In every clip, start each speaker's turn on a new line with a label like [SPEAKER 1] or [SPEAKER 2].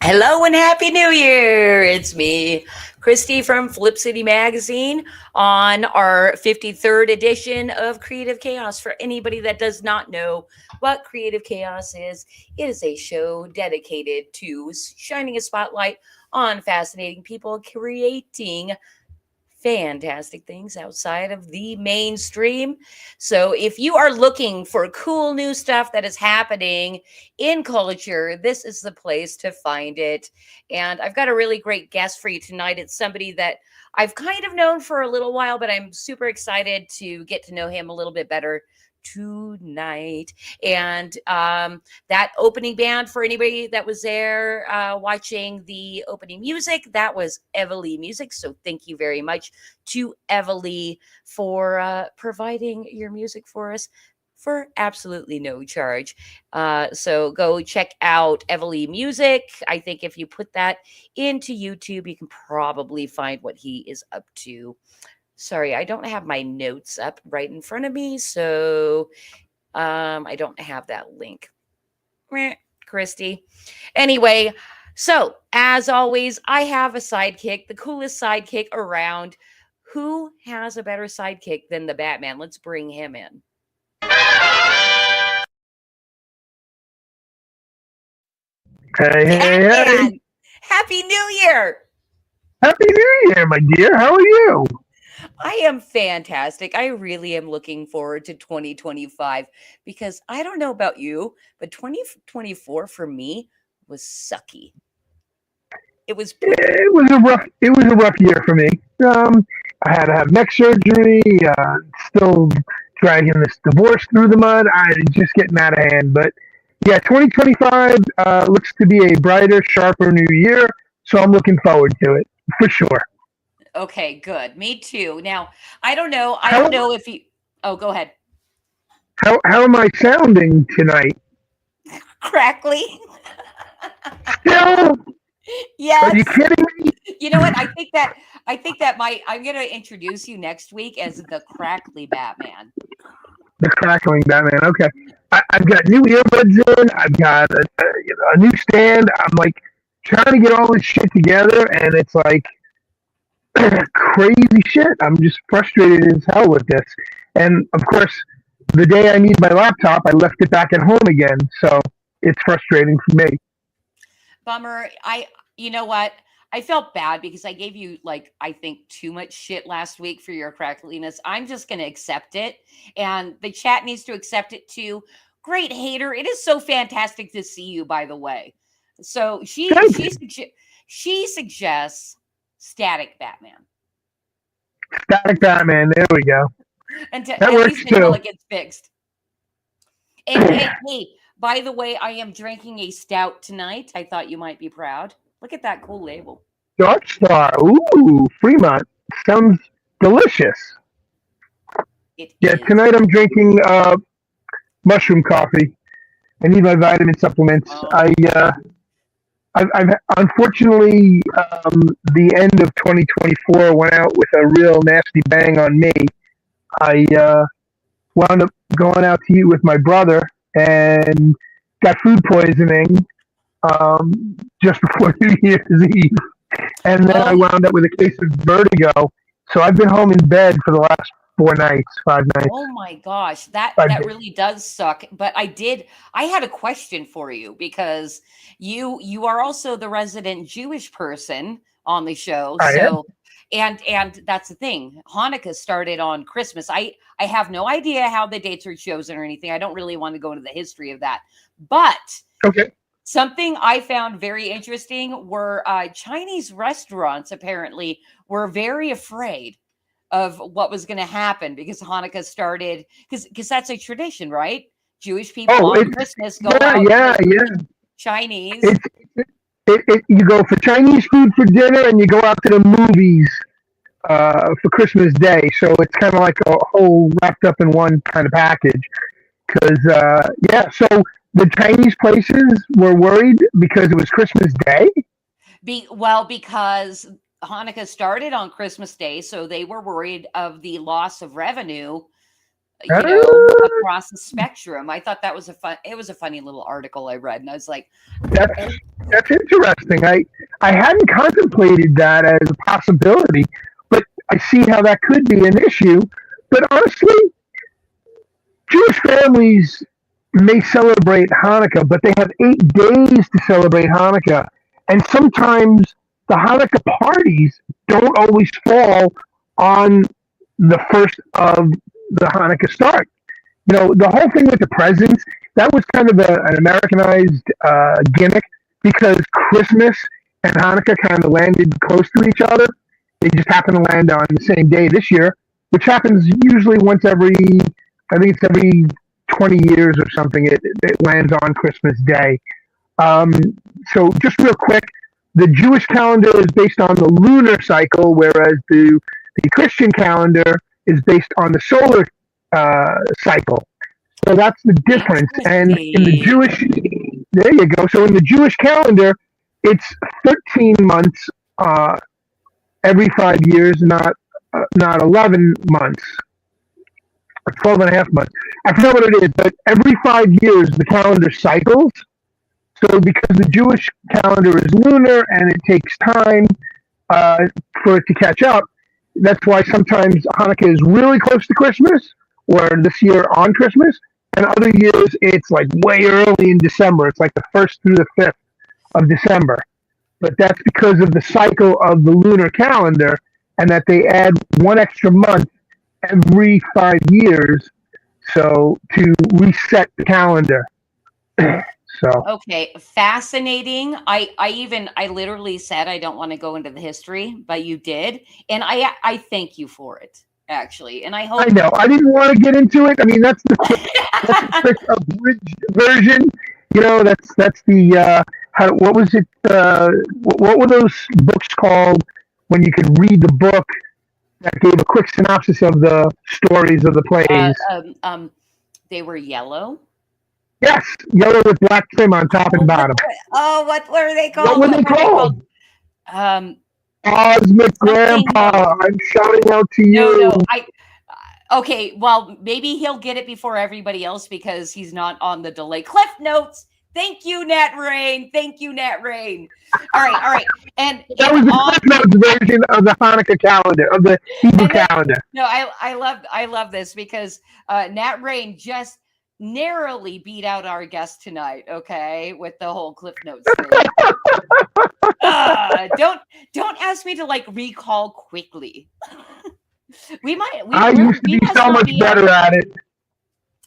[SPEAKER 1] Hello and Happy New Year! It's me, Christy from Flip City Magazine, on our 53rd edition of Creative Chaos. For anybody that does not know what Creative Chaos is, it is a show dedicated to shining a spotlight on fascinating people creating fantastic things outside of the mainstream. So, if you are looking for cool new stuff that is happening in culture, this is the place to find it. And I've got a really great guest for you tonight. It's somebody that I've kind of known for a little while, but I'm super excited to get to know him a little bit better tonight. And that opening band, for anybody that was there watching the opening music, that was Everly Music. So thank you very much to Everly for providing your music for us for absolutely no charge. So go check out Everly Music. I think if you put that into YouTube, you can probably find what he is up to. Sorry, I don't have my notes up right in front of me, so I don't have that link. Meh, Christy. Anyway, so as always, I have a sidekick, the coolest sidekick around. Who has a better sidekick than the Batman? Let's bring him in.
[SPEAKER 2] Hey, hey, hey.
[SPEAKER 1] Batman! Happy New Year!
[SPEAKER 2] Happy New Year, my dear. How are you?
[SPEAKER 1] I am fantastic. I really am looking forward to 2025 because I don't know about you, but 2024 for me was sucky. It was poop.
[SPEAKER 2] It was a rough year for me. I had to have neck surgery, still dragging this divorce through the mud. I just getting out of hand. But yeah, 2025 looks to be a brighter, sharper new year. So I'm looking forward to it for sure.
[SPEAKER 1] Okay, good. Me too. Now, I don't know. I don't
[SPEAKER 2] How
[SPEAKER 1] know if you. Oh, go ahead.
[SPEAKER 2] how am I sounding tonight?
[SPEAKER 1] Crackly.
[SPEAKER 2] Still? Are you
[SPEAKER 1] Yes.
[SPEAKER 2] kidding me?
[SPEAKER 1] You know what? I think that might. I'm gonna introduce you next week as the crackly Batman.
[SPEAKER 2] The crackling Batman. Okay, I've got new earbuds in. I've got a new stand. I'm like trying to get all this shit together, and it's like crazy shit. I'm just frustrated as hell with this. And of course, the day I need my laptop, I left it back at home again. So it's frustrating for me.
[SPEAKER 1] Bummer. You know what? I felt bad because I gave you like I think too much shit last week for your crackliness. I'm just gonna accept it, and the chat needs to accept it too. Great hater. It is so fantastic to see you. By the way, so she
[SPEAKER 2] Thank
[SPEAKER 1] she
[SPEAKER 2] you.
[SPEAKER 1] sugge- she suggests Static Batman,
[SPEAKER 2] Static Batman. There we go.
[SPEAKER 1] and
[SPEAKER 2] That
[SPEAKER 1] at
[SPEAKER 2] works
[SPEAKER 1] least until
[SPEAKER 2] too.
[SPEAKER 1] it gets fixed. And hey, by the way, I am drinking a stout tonight. I thought you might be proud. Look at that cool label.
[SPEAKER 2] Dark Star. Ooh, Fremont. Sounds delicious.
[SPEAKER 1] It
[SPEAKER 2] Yeah,
[SPEAKER 1] is.
[SPEAKER 2] tonight I'm drinking mushroom coffee. I need my vitamin supplements.
[SPEAKER 1] Oh,
[SPEAKER 2] I've unfortunately the end of 2024 went out with a real nasty bang on me. I wound up going out to eat with my brother and got food poisoning just before New Year's Eve, and then I
[SPEAKER 1] oh,
[SPEAKER 2] wound up with a case of vertigo. So I've been home in bed for the last 4 nights, 5 nights,
[SPEAKER 1] oh my gosh, that
[SPEAKER 2] 5 days.
[SPEAKER 1] really does suck. But I had a question for you because you are also the resident Jewish person on the show.
[SPEAKER 2] I am.
[SPEAKER 1] So and that's the thing. Hanukkah started on Christmas. I have no idea how the dates are chosen or anything. I don't really want to go into the history of that. But
[SPEAKER 2] Okay.
[SPEAKER 1] something I found very interesting were Chinese restaurants apparently were very afraid of what was going to happen because Hanukkah started because that's a tradition, right? Jewish people
[SPEAKER 2] Oh,
[SPEAKER 1] on Christmas go
[SPEAKER 2] yeah,
[SPEAKER 1] out
[SPEAKER 2] yeah,
[SPEAKER 1] to
[SPEAKER 2] yeah.
[SPEAKER 1] Chinese.
[SPEAKER 2] It's you go for Chinese food for dinner and you go out to the movies for Christmas Day. So it's kind of like a whole wrapped up in one kind of package. Because yeah, so the Chinese places were worried because it was Christmas Day.
[SPEAKER 1] Because Hanukkah started on Christmas Day, so they were worried of the loss of revenue. across the spectrum. I thought that was it was a funny little article I read, and I was like,
[SPEAKER 2] That's that's interesting. I hadn't contemplated that as a possibility, but I see how that could be an issue. But honestly, Jewish families may celebrate Hanukkah, but they have 8 days to celebrate Hanukkah, and sometimes the Hanukkah parties don't always fall on the first of the Hanukkah start. The whole thing with the presents, that was kind of an Americanized gimmick because Christmas and Hanukkah kind of landed close to each other. They just happen to land on the same day this year, which happens usually once I think it's every 20 years or something. It lands on Christmas Day. Um, so just real quick, the Jewish calendar is based on the lunar cycle, whereas the Christian calendar is based on the solar cycle. So that's the difference. And in the Jewish, there you go. So in the Jewish calendar, it's 13 months every 5 years, not 11 months, or 12 and a half months. I forget what it is, but every 5 years the calendar cycles. So because the Jewish calendar is lunar and it takes time for it to catch up, that's why sometimes Hanukkah is really close to Christmas, or this year on Christmas, and other years it's like way early in December. It's like the 1st through the 5th of December. But that's because of the cycle of the lunar calendar, and that they add one extra month every 5 years, so to reset the calendar. So
[SPEAKER 1] okay, fascinating. I literally said I don't want to go into the history, but you did, and I thank you for it actually, and I hope.
[SPEAKER 2] I know I didn't want to get into it. I mean, that's the quick abridged version. That's the what was it? What were those books called when you could read the book that gave a quick synopsis of the stories of the plays?
[SPEAKER 1] They were yellow.
[SPEAKER 2] Yes, yellow with black trim on top and bottom.
[SPEAKER 1] What were they called?
[SPEAKER 2] What were they called? Cosmic Grandpa, I'm shouting out to you.
[SPEAKER 1] No. Okay, well, maybe he'll get it before everybody else because he's not on the delay. Cliff Notes. Thank you, Nat Rain. All right. And
[SPEAKER 2] that was the Cliff Notes version of the Hanukkah calendar, of the Hebrew calendar.
[SPEAKER 1] No, I love this because Nat Rain just narrowly beat out our guest tonight, okay, with the whole Cliff Notes thing. Don't ask me to recall quickly.
[SPEAKER 2] I used to be so much better at it.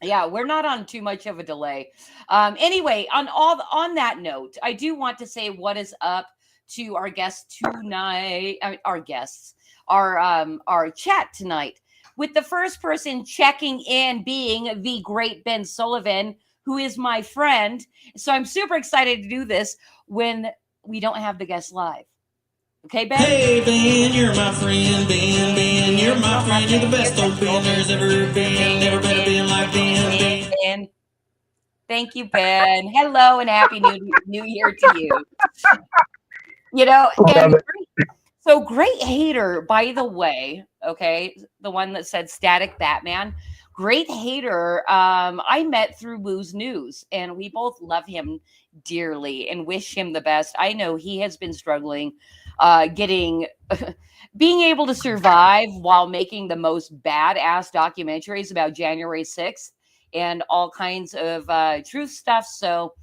[SPEAKER 1] Yeah, we're not on too much of a delay. Anyway, on that note, I do want to say what is up to our guests tonight. Our chat tonight, with the first person checking in being the great Ben Sullivan, who is my friend. So I'm super excited to do this when we don't have the guests live. Okay, Ben?
[SPEAKER 3] Hey, Ben, you're my friend. Ben, you're my friend. You're the best old Ben there's ever been. Never been a Ben like Ben.
[SPEAKER 1] Thank you, Ben. Hello and happy new year to you. And so Great Hater, by the way, okay, the one that said Static Batman, Great Hater, I met through Woo's News, and we both love him dearly and wish him the best. I know he has been struggling being able to survive while making the most badass documentaries about January 6th and all kinds of truth stuff. So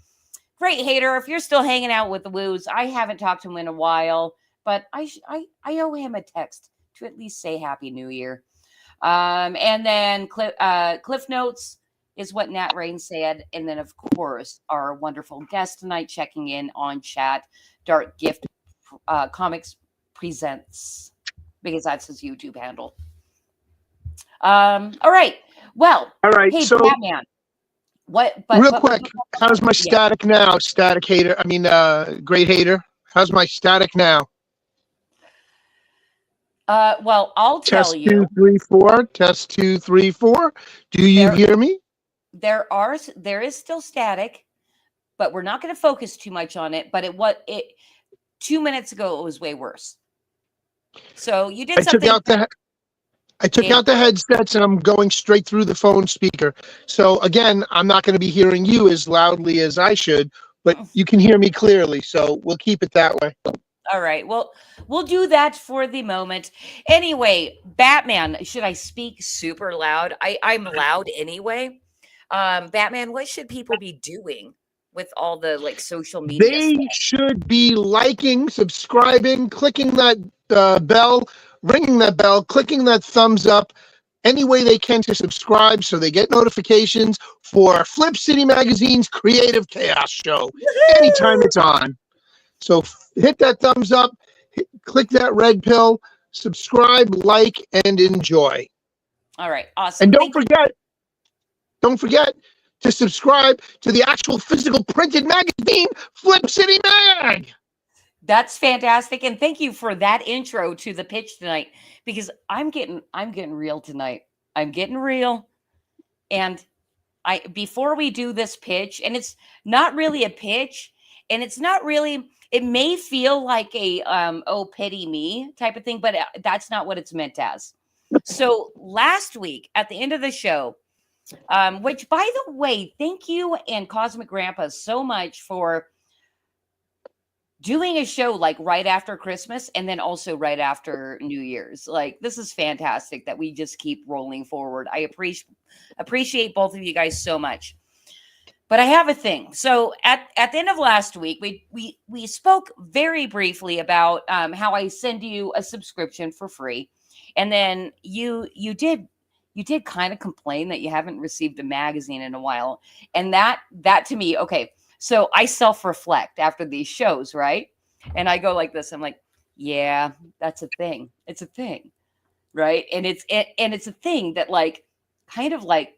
[SPEAKER 1] Great Hater, if you're still hanging out with the Woos, I haven't talked to him in a while, but I owe him a text to at least say Happy New Year. And then Cliff Notes is what Nat Rain said. And then, of course, our wonderful guest tonight checking in on chat, Dark Gift Comics Presents, because that's his YouTube handle. All right. Well,
[SPEAKER 4] all right.
[SPEAKER 1] Hey,
[SPEAKER 4] so
[SPEAKER 1] Batman.
[SPEAKER 4] Real quick, how's my static now? Static Hater. I mean, Great Hater. How's my static now?
[SPEAKER 1] Well, I'll tell you.
[SPEAKER 4] Test 2, 3, 4. Test 2, 3, 4. Do you hear me?
[SPEAKER 1] There is still static, but we're not going to focus too much on it. But it 2 minutes ago it was way worse. So you did something.
[SPEAKER 4] I took out the headsets and I'm going straight through the phone speaker. So again, I'm not going to be hearing you as loudly as I should, but you can hear me clearly. So we'll keep it that way.
[SPEAKER 1] All right. Well, we'll do that for the moment. Anyway, Batman, should I speak super loud? I'm loud anyway. Batman, what should people be doing with all the like social media
[SPEAKER 4] They
[SPEAKER 1] stuff?
[SPEAKER 4] should be liking, subscribing, clicking that bell, ringing that bell, clicking that thumbs up, any way they can to subscribe so they get notifications for Flip City Magazine's Creative Chaos Show anytime it's on. So hit that thumbs up, click that red pill, subscribe, like, and enjoy.
[SPEAKER 1] All right. Awesome.
[SPEAKER 4] And don't forget to subscribe to the actual physical printed magazine, Flip City Mag.
[SPEAKER 1] That's fantastic, and thank you for that intro to the pitch tonight, because I'm getting real tonight. I'm getting real, and before we do this pitch, and it's not really a pitch, and it's not really. It may feel like a oh pity me type of thing, but that's not what it's meant as. So last week at the end of the show, which by the way, thank you and Cosmic Grandpa so much for doing a show like right after Christmas and then also right after New Year's. Like, this is fantastic that we just keep rolling forward. I appreciate both of you guys so much. But I have a thing. So at the end of last week, we spoke very briefly about how I send you a subscription for free, and then you did kind of complain that you haven't received a magazine in a while, and that to me, okay. So I self-reflect after these shows, right? And I go like this. I'm like, yeah, that's a thing. It's a thing, right? And it's a thing that like kind of like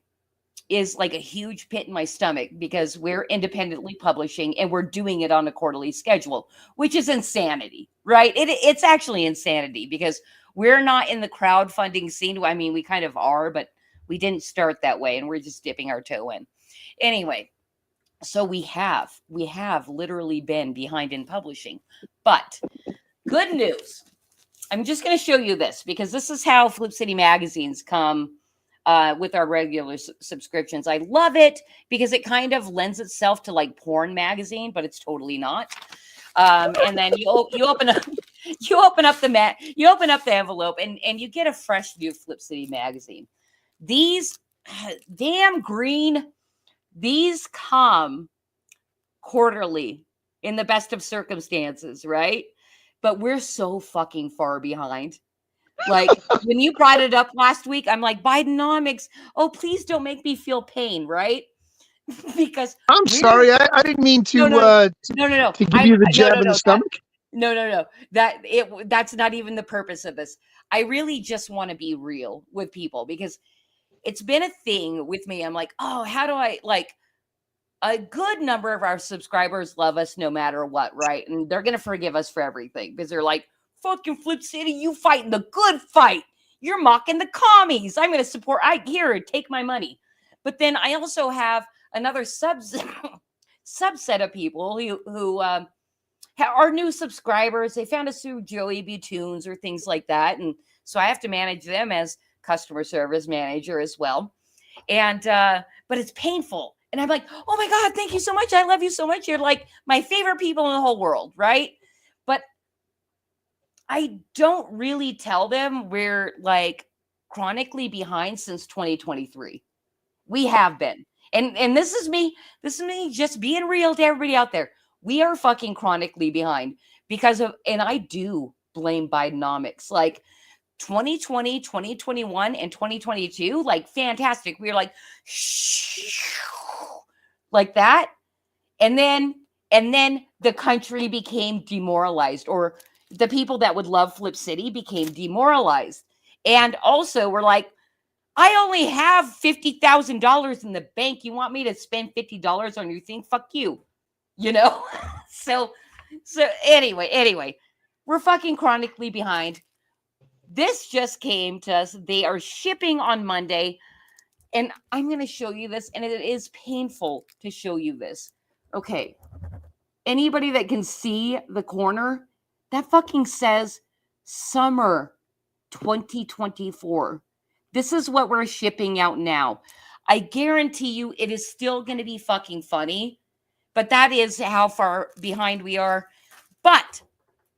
[SPEAKER 1] is like a huge pit in my stomach, because we're independently publishing and we're doing it on a quarterly schedule, which is insanity, right? It's actually insanity, because we're not in the crowdfunding scene. I mean, we kind of are, but we didn't start that way, and we're just dipping our toe in. Anyway, so we have literally been behind in publishing. But good news. I'm just going to show you this, because this is how Flip City magazines come with our regular subscriptions. I love it because it kind of lends itself to like porn magazine, but it's totally not. And then you open up the envelope and you get a fresh new Flip City magazine. These damn green. These come quarterly in the best of circumstances, right? But we're so fucking far behind. Like, when you brought it up last week, I'm like, Bidenomics, oh, please don't make me feel pain, right? Because
[SPEAKER 4] I'm sorry, I didn't mean to
[SPEAKER 1] no.
[SPEAKER 4] to give you the jab in the stomach.
[SPEAKER 1] No. That's not even the purpose of this. I really just want to be real with people, because it's been a thing with me. I'm like, oh, how do I, like, a good number of our subscribers love us no matter what, right? And they're going to forgive us for everything, because they're like, fucking Flip City, you fighting the good fight. You're mocking the commies. I'm going to support. Take my money. But then I also have another subset of people who are new subscribers. They found us through Joey B. Tunes or things like that. And so I have to manage them as customer service manager as well. And, but it's painful. And I'm like, oh my God, thank you so much. I love you so much. You're like my favorite people in the whole world, right? But I don't really tell them we're like chronically behind since 2023. We have been. And this is me just being real to everybody out there. We are fucking chronically behind because of, and I do blame Bidenomics. Like 2020, 2021, and 2022, like fantastic. We were like, like that. And then the country became demoralized, or the people that would love Flip City became demoralized. And also we're like, I only have $50,000 in the bank. You want me to spend $50 on your thing? Fuck you. You know? So anyway, we're fucking chronically behind. This just came to us. They are shipping on Monday. And I'm going to show you this. And it is painful to show you this. Okay. Anybody that can see the corner, that fucking says summer 2024. This is what we're shipping out now. I guarantee you it is still going to be fucking funny, but that is how far behind we are. But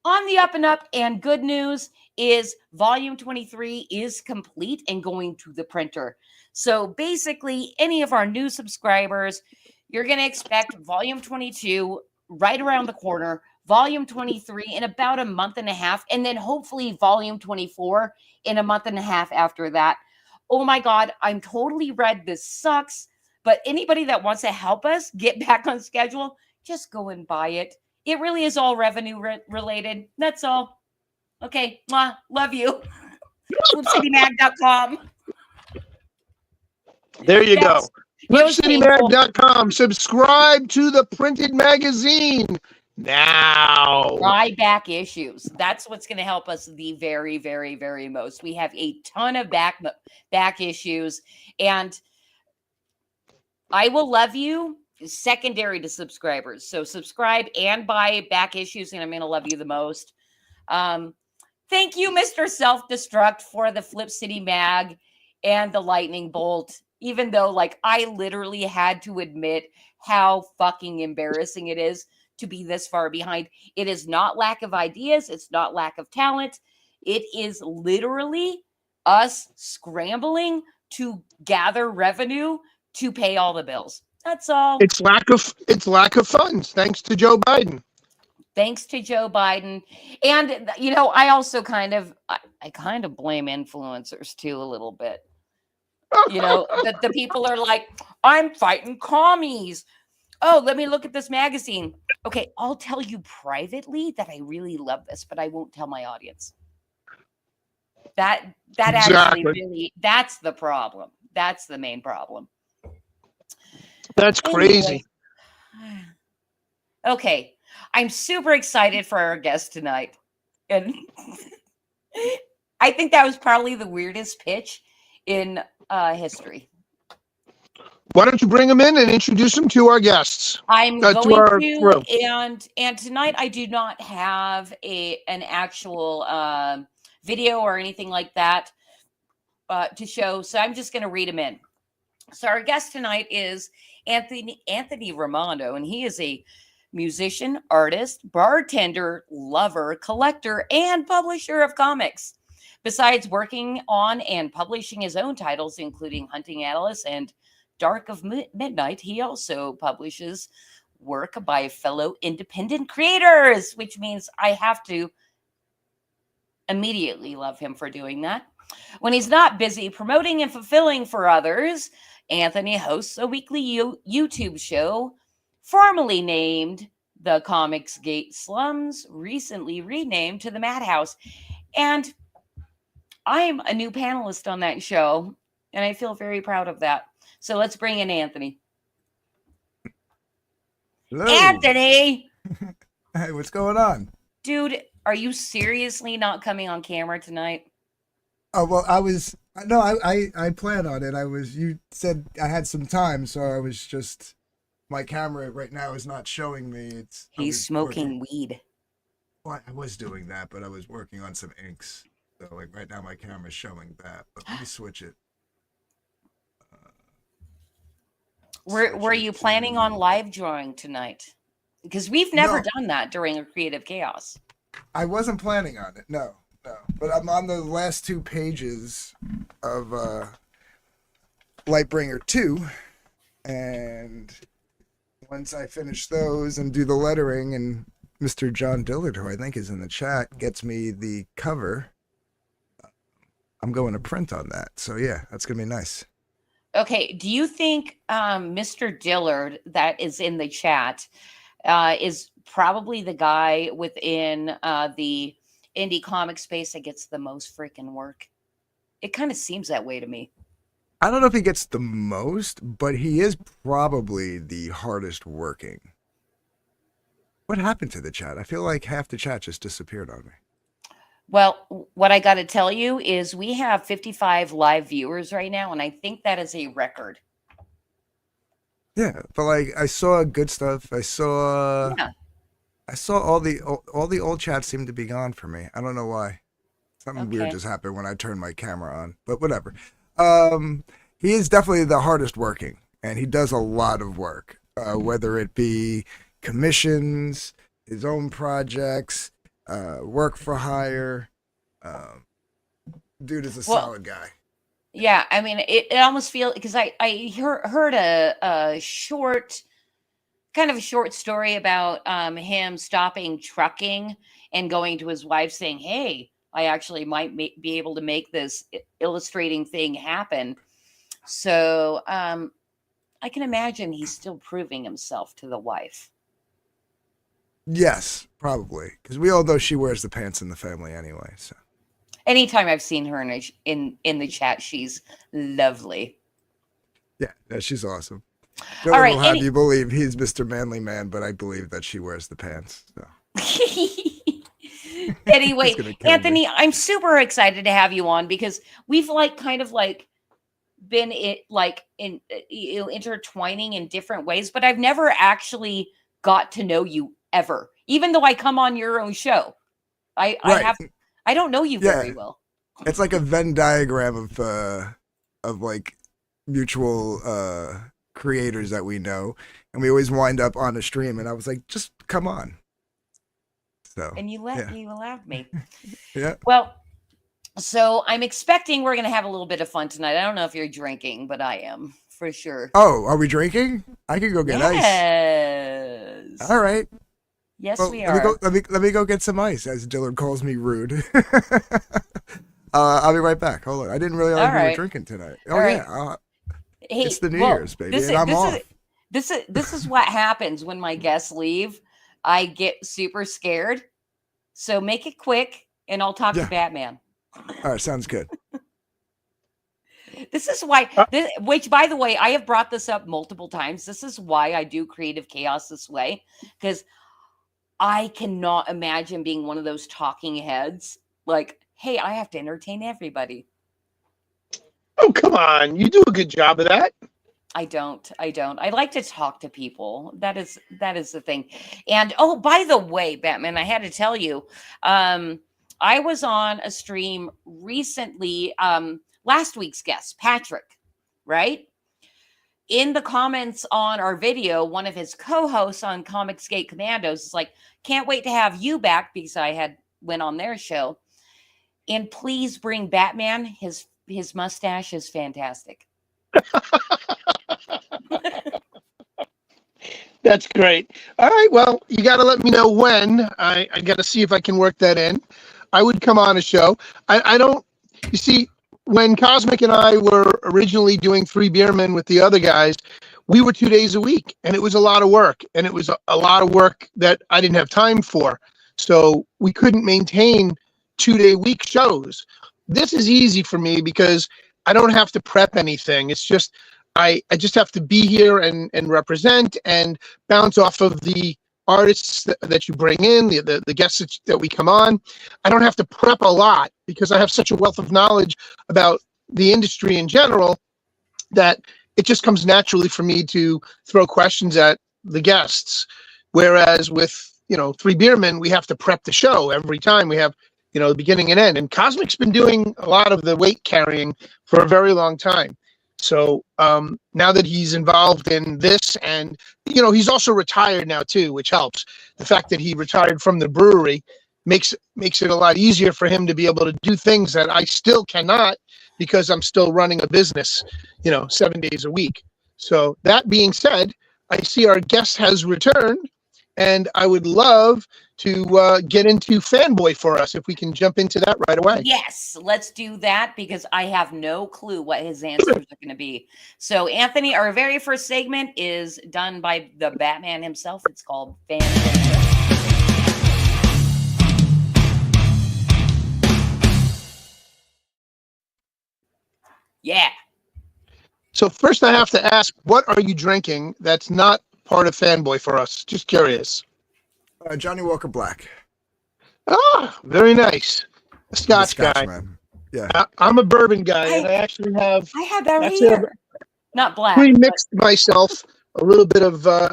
[SPEAKER 1] on the up and up, and good news is volume 23 is complete and going to the printer. So basically, any of our new subscribers, you're going to expect volume 22 right around the corner, volume 23 in about a month and a half, and then hopefully volume 24 in a month and a half after that. Oh my God, I'm totally red. This sucks. But anybody that wants to help us get back on schedule, just go and buy it. It really is all revenue related. That's all. Okay. Mwah, love you. FlipCityMag.com.
[SPEAKER 4] There you go.
[SPEAKER 1] Yes, it was painful.
[SPEAKER 4] FlipCityMag.com. Subscribe to the printed magazine now.
[SPEAKER 1] Buy back issues. That's what's going to help us the very, very, very most. We have a ton of back issues, and I will love you secondary to subscribers. So subscribe and buy back issues, and I'm going to love you the most. Thank you, Mr. Self-Destruct, for the Flip City Mag and the lightning bolt. Even though, like, I literally had to admit how fucking embarrassing it is to be this far behind. It is not lack of ideas. It's not lack of talent. It is literally us scrambling to gather revenue to pay all the bills. That's all.
[SPEAKER 4] It's lack of funds, thanks to Joe Biden.
[SPEAKER 1] Thanks to Joe Biden. And, you know, I also kind of blame influencers too a little bit. You know, the people are like, I'm fighting commies. Oh, let me look at this magazine. Okay, I'll tell you privately that I really love this, but I won't tell my audience. That actually really, that's the problem. That's the main problem.
[SPEAKER 4] That's crazy.
[SPEAKER 1] Anyway. Okay, I'm super excited for our guest tonight. And I think that was probably the weirdest pitch in history.
[SPEAKER 4] Why don't you bring him in and introduce him to our guests?
[SPEAKER 1] I'm going to, and tonight I do not have an actual video or anything like that to show, so I'm just going to read him in. So our guest tonight is Anthony Romano, and he is a musician, artist, bartender, lover, collector, and publisher of comics. Besides working on and publishing his own titles, including Hunting Atlas and Dark of Midnight, he also publishes work by fellow independent creators, which means I have to immediately love him for doing that. When he's not busy promoting and fulfilling for others, Anthony hosts a weekly YouTube show formerly named The Comics Gate Slums, recently renamed to The Madhouse. And I'm a new panelist on that show, and I feel very proud of that. So let's bring in Anthony.
[SPEAKER 5] Hello.
[SPEAKER 1] Anthony!
[SPEAKER 5] Hey, what's going on?
[SPEAKER 1] Dude, are you seriously not coming on camera tonight?
[SPEAKER 5] Oh, well, I plan on it. You said I had some time, so I was just, my camera right now is not showing me.
[SPEAKER 1] He's smoking weed.
[SPEAKER 5] Well, I was doing that, but I was working on some inks. So, like, right now my camera's showing that, but let me switch it.
[SPEAKER 1] Were you planning on live drawing tonight? Because we've never done that during a Creative Chaos.
[SPEAKER 5] I wasn't planning on it, no. But I'm on the last 2 pages of Lightbringer 2, and once I finish those and do the lettering, and Mr. John Dillard, who I think is in the chat, gets me the cover, I'm going to print on that. So yeah, that's going to be nice.
[SPEAKER 1] Okay, do you think Mr. Dillard that is in the chat is probably the guy within the indie comic space that gets the most freaking work? It kind of seems that way to me.
[SPEAKER 5] I don't know if he gets the most, but he is probably the hardest working. What happened to the chat? I feel like half the chat just disappeared on me.
[SPEAKER 1] Well, what I got to tell you is we have 55 live viewers right now, and I think that is a record.
[SPEAKER 5] Yeah, but like I saw good stuff. I saw all the old chats seem to be gone for me. I don't know why. Something weird just happened when I turned my camera on, but whatever. He is definitely the hardest working, and he does a lot of work, whether it be commissions, his own projects, work for hire. Um, Dude is a
[SPEAKER 1] Well,
[SPEAKER 5] solid guy.
[SPEAKER 1] yeah, I mean, it almost feels because heard a short, kind of a short story about him stopping trucking and going to his wife saying, "Hey, I actually might be able to make this illustrating thing happen." So I can imagine he's still proving himself to the wife.
[SPEAKER 5] Yes, probably, because we all know she wears the pants in the family anyway. So
[SPEAKER 1] Anytime I've seen her in the chat, she's lovely.
[SPEAKER 5] yeah, she's awesome.
[SPEAKER 1] All
[SPEAKER 5] Dylan
[SPEAKER 1] right,
[SPEAKER 5] will have you believe he's Mr. Manly Man, but I believe that she wears the pants. So.
[SPEAKER 1] Anyway,
[SPEAKER 5] He's gonna kill
[SPEAKER 1] Anthony,
[SPEAKER 5] me.
[SPEAKER 1] I'm super excited to have you on because we've kind of been intertwining in different ways, but I've never actually got to know you ever. Even though I come on your own show, I
[SPEAKER 5] Right.
[SPEAKER 1] I don't know you very
[SPEAKER 5] Yeah.
[SPEAKER 1] well.
[SPEAKER 5] It's like a Venn diagram of like mutual creators that we know, and we always wind up on a stream. And I was like, just come on. So
[SPEAKER 1] And you allowed me.
[SPEAKER 5] yeah.
[SPEAKER 1] Well, so I'm expecting we're going to have a little bit of fun tonight. I don't know if you're drinking, but I am for sure.
[SPEAKER 5] Oh, are we drinking? I can go get ice.
[SPEAKER 1] Yes.
[SPEAKER 5] All right.
[SPEAKER 1] Yes,
[SPEAKER 5] Well,
[SPEAKER 1] we
[SPEAKER 5] let me
[SPEAKER 1] are.
[SPEAKER 5] go. Let me go get some ice. As Dillard calls me rude. I'll be right back. Hold on. I didn't realize
[SPEAKER 1] All
[SPEAKER 5] we
[SPEAKER 1] right.
[SPEAKER 5] were drinking tonight. Oh
[SPEAKER 1] All right.
[SPEAKER 5] yeah.
[SPEAKER 1] Hey,
[SPEAKER 5] It's the New
[SPEAKER 1] well,
[SPEAKER 5] Year's, baby, and I'm off.
[SPEAKER 1] This is what happens when my guests leave. I get super scared. So make it quick, and I'll talk
[SPEAKER 5] Yeah.
[SPEAKER 1] to Batman.
[SPEAKER 5] All right, sounds good.
[SPEAKER 1] This is why, which by the way, I have brought this up multiple times. This is why I do Creative Chaos this way, because I cannot imagine being one of those talking heads. Like, hey, I have to entertain everybody.
[SPEAKER 4] Oh, come on. You do a good job of that.
[SPEAKER 1] I don't. I like to talk to people. That is the thing. And oh, by the way, Batman, I had to tell you, I was on a stream recently, last week's guest, Patrick, right? In the comments on our video, one of his co-hosts on Comicsgate Commandos is like, can't wait to have you back because I had went on their show. And please bring Batman. His mustache is fantastic.
[SPEAKER 4] That's great. All right. Well, you got to let me know when. I got to see if I can work that in. I would come on a show. I don't, you see, when Cosmic and I were originally doing Three Beermen with the other guys, we were 2 days a week, and it was a lot of work. And it was a lot of work that I didn't have time for. So we couldn't maintain 2-day week shows. This is easy for me because I don't have to prep anything. It's just, I just have to be here and represent and bounce off of the artists that you bring in, the guests that we come on. I don't have to prep a lot because I have such a wealth of knowledge about the industry in general that it just comes naturally for me to throw questions at the guests. Whereas with, Three Beermen, we have to prep the show every time. We have, the beginning and end. And Cosmic's been doing a lot of the weight carrying for a very long time. So now that he's involved in this, and he's also retired now too, which helps. The fact that he retired from the brewery makes it a lot easier for him to be able to do things that I still cannot because I'm still running a business, 7 days a week. So that being said, I see our guest has returned, and I would love to get into Fanboy for us if we can jump into that right away.
[SPEAKER 1] Yes, let's do that because I have no clue what his answers are going to be. So, Anthony, our very first segment is done by the Batman himself. It's called Fanboy. Yeah.
[SPEAKER 4] So first I have to ask, what are you drinking that's not part of Fanboy for us? Just curious.
[SPEAKER 5] Johnny Walker Black.
[SPEAKER 4] Ah, very nice. A Scotch guy.
[SPEAKER 5] Man. Yeah.
[SPEAKER 4] I'm a bourbon guy, and I actually have.
[SPEAKER 1] I had that
[SPEAKER 4] actually
[SPEAKER 1] here. Not black.
[SPEAKER 4] Pre-mixed myself a little bit of my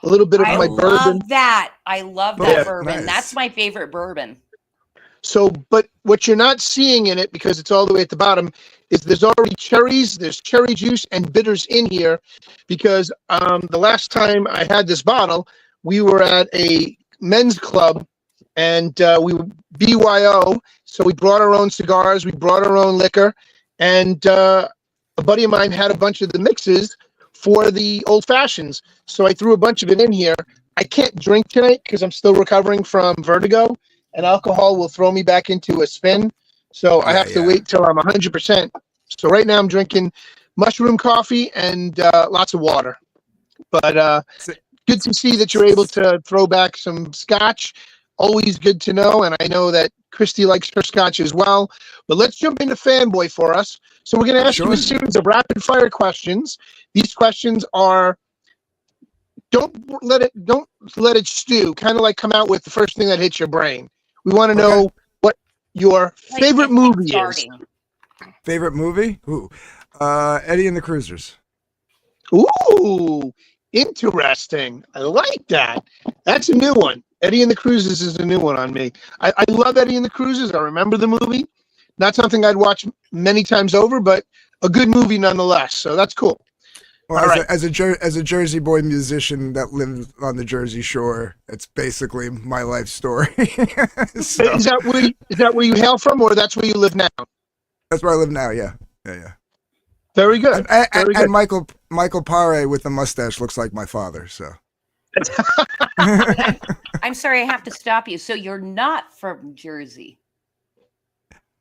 [SPEAKER 4] bourbon.
[SPEAKER 1] I love that. I love that bourbon.
[SPEAKER 5] Nice.
[SPEAKER 1] That's my favorite bourbon.
[SPEAKER 4] So, but what you're not seeing in it, because it's all the way at the bottom, is there's already cherries, there's cherry juice and bitters in here, because the last time I had this bottle, we were at a men's club, and we were BYO, so we brought our own cigars, we brought our own liquor, and a buddy of mine had a bunch of the mixes for the old fashions, so I threw a bunch of it in here. I can't drink tonight because I'm still recovering from vertigo, and alcohol will throw me back into a spin. So I have to wait till I'm 100%. So right now I'm drinking mushroom coffee and lots of water. But good to see that you're able to throw back some scotch. Always good to know. And I know that Christy likes her scotch as well. But let's jump into Fanboy for us. So we're going to ask you a series of rapid fire questions. These questions are, don't let it stew. Kind of like come out with the first thing that hits your brain. We want to know what your favorite movie is.
[SPEAKER 5] Favorite movie? Ooh, Eddie and the Cruisers.
[SPEAKER 4] Ooh, interesting. I like that. That's a new one. Eddie and the Cruisers is a new one on me. I love Eddie and the Cruisers. I remember the movie. Not something I'd watch many times over, but a good movie nonetheless. So that's cool.
[SPEAKER 5] Well, as a Jersey boy musician that lives on the Jersey Shore, it's basically my life story. So,
[SPEAKER 4] is that where you hail from, or that's where you live now?
[SPEAKER 5] That's where I live now. Yeah.
[SPEAKER 4] Very good.
[SPEAKER 5] And Michael Paré with the mustache looks like my father. So.
[SPEAKER 1] I'm sorry, I have to stop you. So you're not from Jersey?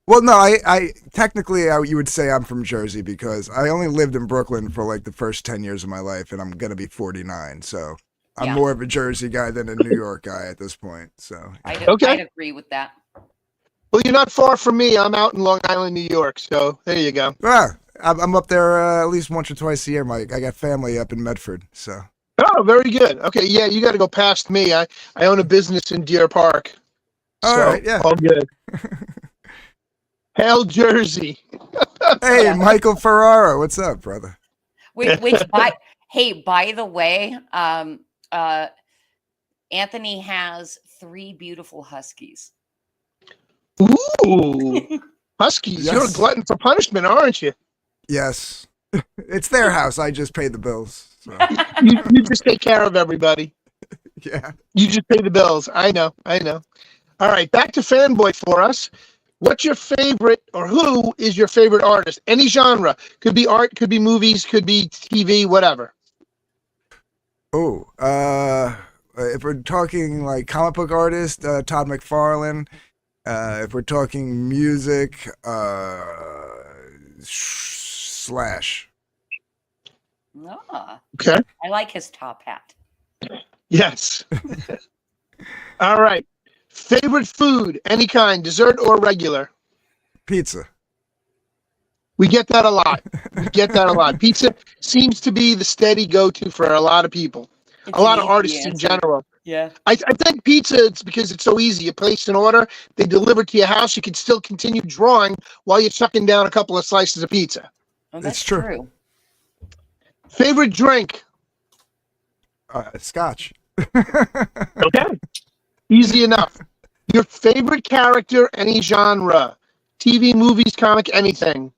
[SPEAKER 5] Well, no, I technically you would say I'm from Jersey because I only lived in Brooklyn for like the first 10 years of my life, and I'm gonna be 49. So I'm more of a Jersey guy than a New York guy at this point. So
[SPEAKER 1] I'd agree with that.
[SPEAKER 4] Well, you're not far from me. I'm out in Long Island, New York. So there you go.
[SPEAKER 5] I'm up there at least once or twice a year, Mike. I got family up in Medford, so.
[SPEAKER 4] Oh, very good. Okay, yeah, you got to go past me. I own a business in Deer Park.
[SPEAKER 5] All right, yeah.
[SPEAKER 4] All good. Hail Jersey.
[SPEAKER 5] Hey, Michael Ferraro, what's up, brother?
[SPEAKER 1] By the way, Anthony has 3 beautiful huskies.
[SPEAKER 4] Ooh, huskies! Yes. You're a glutton for punishment, aren't you?
[SPEAKER 5] Yes, it's their house. I just pay the bills. So.
[SPEAKER 4] you just take care of everybody.
[SPEAKER 5] Yeah,
[SPEAKER 4] you just pay the bills. I know. All right, back to Fanboy for us. What's your favorite, or who is your favorite artist? Any genre. Could be art, could be movies, could be TV, whatever.
[SPEAKER 5] Oh, if we're talking like comic book artist, Todd McFarlane. If we're talking music, Slash.
[SPEAKER 4] Okay.
[SPEAKER 1] I like his top hat.
[SPEAKER 4] Yes. All right. Favorite food, any kind, dessert or regular?
[SPEAKER 5] Pizza.
[SPEAKER 4] We get that a lot. Pizza seems to be the steady go-to for a lot of people. It's a lot of artists in general.
[SPEAKER 1] Yeah.
[SPEAKER 4] I think pizza, it's because it's so easy. You place an order, they deliver to your house. You can still continue drawing while you're chucking down a couple of slices of pizza.
[SPEAKER 1] Oh, that's true.
[SPEAKER 4] Favorite drink?
[SPEAKER 5] Scotch.
[SPEAKER 4] Okay. Easy enough. Your favorite character, any genre? TV, movies, comic, anything.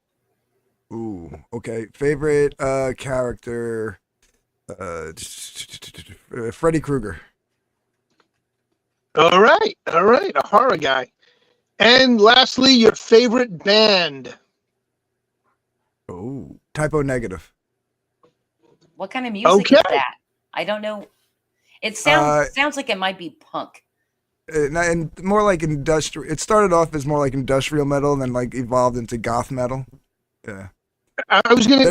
[SPEAKER 5] Ooh, okay. Favorite character, Freddy Krueger.
[SPEAKER 4] All right, a horror guy. And lastly, your favorite band.
[SPEAKER 5] Oh, Typo Negative.
[SPEAKER 1] What kind of music is that? I don't know. It sounds like it might be punk.
[SPEAKER 5] And more like industrial. It started off as more like industrial metal, and then like evolved into goth metal. Yeah.
[SPEAKER 4] I was gonna.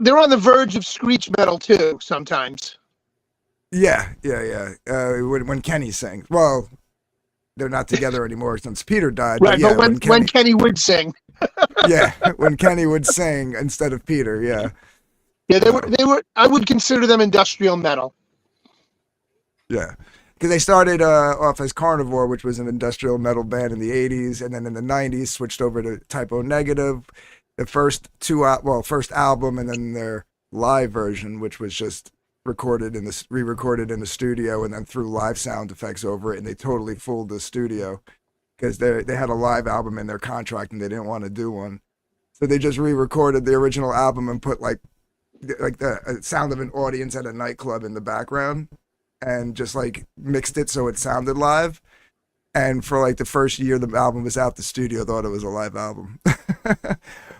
[SPEAKER 4] They're on the verge of screech metal too. Sometimes.
[SPEAKER 5] Yeah. When Kenny sang, well, they're not together anymore since Peter died.
[SPEAKER 4] Right, but when Kenny would sing.
[SPEAKER 5] Yeah, when Kenny would sing instead of Peter. Yeah.
[SPEAKER 4] Yeah, they were. I would consider them industrial metal.
[SPEAKER 5] Yeah. Because they started off as Carnivore, which was an industrial metal band in the 80s, and then in the 90s switched over to Typo Negative. The first first album, and then their live version, which was just re-recorded in the studio, and then threw live sound effects over it, and they totally fooled the studio. because they had a live album in their contract and they didn't want to do one. So they just re-recorded the original album and put like the sound of an audience at a nightclub in the background, and just like mixed it so it sounded live. And for like the first year the album was out, the studio thought it was a live album.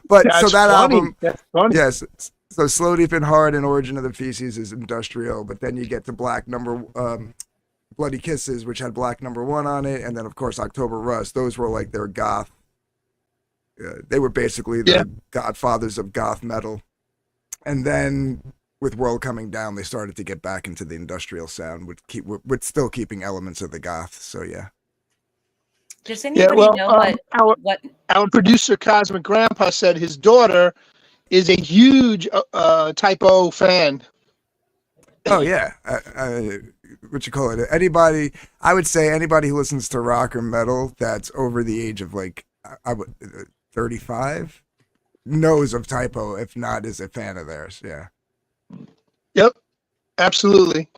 [SPEAKER 5] But
[SPEAKER 4] That's
[SPEAKER 5] so that
[SPEAKER 4] funny.
[SPEAKER 5] album,
[SPEAKER 4] That's funny.
[SPEAKER 5] yes. So Slow, Deep, and Hard and Origin of the Feces is industrial, but then you get to Bloody Kisses, which had Black Number One on it, and then of course October Rust. Those were like their goth. They were basically the godfathers of goth metal. And then with World Coming Down, they started to get back into the industrial sound, with still keeping elements of the goth. So yeah.
[SPEAKER 1] Does anybody know what?
[SPEAKER 4] Our producer Cosmic Grandpa said his daughter is a huge Type O fan.
[SPEAKER 5] Oh yeah, what you call it? I would say anybody who listens to rock or metal that's over the age of like 35 knows of Type O, if not is a fan of theirs. Yeah.
[SPEAKER 4] Yep, absolutely.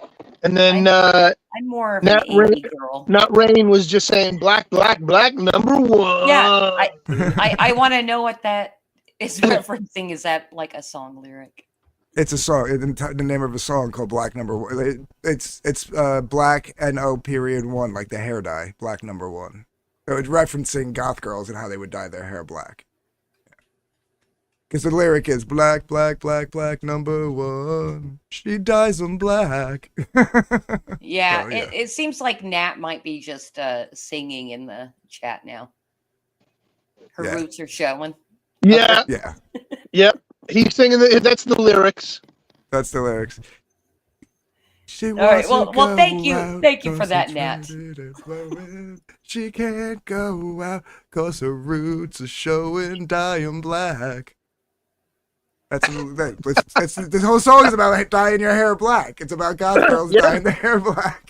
[SPEAKER 4] And then
[SPEAKER 1] I'm more of an indie girl.
[SPEAKER 4] Not Rain was just saying black number one.
[SPEAKER 1] Yeah, I want to know what that is referencing. Is that like a song lyric?
[SPEAKER 5] It's a song. The name of a song called Black Number One. It's Black NO.1, like the hair dye, Black Number One. So it's referencing goth girls and how they would dye their hair black. Because the lyric is black, black, black, black number one. She dyes them black.
[SPEAKER 1] Yeah,
[SPEAKER 5] So, yeah.
[SPEAKER 1] It seems like Nat might be just singing in the chat now. Her roots are showing.
[SPEAKER 4] Yeah.
[SPEAKER 5] Yeah.
[SPEAKER 4] Yep. He's singing that's the lyrics.
[SPEAKER 5] That's the lyrics. She
[SPEAKER 1] All right.
[SPEAKER 5] wants to
[SPEAKER 1] Well,
[SPEAKER 5] go
[SPEAKER 1] thank you.
[SPEAKER 5] out
[SPEAKER 1] Thank you for
[SPEAKER 5] 'cause
[SPEAKER 1] that,
[SPEAKER 5] it's
[SPEAKER 1] Nat.
[SPEAKER 5] flowing. She can't go out 'cause her roots are showing, dying black. This whole song is about dyeing your hair black. It's about goth girls dyeing their hair black.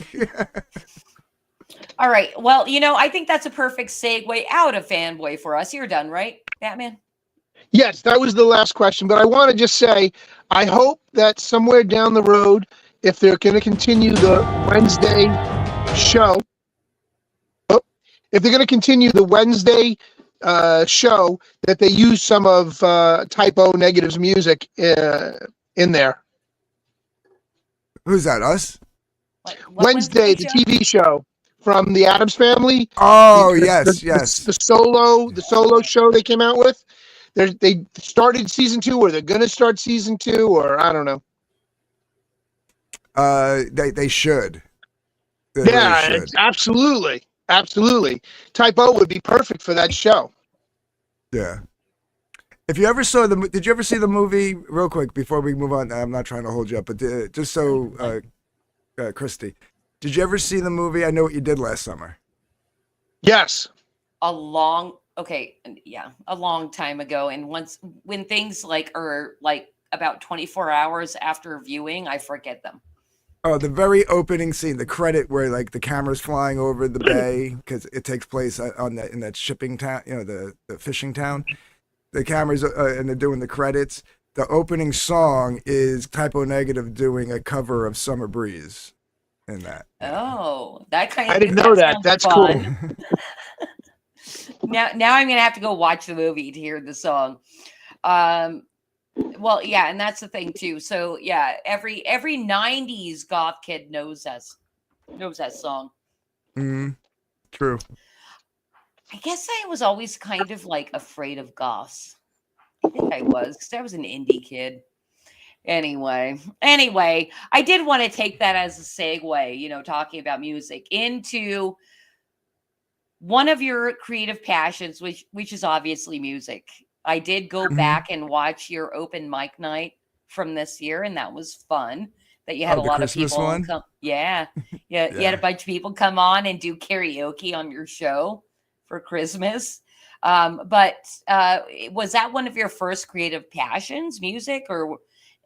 [SPEAKER 1] All right. Well, I think that's a perfect segue out of fanboy for us. You're done, right, Batman?
[SPEAKER 4] Yes, that was the last question. But I want to just say, I hope that somewhere down the road, if they're going to continue the Wednesday show, show, that they use some of Type O Negative's music in there.
[SPEAKER 5] Who's that? Us?
[SPEAKER 4] Wednesday, the TV show from the Addams Family.
[SPEAKER 5] Oh,
[SPEAKER 4] yes. The solo show they came out with. They started season 2, or they're gonna start season 2, or I don't know.
[SPEAKER 5] They should.
[SPEAKER 4] Yeah,
[SPEAKER 5] really should.
[SPEAKER 4] Absolutely. Type O would be perfect for that show.
[SPEAKER 5] Yeah. If you ever saw did you ever see the movie, real quick, before we move on? I'm not trying to hold you up, but just so, Christy, did you ever see the movie I Know What You Did Last Summer?
[SPEAKER 4] Yes.
[SPEAKER 1] A long time ago. And when things are about 24 hours after viewing, I forget them.
[SPEAKER 5] Oh, the very opening scene, the credit where like the camera's flying over the bay, because it takes place in that shipping town, the fishing town. The cameras and they're doing the credits. The opening song is Type O Negative doing a cover of Summer Breeze in that.
[SPEAKER 1] Oh, that kind of.
[SPEAKER 4] I didn't know that. That's
[SPEAKER 1] fun.
[SPEAKER 4] cool.
[SPEAKER 1] Now I'm gonna have to go watch the movie to hear the song. Well, yeah, and that's the thing too. So yeah, every 90s goth kid knows that song.
[SPEAKER 5] True.
[SPEAKER 1] I guess I was always kind of afraid of goths. I think I was, because I was an indie kid. Anyway, I did want to take that as a segue, talking about music, into one of your creative passions, which is obviously music. I did go back and watch your open mic night from this year, and that was fun. That you had a lot
[SPEAKER 5] Christmas
[SPEAKER 1] of people
[SPEAKER 5] one?
[SPEAKER 1] come. Yeah. You had a bunch of people come on and do karaoke on your show for Christmas. But was that one of your first creative passions, music? Or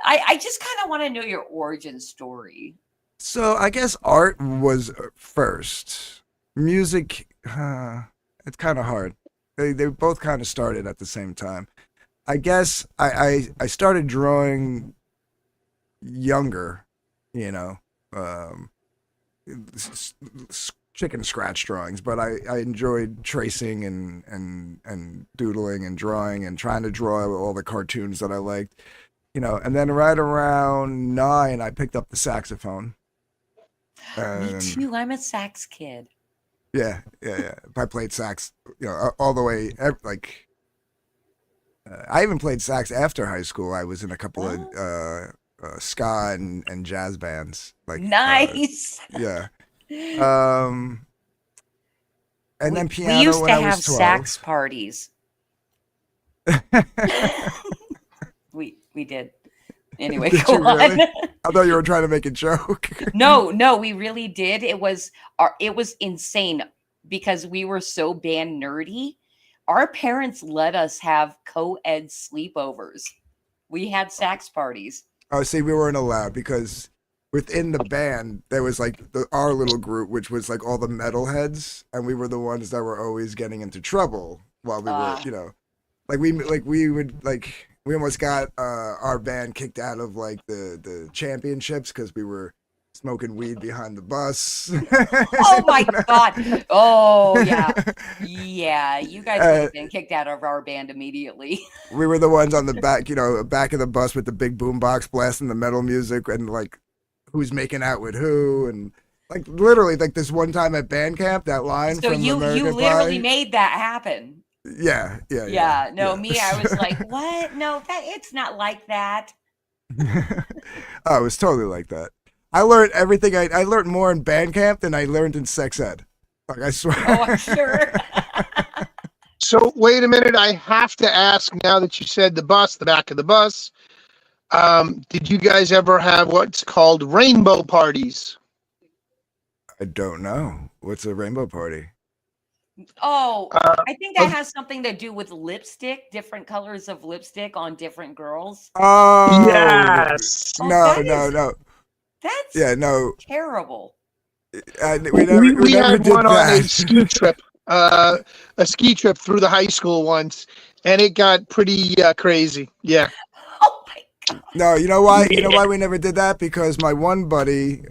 [SPEAKER 1] I just kind of want to know your origin story.
[SPEAKER 5] So I guess art was first. Music, it's kind of hard. They both kind of started at the same time. I guess I started drawing younger, chicken scratch drawings, but I enjoyed tracing and doodling and drawing and trying to draw all the cartoons that I liked, and then right around 9 I picked up the saxophone.
[SPEAKER 1] Me
[SPEAKER 5] And
[SPEAKER 1] too. I'm a sax kid.
[SPEAKER 5] yeah. I played sax, all the way, like I even played sax after high school. I was in a couple of ska and jazz bands, like
[SPEAKER 1] Nice.
[SPEAKER 5] yeah. Um, and then
[SPEAKER 1] We
[SPEAKER 5] piano
[SPEAKER 1] used
[SPEAKER 5] when
[SPEAKER 1] to
[SPEAKER 5] I was
[SPEAKER 1] have
[SPEAKER 5] 12.
[SPEAKER 1] sax parties. We did. Anyway,
[SPEAKER 5] Did
[SPEAKER 1] go
[SPEAKER 5] you
[SPEAKER 1] on.
[SPEAKER 5] really? I thought you were trying to make a joke.
[SPEAKER 1] No, we really did. It was insane because we were so band nerdy. Our parents let us have co-ed sleepovers. We had sax parties.
[SPEAKER 5] Oh, see, we weren't allowed because within the band there was like our little group, which was like all the metalheads, and we were the ones that were always getting into trouble while we were,
[SPEAKER 1] Ah.
[SPEAKER 5] we almost got our band kicked out of like the championships because we were smoking weed behind the bus.
[SPEAKER 1] Oh my God. Oh yeah. Yeah. You guys would have been kicked out of our band immediately.
[SPEAKER 5] We were the ones on the back of the bus with the big boombox blasting the metal music and like who's making out with who and like literally like this one time at band camp that line
[SPEAKER 1] So
[SPEAKER 5] from
[SPEAKER 1] you
[SPEAKER 5] American
[SPEAKER 1] literally
[SPEAKER 5] Pie.
[SPEAKER 1] mad that happen.
[SPEAKER 5] Yeah.
[SPEAKER 1] No, me, I was like, what? No, it's not like that.
[SPEAKER 5] Oh, it was totally like that. I learned everything. I learned more in band camp than I learned in sex ed. Like I swear.
[SPEAKER 1] Oh, I'm sure.
[SPEAKER 4] So wait a minute. I have to ask now that you said the back of the bus. Did you guys ever have what's called rainbow parties?
[SPEAKER 5] I don't know. What's a rainbow party?
[SPEAKER 1] Oh,
[SPEAKER 4] Uh,
[SPEAKER 1] I think that has something to do with lipstick, different colors of lipstick on different girls.
[SPEAKER 5] Oh,
[SPEAKER 4] yes.
[SPEAKER 1] Oh,
[SPEAKER 5] no,
[SPEAKER 1] that
[SPEAKER 5] no,
[SPEAKER 1] is-
[SPEAKER 5] no.
[SPEAKER 1] That's
[SPEAKER 5] Yeah, no.
[SPEAKER 1] terrible.
[SPEAKER 5] We never
[SPEAKER 4] had
[SPEAKER 5] did
[SPEAKER 4] one on a
[SPEAKER 5] that.
[SPEAKER 4] ski trip, a ski trip through the high school once, and it got pretty crazy. Yeah.
[SPEAKER 1] Oh my God.
[SPEAKER 5] No, you know why? You know why we never did that? Because my one buddy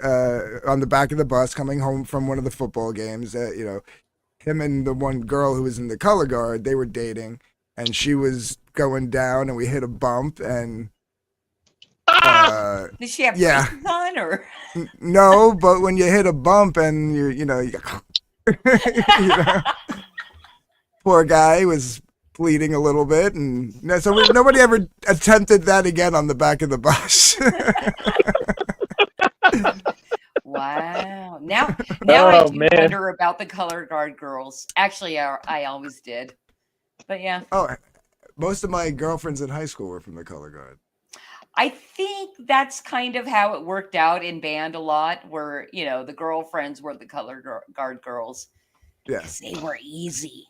[SPEAKER 5] on the back of the bus coming home from one of the football games, him and the one girl who was in the color guard, they were dating, and she was going down, and we hit a bump, and
[SPEAKER 1] Did she have
[SPEAKER 5] yeah.
[SPEAKER 1] braces on or?
[SPEAKER 5] No, but when you hit a bump and you poor guy was bleeding a little bit, and so nobody ever attempted that again on the back of the bus.
[SPEAKER 1] Wow. Now
[SPEAKER 4] Oh,
[SPEAKER 1] I do
[SPEAKER 4] man.
[SPEAKER 1] wonder about the color guard girls. Actually, I always did. But yeah,
[SPEAKER 5] Oh, most of my girlfriends in high school were from the color guard.
[SPEAKER 1] I think that's kind of how it worked out in band a lot, where, the girlfriends were the color guard girls.
[SPEAKER 5] Yeah.
[SPEAKER 1] Because they were easy.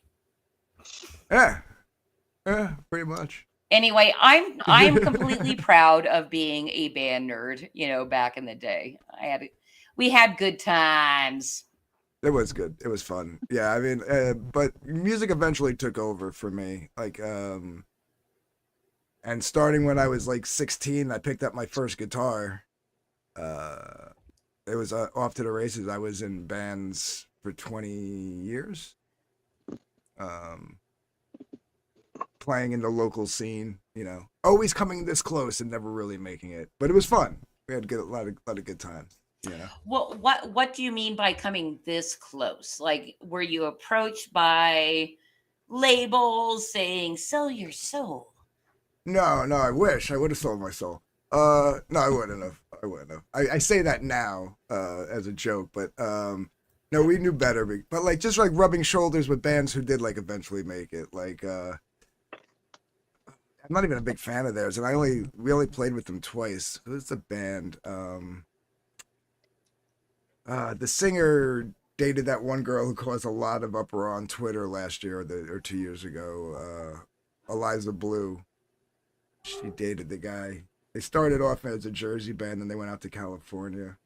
[SPEAKER 5] Yeah, pretty much.
[SPEAKER 1] Anyway, I'm completely proud of being a band nerd, back in the day. We had good times.
[SPEAKER 5] It was good. It was fun. Yeah, I mean, but music eventually took over for me. Like, and starting when I was like 16, I picked up my first guitar. It was off to the races. I was in bands for 20 years. Playing in the local scene, always coming this close and never really making it. But it was fun. We had a lot of good times.
[SPEAKER 1] Well, what do you mean by coming this close? Like, were you approached by labels saying "sell your soul"?
[SPEAKER 5] No, I wish I would have sold my soul. No, I wouldn't have. I say that now as a joke, but no, we knew better. But like just like rubbing shoulders with bands who did like eventually make it. Like I'm not even a big fan of theirs, and we only played with them twice. Who's the band? The singer dated that one girl who caused a lot of uproar on Twitter last year or 2 years ago. Eliza Blue. She dated the guy. They started off as a Jersey band, and they went out to California.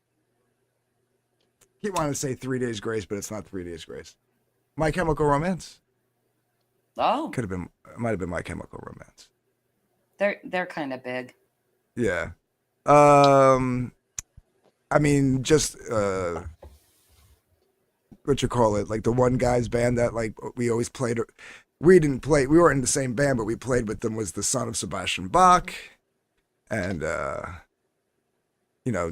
[SPEAKER 5] Keep wanting to say 3 Days Grace, but it's not 3 Days Grace. My Chemical Romance.
[SPEAKER 1] Oh,
[SPEAKER 5] It might have been My Chemical Romance.
[SPEAKER 1] they're kind of big.
[SPEAKER 5] Yeah. I mean, just what you call it, like the one guy's band that like we always played. We didn't play. We weren't in the same band, but we played with them. Was the son of Sebastian Bach, and you know,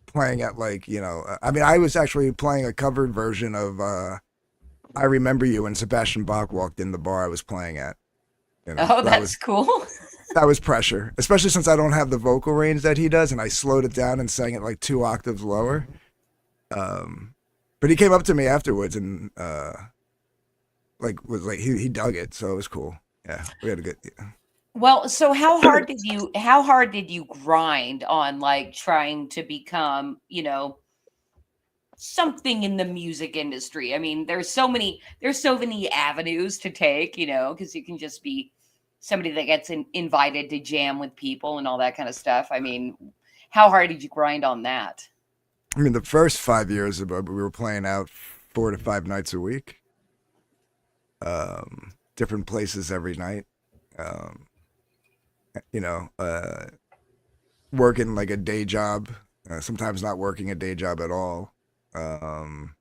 [SPEAKER 5] playing at like I mean, I was actually playing a covered version of "I Remember You" when Sebastian Bach walked in the bar I was playing at.
[SPEAKER 1] Oh,
[SPEAKER 5] That
[SPEAKER 1] that's
[SPEAKER 5] was
[SPEAKER 1] cool.
[SPEAKER 5] that was pressure, especially since I don't have the vocal range that he does, and I slowed it down and sang it like 2 octaves lower. But he came up to me afterwards and like was like he dug it, so it was cool. Yeah, we had a good. Yeah.
[SPEAKER 1] Well, so how hard did you grind on like trying to become, something in the music industry? I mean, there's so many avenues to take, because you can just be somebody that gets invited to jam with people and all that kind of stuff. I mean, how hard did you grind on that?
[SPEAKER 5] I mean, the first 5 years we were playing out 4 to 5 nights a week, different places every night. Um, you know, working like a day job, sometimes not working a day job at all. Um,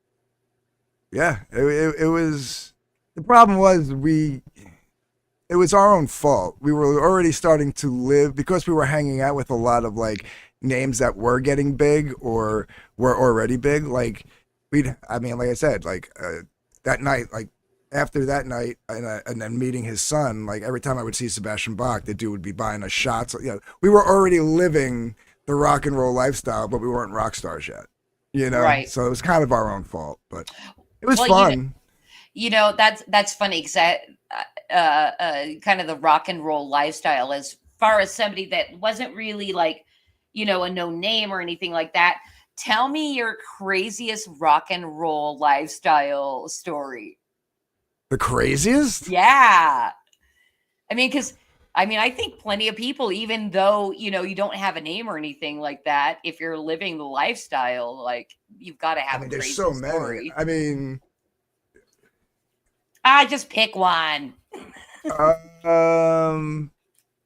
[SPEAKER 5] yeah, it was. The problem was it was our own fault. We were already starting to live because we were hanging out with a lot of like names that were getting big or were already big. Like I mean, like I said, like that night, like after that night, and then meeting his son, like every time I would see Sebastian Bach, the dude would be buying us shots. We were already living the rock and roll lifestyle, but we weren't rock stars yet.
[SPEAKER 1] Right.
[SPEAKER 5] So it was kind of our own fault, but it was
[SPEAKER 1] Well,
[SPEAKER 5] fun.
[SPEAKER 1] That's funny because kind of the rock and roll lifestyle, as far as somebody that wasn't really like, a no name or anything like that. Tell me your craziest rock and roll lifestyle story.
[SPEAKER 5] The craziest?
[SPEAKER 1] Yeah. I think plenty of people, even though, you don't have a name or anything like that, if you're living the lifestyle, like you've got to
[SPEAKER 5] I
[SPEAKER 1] have a
[SPEAKER 5] mean, there's
[SPEAKER 1] crazy
[SPEAKER 5] so many.
[SPEAKER 1] story.
[SPEAKER 5] I mean,
[SPEAKER 1] I just pick one.
[SPEAKER 5] um,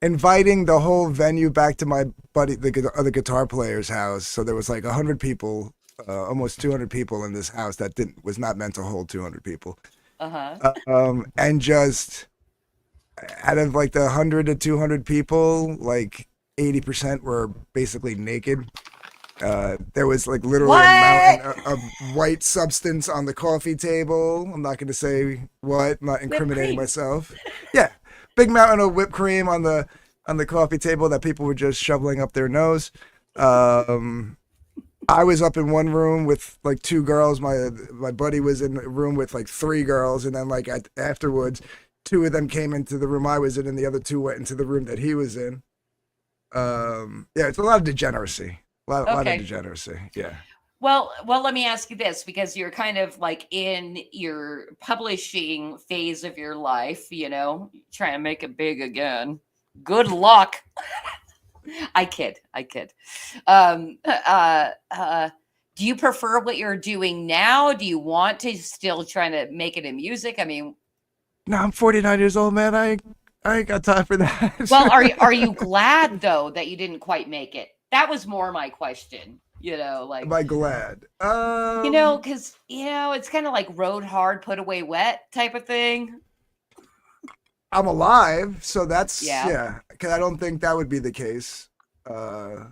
[SPEAKER 5] inviting the whole venue back to my buddy, the other guitar player's house. So there was like 100 people, almost 200 people in this house that was not meant to hold 200 people. And just out of like the 100 to 200 people, like 80% were basically naked. There was like literally a mountain of white substance on the coffee table. I'm not going to say what, I'm not incriminating myself. Yeah, big mountain of whipped cream on the coffee table that people were just shoveling up their nose. I was up in one room with like 2 girls. My buddy was in a room with like 3 girls, and then like afterwards, 2 of them came into the room I was in, and the other 2 went into the room that he was in. Yeah, it's a lot of degeneracy. A lot of degeneracy. Yeah.
[SPEAKER 1] Well, let me ask you this, because you're kind of like in your publishing phase of your life, trying to make it big again. Good luck. I kid. Do you prefer what you're doing now? Do you want to still trying to make it in music? I mean,
[SPEAKER 5] no, I'm 49 years old, man. I ain't got time for that.
[SPEAKER 1] Well, are you glad though that you didn't quite make it? That was more my question. Like,
[SPEAKER 5] am I glad?
[SPEAKER 1] Because it's kind of like rode hard, put away wet type of thing.
[SPEAKER 5] I'm alive, so that's
[SPEAKER 1] Yeah.
[SPEAKER 5] Because I don't think that would be the case. I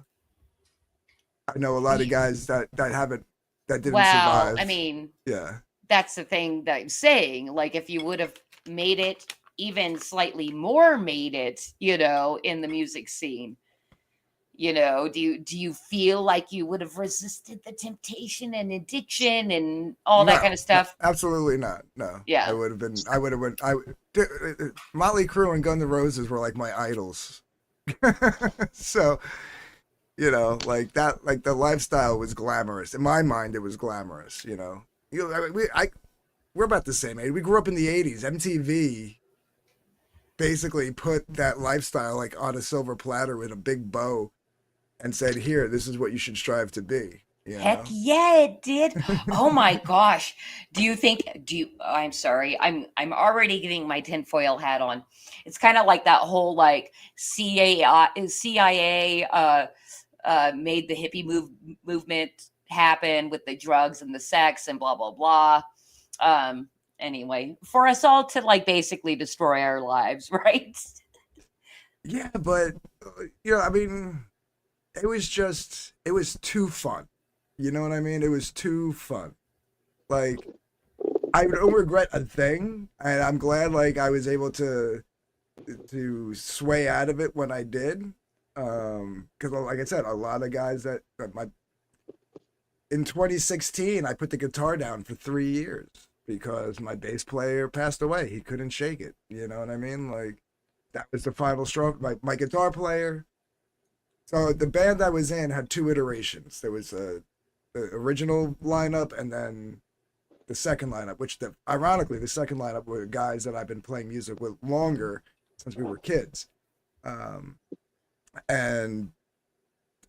[SPEAKER 5] know a lot of guys that didn't survive.
[SPEAKER 1] I mean,
[SPEAKER 5] yeah,
[SPEAKER 1] that's the thing that I'm saying. Like, if you would have made it even slightly more, in the music scene, do you feel like you would have resisted the temptation and addiction and all that kind of stuff?
[SPEAKER 5] Absolutely not. No.
[SPEAKER 1] Yeah.
[SPEAKER 5] I would have went. Motley Crue and Guns N' Roses were like my idols. So, like that, like the lifestyle was glamorous. In my mind, it was glamorous. We're about the same age. We grew up in the 80s. MTV basically put that lifestyle like on a silver platter with a big bow and said, here, this is what you should strive to be.
[SPEAKER 1] Heck yeah, it did. Oh my gosh. I'm sorry. I'm already getting my tinfoil hat on. It's kind of like that whole like CIA made the hippie movement happened with the drugs and the sex and blah, blah, blah. Anyway, for us all to like basically destroy our lives, right?
[SPEAKER 5] Yeah, but I mean, it was too fun. You know what I mean? It was too fun. Like, I don't regret a thing, and I'm glad like I was able to sway out of it when I did. Because like I said, a lot of guys that my in 2016, I put the guitar down for 3 years because my bass player passed away. He couldn't shake it. You know what I mean? Like, that was the final straw. My guitar player. So the band I was in had two iterations. There was the original lineup and then the second lineup, which ironically the second lineup were guys that I've been playing music with longer since we were kids. And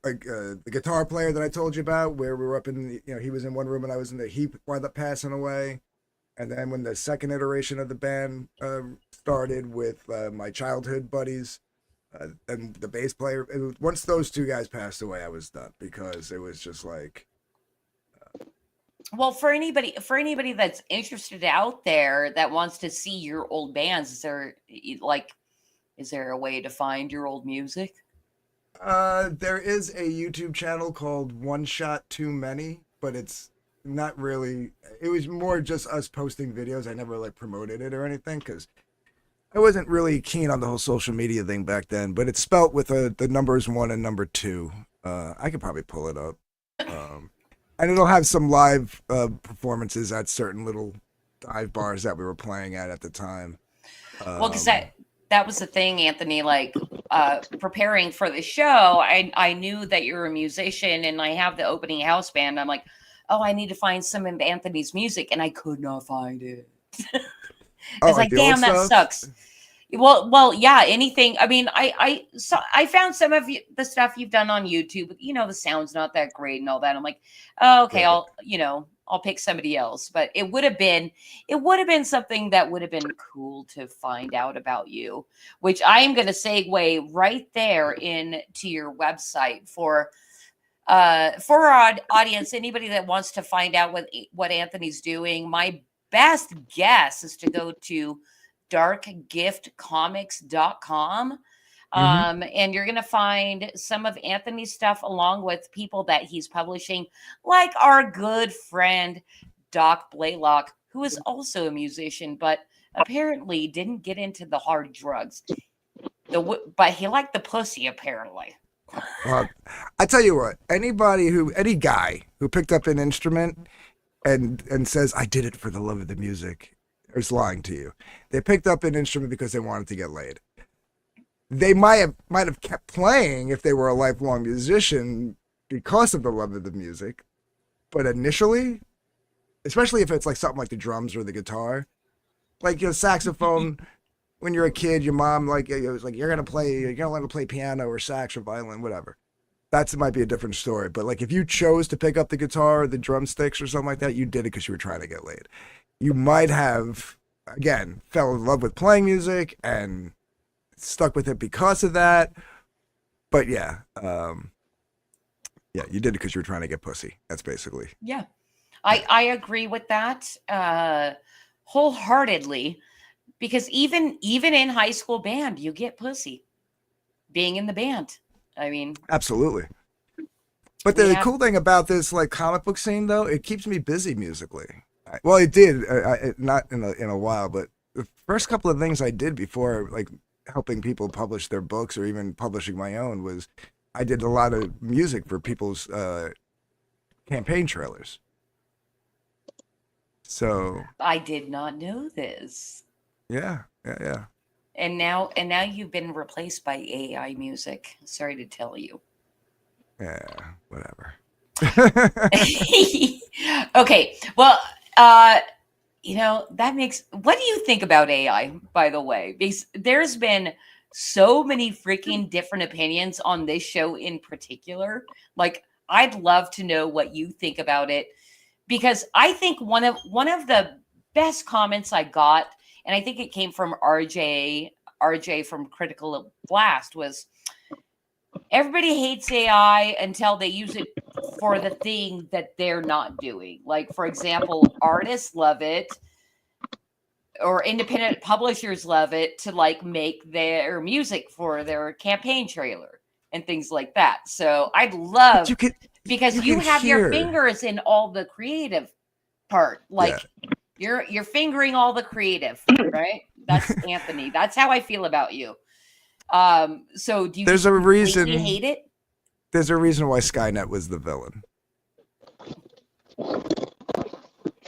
[SPEAKER 5] the guitar player that I told you about, where we were up in, he was in one room and I was in the, he wound up passing away. And then when the second iteration of the band started with my childhood buddies and the bass player, once those two guys passed away, I was done because it was just like.
[SPEAKER 1] Well, for anybody that's interested out there that wants to see your old bands, is there a way to find your old music?
[SPEAKER 5] There is a YouTube channel called One Shot Too Many, but it's not really. It was more just us posting videos. I never like promoted it or anything because I wasn't really keen on the whole social media thing back then. But it's spelt with the numbers 1 and number 2. I could probably pull it up, and it'll have some live performances at certain little dive bars that we were playing at the time.
[SPEAKER 1] Well, because that was the thing, Anthony, like preparing for the show, I knew that you're a musician and I have the opening house band. I'm like, oh, I need to find some of Anthony's music, and I could not find it. It's like, damn, that sucks. Well, yeah, anything. I mean, I found some of the stuff you've done on YouTube, but the sound's not that great and all that. I'm like, oh, okay,
[SPEAKER 5] Right.
[SPEAKER 1] I'll pick somebody else. But it would have been something that would have been cool to find out about you, which I am going to segue right there into your website for our audience, anybody that wants to find out what Anthony's doing. My best guess is to go to darkgiftcomics.com. And you're going to find some of Anthony's stuff along with people that he's publishing, like our good friend, Doc Blaylock, who is also a musician, but apparently didn't get into the hard drugs. But he liked the pussy, apparently.
[SPEAKER 5] I tell you what, any guy who picked up an instrument and says, I did it for the love of the music, is lying to you. They picked up an instrument because they wanted to get laid. They might have kept playing if they were a lifelong musician because of the love of the music. But initially, especially if it's like something like the drums or the guitar, like your saxophone, when you're a kid, your mom it was like, you're gonna learn to play piano or sax or violin, whatever. That might be a different story. But like if you chose to pick up the guitar or the drumsticks or something like that, you did it because you were trying to get laid. You might have, again, fell in love with playing music and stuck with it because of that. But yeah, you did it because you were trying to get pussy. That's basically.
[SPEAKER 1] Yeah, I agree with that wholeheartedly, because even in high school band, you get pussy being in the band. I mean,
[SPEAKER 5] absolutely. But the cool thing about this like comic book scene, though, it keeps me busy musically. Well, it did, not in a while, but the first couple of things I did before, like helping people publish their books or even publishing my own, was I did a lot of music for people's campaign trailers. So
[SPEAKER 1] I did not know this.
[SPEAKER 5] Yeah.
[SPEAKER 1] And now you've been replaced by AI music. Sorry to tell you.
[SPEAKER 5] Yeah, whatever.
[SPEAKER 1] Okay. Well, that makes. What do you think about AI, by the way? Because there's been so many freaking different opinions on this show in particular. Like, I'd love to know what you think about it, because I think one of the best comments I got, and I think it came from RJ from Critical Blast, was everybody hates AI until they use it for the thing that they're not doing. Like, for example, artists love it, or independent publishers love it to like make their music for their campaign trailer and things like that. So I'd love,
[SPEAKER 5] You could
[SPEAKER 1] because
[SPEAKER 5] you
[SPEAKER 1] you
[SPEAKER 5] could
[SPEAKER 1] have your
[SPEAKER 5] hear.
[SPEAKER 1] fingers in all the creative part. Like you're fingering all the creative, right? That's Anthony. That's how I feel about you. So do you
[SPEAKER 5] There's
[SPEAKER 1] just
[SPEAKER 5] a
[SPEAKER 1] completely
[SPEAKER 5] reason.
[SPEAKER 1] hate it?
[SPEAKER 5] There's a reason why Skynet was the villain.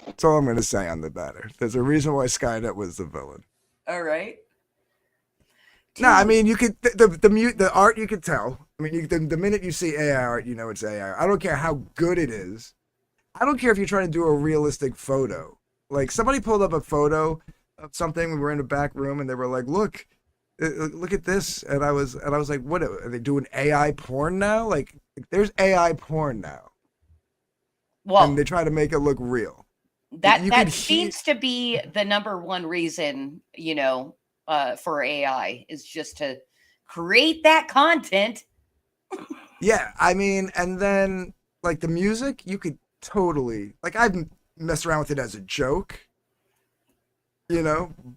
[SPEAKER 5] That's all I'm going to say on the matter. There's a reason why Skynet was the villain.
[SPEAKER 1] All right.
[SPEAKER 5] No, I
[SPEAKER 1] Dude,
[SPEAKER 5] mean you could the art you could tell. I mean the minute you see AI art, you know it's AI. I don't care how good it is. I don't care if you're trying to do a realistic photo. Like somebody pulled up a photo of something. We were in a back room and they were like, "Look at this," and I was like, "What are they doing? AI porn now? Like there's AI porn now,
[SPEAKER 1] well,
[SPEAKER 5] and they try to make it look real."
[SPEAKER 1] that
[SPEAKER 5] You
[SPEAKER 1] that
[SPEAKER 5] could hear.
[SPEAKER 1] seems to be the number one reason, for AI is just to create that content.
[SPEAKER 5] Yeah, I mean, and then like the music, you could totally like I've messed around with it as a joke,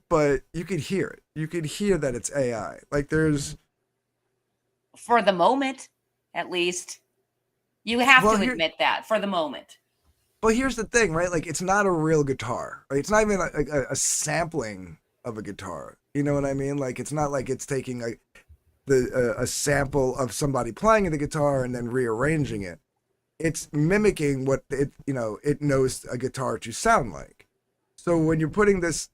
[SPEAKER 5] but you could hear it. You could hear that it's AI. Like there's
[SPEAKER 1] For the moment, at least. You have
[SPEAKER 5] well
[SPEAKER 1] to
[SPEAKER 5] here
[SPEAKER 1] admit that for the moment.
[SPEAKER 5] well here's the thing, right? Like it's not a real guitar. Like it's not even a sampling of a guitar. You know what I mean? Like it's not like it's taking a sample of somebody playing the guitar and then rearranging it. It's mimicking what it knows a guitar to sound like. So when you're putting this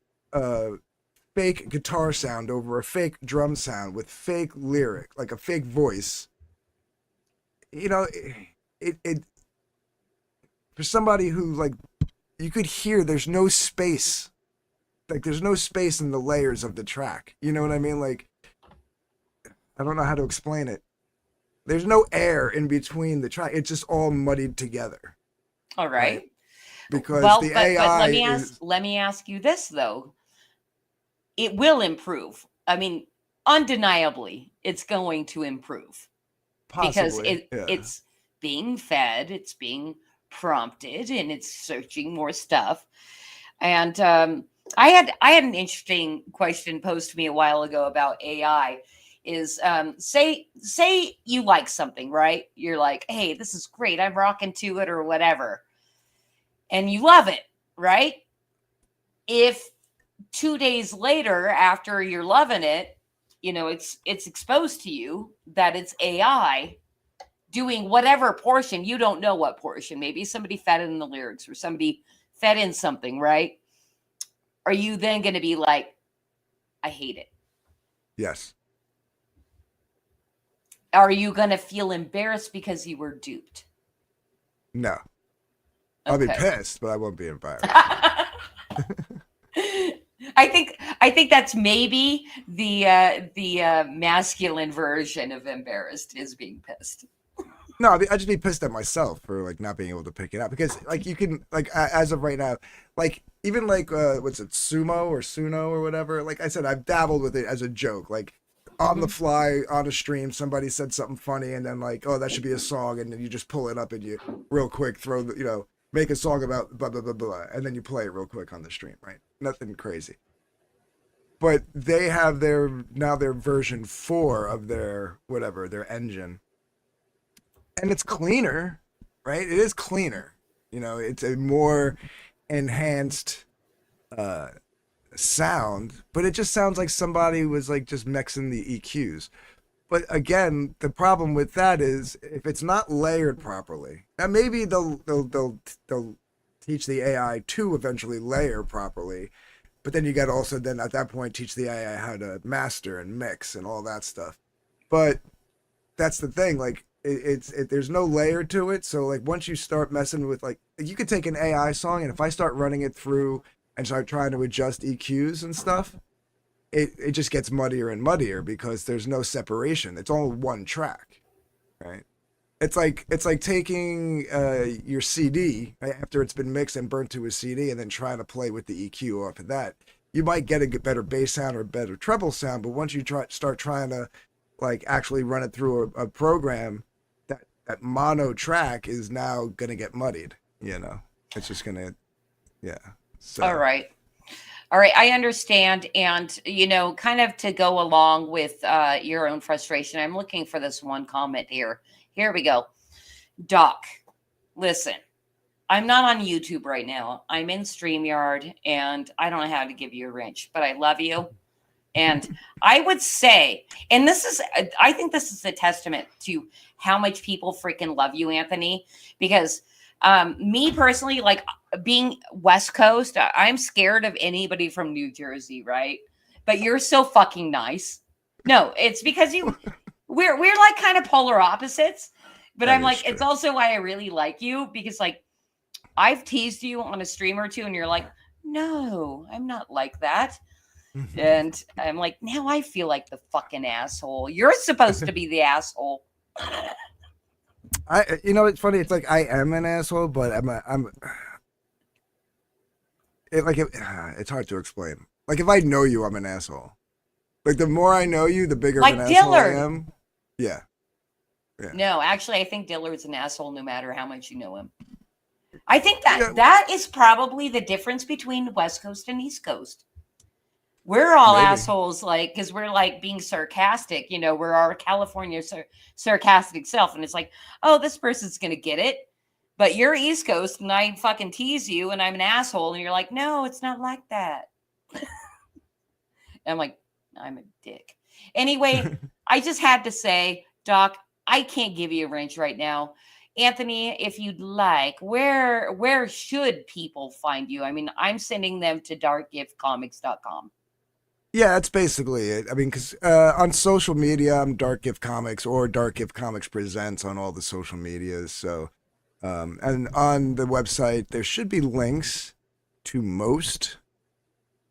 [SPEAKER 5] fake guitar sound over a fake drum sound with fake lyric, like a fake voice, it for somebody who like you could hear there's no space. Like there's no space in the layers of the track. You know what I mean? Like I don't know how to explain it. There's no air in between the track. It's just all muddied together.
[SPEAKER 1] All right.
[SPEAKER 5] Right? Because
[SPEAKER 1] Well,
[SPEAKER 5] the
[SPEAKER 1] but
[SPEAKER 5] AI
[SPEAKER 1] let
[SPEAKER 5] is
[SPEAKER 1] me ask you this though. It will improve. I mean, undeniably, it's going to improve because
[SPEAKER 5] possibly, yeah.
[SPEAKER 1] it's being fed, it's being prompted, and it's searching more stuff. And I had an interesting question posed to me a while ago about AI. Is say you like something, right? You're like, hey, this is great. I'm rocking to it or whatever, and you love it, right? If 2 days later, after you're loving it, it's exposed to you that it's AI doing whatever portion, you don't know what portion. Maybe somebody fed in the lyrics or somebody fed in something, right? Are you then going to be like, I hate it?
[SPEAKER 5] Yes.
[SPEAKER 1] Are you going to feel embarrassed because you were duped?
[SPEAKER 5] No. I'll be
[SPEAKER 1] Okay.
[SPEAKER 5] pissed, but I won't be embarrassed.
[SPEAKER 1] I think that's maybe the masculine version of embarrassed is being pissed.
[SPEAKER 5] No, I'd just be pissed at myself for like not being able to pick it up because like you can like as of right now, like even like what's it, sumo or suno or whatever. Like I said, I've dabbled with it as a joke, like on the fly on a stream. Somebody said something funny, and then like, oh, that should be a song, and then you just pull it up and you real quick throw the make a song about blah blah blah blah, and then you play it real quick on the stream, right? Nothing crazy. But they have their version 4 of their whatever their engine, and it's cleaner, right? It is cleaner. It's a more enhanced sound, but it just sounds like somebody was like just mixing the EQs. But again, the problem with that is if it's not layered properly. Now maybe they'll teach the AI to eventually layer properly, but then you got to also then at that point teach the AI how to master and mix and all that stuff. But that's the thing, like there's no layer to it. So like once you start messing with like you could take an AI song and if I start running it through and start trying to adjust EQs and stuff, it just gets muddier and muddier because there's no separation. It's all one track, right? It's like taking your CD right, after it's been mixed and burnt to a CD and then trying to play with the EQ off of that. You might get a better bass sound or a better treble sound, but once you start trying to like actually run it through a program that that mono track is now gonna get muddied. You know, it's just gonna, yeah. So
[SPEAKER 1] All right. All right, I understand. And, kind of to go along with your own frustration, I'm looking for this one comment here. Here we go. Doc, listen, I'm not on YouTube right now. I'm in StreamYard, and I don't know how to give you a wrench, but I love you. And I would say, and I think this is a testament to how much people freaking love you, Anthony, because me personally, like being West Coast, I'm scared of anybody from New Jersey, right? But you're so fucking nice. No, it's because we're like kind of polar opposites, but
[SPEAKER 5] That
[SPEAKER 1] I'm
[SPEAKER 5] is
[SPEAKER 1] like,
[SPEAKER 5] true.
[SPEAKER 1] it's also why I really like you, because like I've teased you on a stream or two and you're like, no, I'm not like that. And I'm like, now I feel like the fucking asshole. You're supposed to be the asshole.
[SPEAKER 5] it's funny. It's like I am an asshole, but it's hard to explain. Like if I know you, I'm an asshole. Like the more I know you, the bigger
[SPEAKER 1] Like
[SPEAKER 5] of an asshole I
[SPEAKER 1] Dillard.
[SPEAKER 5] am. Yeah.
[SPEAKER 1] No, actually, I think Dillard's an asshole no matter how much you know him. I think
[SPEAKER 5] Yeah.
[SPEAKER 1] that is probably the difference between West Coast and East Coast. We're all
[SPEAKER 5] Maybe.
[SPEAKER 1] assholes, like, because we're like being sarcastic, we're our California sarcastic self. And it's like, oh, this person's going to get it. But you're East Coast and I fucking tease you and I'm an asshole. And you're like, no, it's not like that. I'm like, I'm a dick. Anyway, I just had to say, Doc, I can't give you a wrench right now. Anthony, if you'd like, where should people find you? I mean, I'm sending them to darkgiftcomics.com.
[SPEAKER 5] Yeah, that's basically it. I mean, because on social media, I'm Dark Gift Comics or Dark Gift Comics Presents on all the social medias. So, and on the website, there should be links to most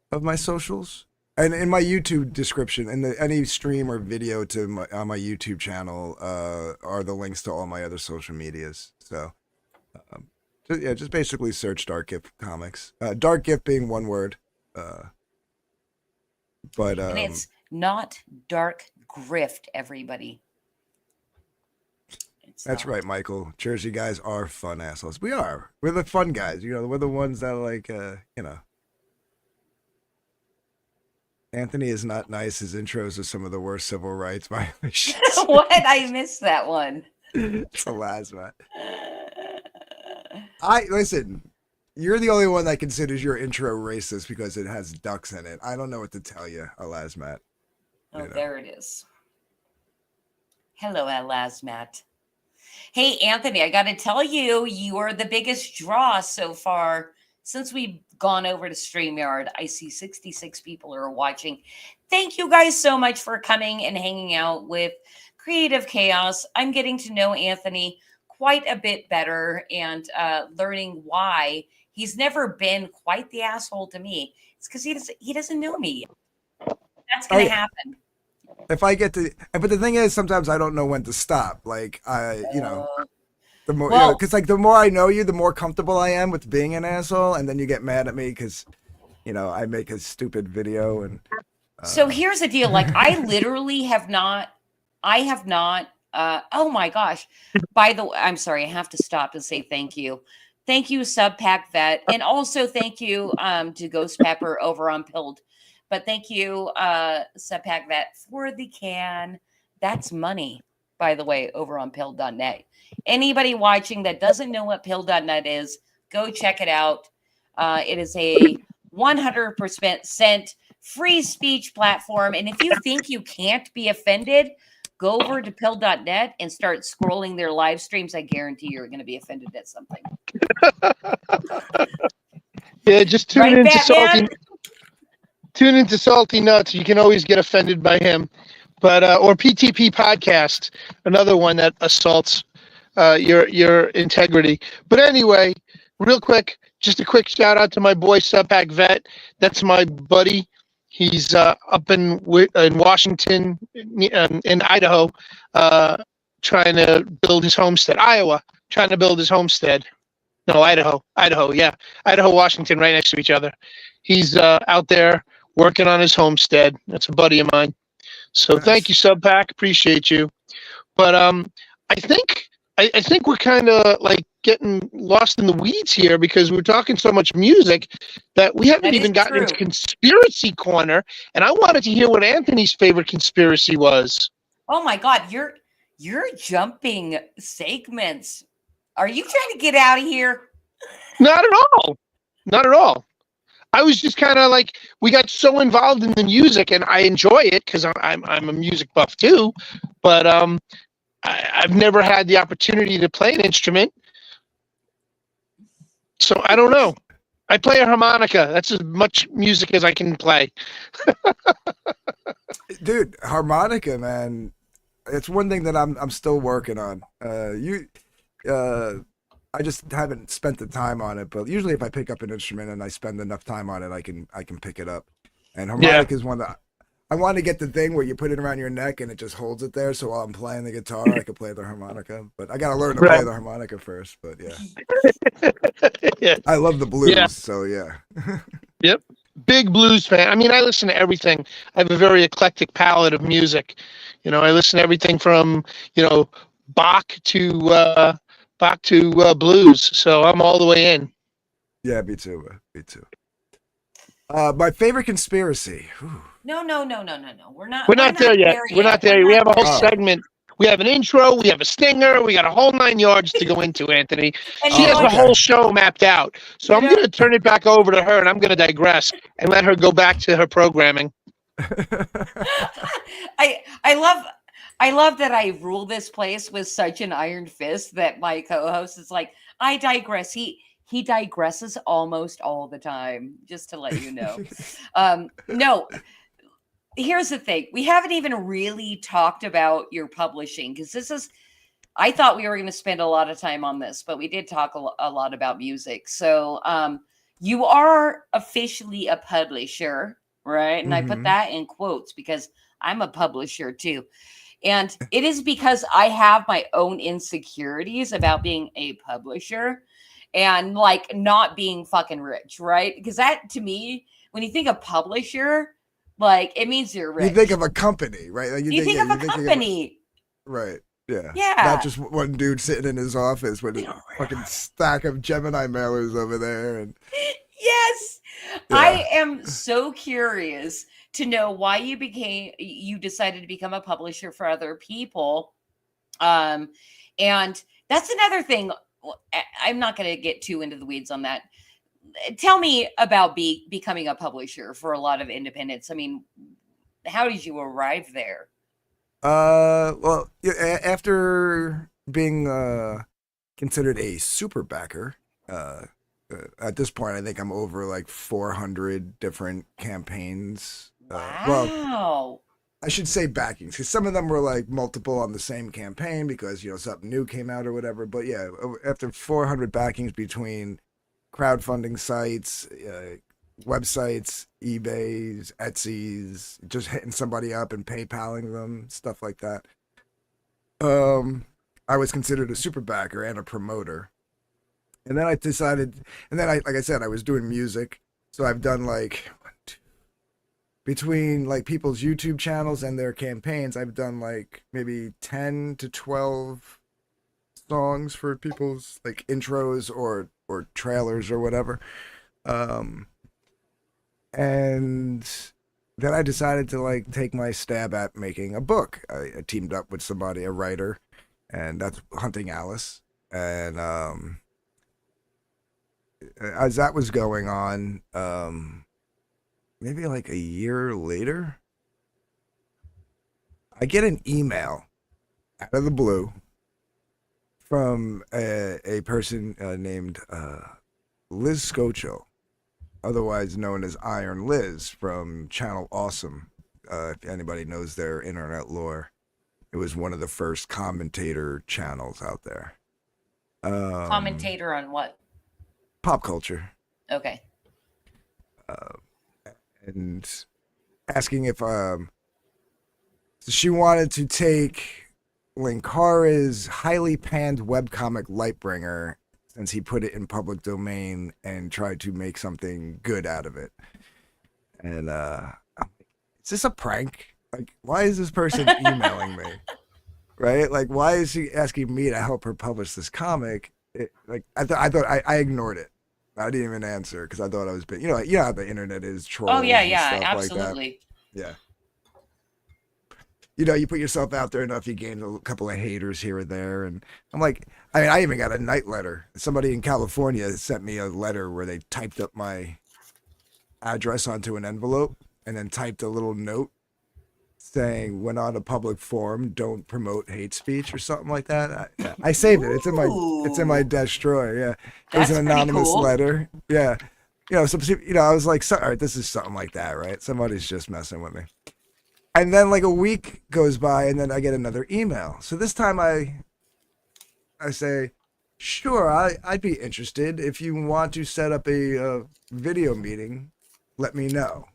[SPEAKER 5] of my socials. And in my YouTube description, any stream or video on my YouTube channel are the links to all my other social medias. So, just basically search Dark Gift Comics. Dark Gift being one word. But
[SPEAKER 1] and it's not dark grift, everybody.
[SPEAKER 5] That's right, Michael. Jersey guys are fun assholes. We are. We're the fun guys. We're the ones that like, Anthony is not nice. His intros are some of the worst civil rights violations.
[SPEAKER 1] What? I missed that one.
[SPEAKER 5] It's a lasmat. Listen. You're the only one that considers your intro racist because it has ducks in it. I don't know what to tell you, Alasmat.
[SPEAKER 1] Oh, there it is. Hello, Alasmat. Hey, Anthony, I got to tell you, you are the biggest draw so far since we've gone over to StreamYard. I see 66 people are watching. Thank you guys so much for coming and hanging out with Creative Chaos. I'm getting to know Anthony quite a bit better and learning why he's never been quite the asshole to me. It's because he doesn't know me yet. That's going to happen.
[SPEAKER 5] If I get to, but the thing is, sometimes I don't know when to stop. Like the more, because like the more I know you, the more comfortable I am with being an asshole, and then you get mad at me because, I make a stupid video and.
[SPEAKER 1] So here's the deal. Like I literally have not. Oh my gosh. By the way, I'm sorry. I have to stop and say thank you. Thank you, Subpack Vet. And also thank you to Ghost Pepper over on Pilled. But thank you, Subpack Vet, for the can. That's money, by the way, over on Pilled.net. Anybody watching that doesn't know what Pilled.net is, go check it out. It is a 100% free speech platform. And if you think you can't be offended, go over to Pill.net and start scrolling their live streams. I guarantee you're going to be offended at something.
[SPEAKER 4] Yeah, just tune into Salty Nuts. You can always get offended by him. But or PTP Podcast, another one that assaults your integrity. But anyway, real quick, just a quick shout out to my boy Subpack Vet. That's my buddy. He's up in Washington, in Idaho, trying to build his homestead. Iowa, trying to build his homestead. No, Idaho, yeah. Idaho, Washington, right next to each other. He's out there working on his homestead. That's a buddy of mine. So Thank you, Subpack. Appreciate you. But I think I think we're kind of like getting lost in the weeds here because we're talking so much music that we haven't
[SPEAKER 1] That is
[SPEAKER 4] even gotten into
[SPEAKER 1] true.
[SPEAKER 4] conspiracy corner. And I wanted to hear what Anthony's favorite conspiracy was.
[SPEAKER 1] Oh my God, you're jumping segments. Are you trying to get out of here?
[SPEAKER 4] Not at all. Not at all. I was just kind of like we got so involved in the music, and I enjoy it because I'm a music buff too. But I've never had the opportunity to play an instrument, so I don't know. I play a harmonica. That's as much music as I can play.
[SPEAKER 5] Dude, harmonica, man. It's one thing that I'm still working on. I just haven't spent the time on it, but usually if I pick up an instrument and I spend enough time on it, I can pick it up. And
[SPEAKER 4] Yeah.
[SPEAKER 5] harmonica is one that I want to get the thing where you put it around your neck and it just holds it there. So while I'm playing the guitar, I can play the harmonica. But I gotta learn to play
[SPEAKER 4] Right.
[SPEAKER 5] the harmonica first. But yeah,
[SPEAKER 4] Yeah.
[SPEAKER 5] I love the blues.
[SPEAKER 4] Yeah.
[SPEAKER 5] So yeah.
[SPEAKER 4] Yep. Big blues fan. I mean, I listen to everything. I have a very eclectic palette of music. I listen to everything from, Bach to blues. So I'm all the way in.
[SPEAKER 5] Yeah, me too. Me too. My favorite conspiracy. Whew.
[SPEAKER 1] No. We're not.
[SPEAKER 4] We're not there yet. We're not there.
[SPEAKER 1] We're
[SPEAKER 4] We have a whole
[SPEAKER 5] Oh.
[SPEAKER 4] segment. We have an intro. We have a stinger. We got a whole 9 yards to go into, Anthony.
[SPEAKER 1] And
[SPEAKER 4] She
[SPEAKER 1] you
[SPEAKER 4] has
[SPEAKER 1] know
[SPEAKER 4] the
[SPEAKER 1] what?
[SPEAKER 4] whole show mapped out. So
[SPEAKER 1] You
[SPEAKER 4] I'm
[SPEAKER 1] know-
[SPEAKER 4] going to turn it back over to her, and I'm going to digress and let her go back to her programming.
[SPEAKER 1] I love that I rule this place with such an iron fist that my co-host is like, I digress. He digresses almost all the time, just to let you know. No, here's the thing. We haven't even really talked about your publishing because I thought we were going to spend a lot of time on this, but we did talk a lot about music. So you are officially a publisher, right? And I put
[SPEAKER 5] Mhm.
[SPEAKER 1] that in quotes because I'm a publisher too. And it is because I have my own insecurities about being a publisher and like not being fucking rich, right? Because that to me, when you think of publisher, like it means you're rich.
[SPEAKER 5] You think of a company, right? Like
[SPEAKER 1] You think
[SPEAKER 5] yeah,
[SPEAKER 1] of a company.
[SPEAKER 5] right. Yeah.
[SPEAKER 1] Yeah.
[SPEAKER 5] Not just one dude sitting in his office with a
[SPEAKER 1] Yeah.
[SPEAKER 5] fucking stack of Gemini mailers over there. And
[SPEAKER 1] Yes.
[SPEAKER 5] Yeah.
[SPEAKER 1] I am so curious to know why you decided to become a publisher for other people. And that's another thing. I'm not going to get too into the weeds on that. Tell me about becoming a publisher for a lot of independents. I mean, how did you arrive there?
[SPEAKER 5] well, yeah, after being considered a super backer, at this point, I think I'm over like 400 different campaigns. Well,
[SPEAKER 1] Wow.
[SPEAKER 5] I should say backings because some of them were like multiple on the same campaign because something new came out or whatever. But yeah, after 400 backings between crowdfunding sites, websites, eBay's, Etsy's, just hitting somebody up and PayPaling them, stuff like that. I was considered a super backer and a promoter. And then I decided, like I said, I was doing music. So I've done like, between like people's YouTube channels and their campaigns, I've done like maybe 10 to 12 songs for people's like intros or trailers or whatever. And then I decided to like take my stab at making a book. I teamed up with somebody, a writer, and that's Hunting Alice. And as that was going on, maybe like a year later, I get an email out of the blue from a person named Liz Scocho, otherwise known as Iron Liz from Channel Awesome. If anybody knows their internet lore, it was one of the first commentator channels out there.
[SPEAKER 1] Commentator on what?
[SPEAKER 5] Pop culture.
[SPEAKER 1] Okay.
[SPEAKER 5] And asking if so she wanted to take Linkara's highly panned webcomic Lightbringer, since he put it in public domain, and tried to make something good out of it. And I'm like, is this a prank? Like, why is this person emailing me? right? Like, why is she asking me to help her publish this comic? I ignored it. I didn't even answer because I thought I was being, you know how the internet is,
[SPEAKER 1] Oh
[SPEAKER 5] trolls
[SPEAKER 1] yeah,
[SPEAKER 5] and
[SPEAKER 1] yeah,
[SPEAKER 5] stuff like that.
[SPEAKER 1] absolutely.
[SPEAKER 5] Yeah. You put yourself out there enough, you gain a couple of haters here or there. And I'm like, I mean, I even got a night letter. Somebody in California sent me a letter where they typed up my address onto an envelope and then typed a little note saying, when on a public forum, don't promote hate speech or something like that. I saved it. It's in my
[SPEAKER 1] Ooh,
[SPEAKER 5] desk drawer. Yeah. It was
[SPEAKER 1] that's
[SPEAKER 5] an
[SPEAKER 1] pretty
[SPEAKER 5] anonymous
[SPEAKER 1] cool.
[SPEAKER 5] letter. Yeah. I was like, all right, this is something like that, right? Somebody's just messing with me. And then like a week goes by and then I get another email. So this time I say, sure, I'd be interested. If you want to set up a video meeting, let me know.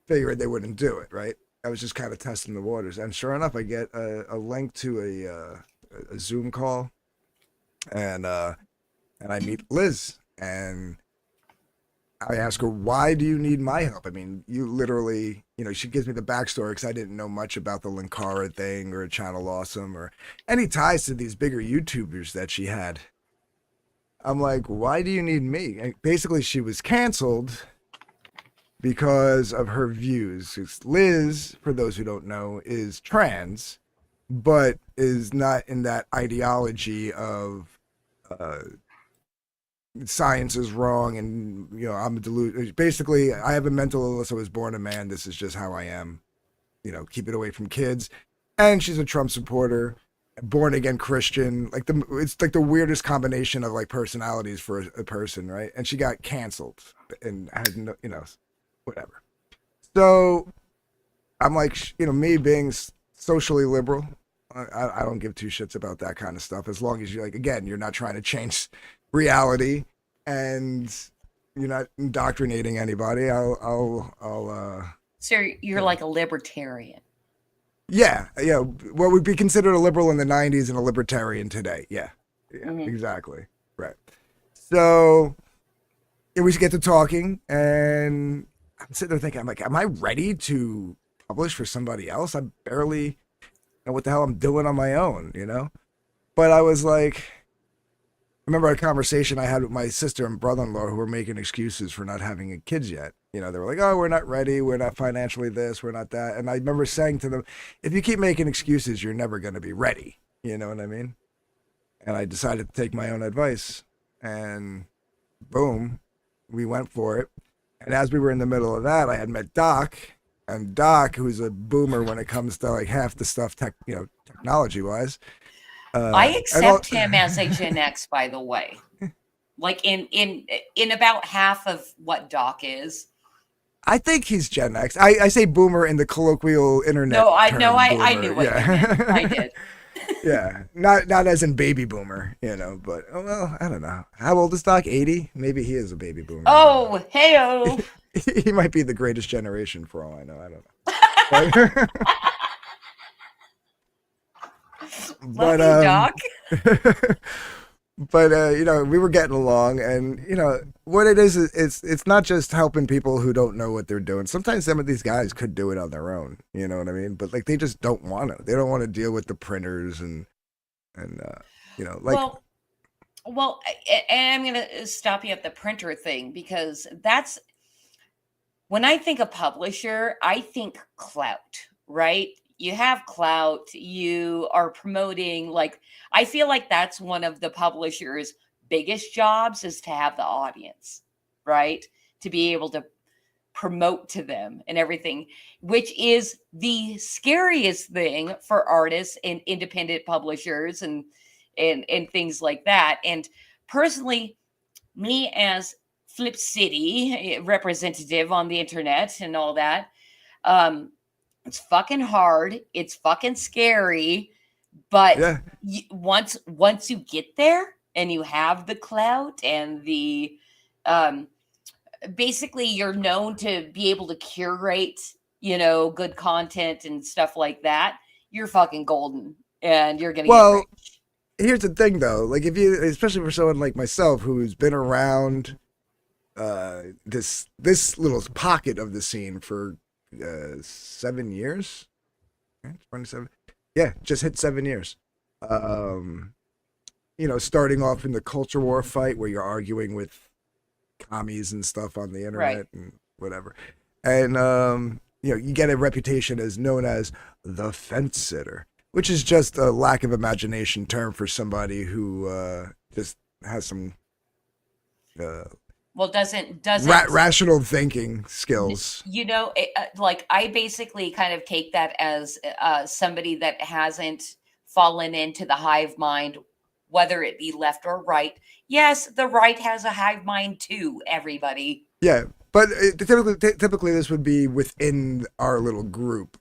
[SPEAKER 5] Figured they wouldn't do it, right? I was just kind of testing the waters. And sure enough, I get a link to a Zoom call and I meet Liz and I ask her, why do you need my help? I mean, you literally, she gives me the backstory because I didn't know much about the Linkara thing or Channel Awesome or any ties to these bigger YouTubers that she had. I'm like, why do you need me? And basically, she was canceled because of her views. Liz, for those who don't know, is trans, but is not in that ideology of uh, science is wrong and I'm a delusion. Basically, I have a mental illness. I was born a man. This is just how I am. Keep it away from kids. And she's a Trump supporter, born again Christian. It's like the weirdest combination of like personalities for a person, right? And she got canceled and had no, whatever. So I'm like, me being socially liberal, I don't give two shits about that kind of stuff as long as you're not trying to change reality and you're not indoctrinating anybody.
[SPEAKER 1] So you're like a libertarian.
[SPEAKER 5] Yeah, what would be considered a liberal in the 90s and a libertarian today. Yeah, exactly. Right. So we get to talking and I'm sitting there thinking, I'm like, am I ready to publish for somebody else? I barely know what the hell I'm doing on my own, But I was like, I remember a conversation I had with my sister and brother-in-law who were making excuses for not having kids yet. They were like, oh, we're not ready. We're not financially this. We're not that. And I remember saying to them, if you keep making excuses, you're never going to be ready. You know what I mean? And I decided to take my own advice. And boom, we went for it. And as we were in the middle of that, I had met Doc. And Doc, who's a boomer when it comes to like half the stuff, technology-wise.
[SPEAKER 1] I accept him as a Gen X, by the way. Like in about half of what Doc is.
[SPEAKER 5] I think he's Gen X. I say boomer in the colloquial internet.
[SPEAKER 1] I
[SPEAKER 5] term,
[SPEAKER 1] I knew what you meant. I did.
[SPEAKER 5] Yeah, not as in baby boomer, but well, I don't know. How old is Doc? 80? Maybe he is a baby boomer.
[SPEAKER 1] Oh, hey-o.
[SPEAKER 5] He might be the greatest generation for all I know. I don't know.
[SPEAKER 1] Love you, Doc.
[SPEAKER 5] But we were getting along, and what it is it's not just helping people who don't know what they're doing. Sometimes some of these guys could do it on their own, you know what I mean? But like they just don't want to. They don't want to deal with the printers and
[SPEAKER 1] well, and I'm gonna stop you at the printer thing because that's when I think of publisher, I think clout, right? You have clout, you are promoting, like, I feel like that's one of the publisher's biggest jobs is to have the audience, right? To be able to promote to them and everything, which is the scariest thing for artists and independent publishers and things like that. And personally, me as Flip City representative on the internet and all that, it's fucking hard. It's fucking scary. But
[SPEAKER 5] yeah.
[SPEAKER 1] once you get there and you have the clout and the basically you're known to be able to curate, good content and stuff like that, you're fucking golden and you're gonna get rich.
[SPEAKER 5] Here's the thing though, like if you, especially for someone like myself who's been around this little pocket of the scene for 7 years, 27. Yeah, just hit 7 years. Starting off in the culture war fight where you're arguing with commies and stuff on the internet and whatever. And you get a reputation as known as the fence sitter, which is just a lack of imagination term for somebody who just has some
[SPEAKER 1] doesn't
[SPEAKER 5] rational thinking skills.
[SPEAKER 1] Like I basically kind of take that as somebody that hasn't fallen into the hive mind, whether it be left or right. Yes, the right has a hive mind too, everybody.
[SPEAKER 5] Yeah, but typically this would be within our little group.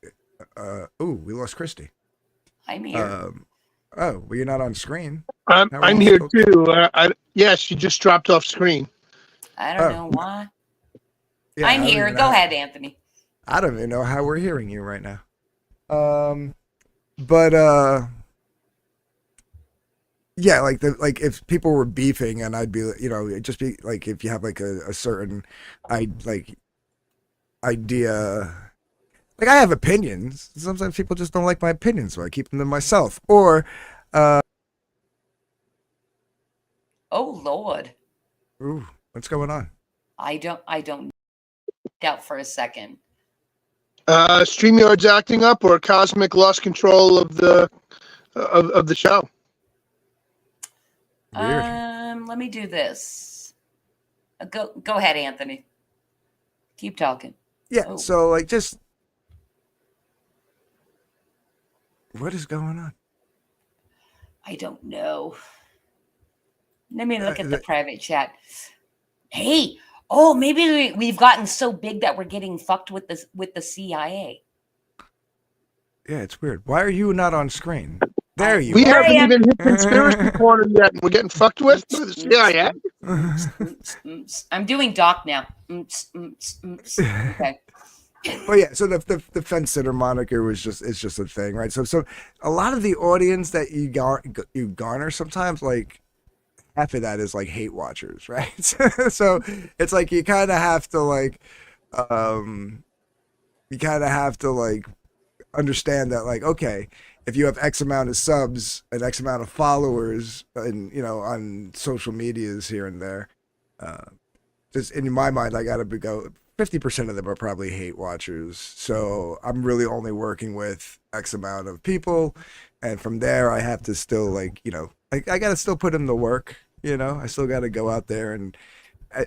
[SPEAKER 5] We lost Christy.
[SPEAKER 1] I'm here.
[SPEAKER 5] Well, you're not on screen.
[SPEAKER 4] I'm here too. She just dropped off screen.
[SPEAKER 1] I don't know why.
[SPEAKER 5] Yeah,
[SPEAKER 1] I'm here. Go ahead, Anthony.
[SPEAKER 5] I don't even know how we're hearing you right now. Yeah, like if people were beefing and I'd be, it'd just be like if you have like a certain idea. Like I have opinions. Sometimes people just don't like my opinions, so I keep them to myself. Or
[SPEAKER 1] oh Lord.
[SPEAKER 5] Ooh, what's going on?
[SPEAKER 1] I don't doubt for a second.
[SPEAKER 4] StreamYard's acting up, or Cosmic lost control of the show.
[SPEAKER 5] Weird.
[SPEAKER 1] Let me do this. Go ahead, Anthony. Keep talking.
[SPEAKER 5] Yeah. So like, just what is going on?
[SPEAKER 1] I don't know. Let me look at the private chat. Hey, maybe we've gotten so big that we're getting fucked with the CIA.
[SPEAKER 5] Yeah, it's weird. Why are you not on screen?
[SPEAKER 4] We haven't even hit conspiracy corner yet, and we're getting fucked with by the CIA.
[SPEAKER 1] I'm doing doc now. Okay.
[SPEAKER 5] Well, yeah. So the fence sitter moniker is just a thing, right? So a lot of the audience that you garner sometimes, like half of that is like hate watchers, right? So it's like you kind of have to understand that, like, okay, if you have X amount of subs and X amount of followers and on social medias here and there, just in my mind, I gotta go 50% of them are probably hate watchers. So I'm really only working with X amount of people, and from there I have to still I gotta still put in the work. I still gotta go out there, and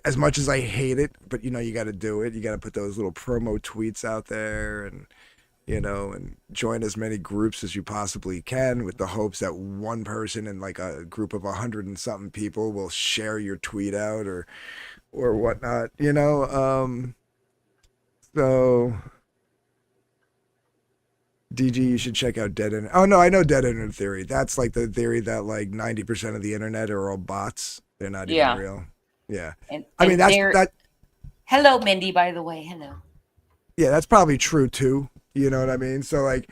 [SPEAKER 5] as much as I hate it, but you gotta do it. You gotta put those little promo tweets out there, and and join as many groups as you possibly can, with the hopes that one person in like a group of 100 and something people will share your tweet out or whatnot. So DG, you should check out Dead Internet. Oh no, I know Dead Internet Theory. That's like the theory that like 90% of the internet are all bots. They're not even real. Yeah. I mean, that.
[SPEAKER 1] Hello, Mindy, by the way. Hello.
[SPEAKER 5] Yeah, that's probably true too. You know what I mean? So like,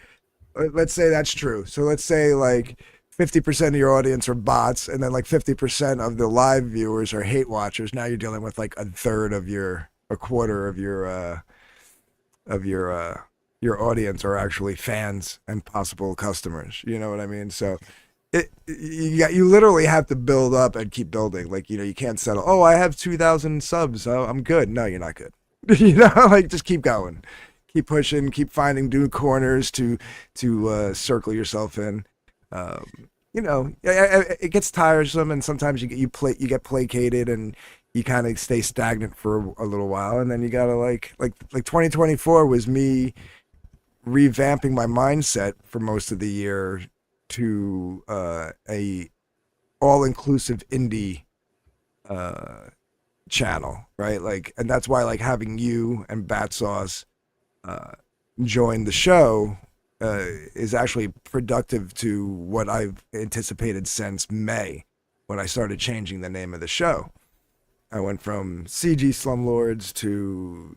[SPEAKER 5] let's say that's true. So let's say like 50% of your audience are bots, and then like 50% of the live viewers are hate watchers. Now you're dealing with like a quarter of your audience are actually fans and possible customers. You know what I mean? So you literally have to build up and keep building. Like, you can't settle. Oh, I have 2,000 subs. Oh, I'm good. No, you're not good. Like, just keep going. Keep pushing, keep finding new corners to circle yourself in. It gets tiresome, and sometimes you get placated, and you kind of stay stagnant for a little while, and then you gotta like 2024 was me revamping my mindset for most of the year to a all-inclusive indie channel, right? Like, and that's why like having you and Bat Sauce join the show is actually productive to what I've anticipated since May, when I started changing the name of the show. I went from CG Slumlords to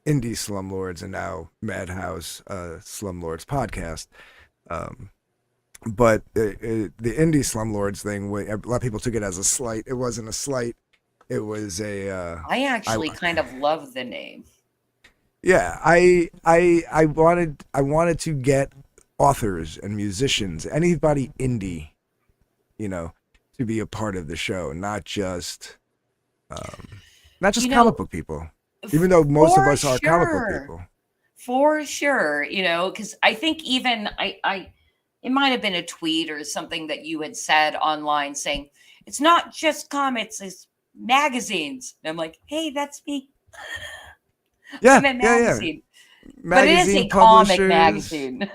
[SPEAKER 5] Indie Slumlords, and now Madhouse Slumlords podcast. But the Indie Slumlords thing, a lot of people took it as a slight. It wasn't a slight. It was a.
[SPEAKER 1] I actually kind of love the name.
[SPEAKER 5] Yeah, I wanted to get authors and musicians, anybody indie, to be a part of the show, not just comic book people. Even though most of us are comic book people.
[SPEAKER 1] For sure, because I think even it might have been a tweet or something that you had said online saying it's not just comics, it's magazines. And I'm like, hey, that's me.
[SPEAKER 5] Yeah,
[SPEAKER 1] I'm a magazine. But it is
[SPEAKER 5] Magazine
[SPEAKER 1] a comic
[SPEAKER 5] publishers.
[SPEAKER 1] magazine.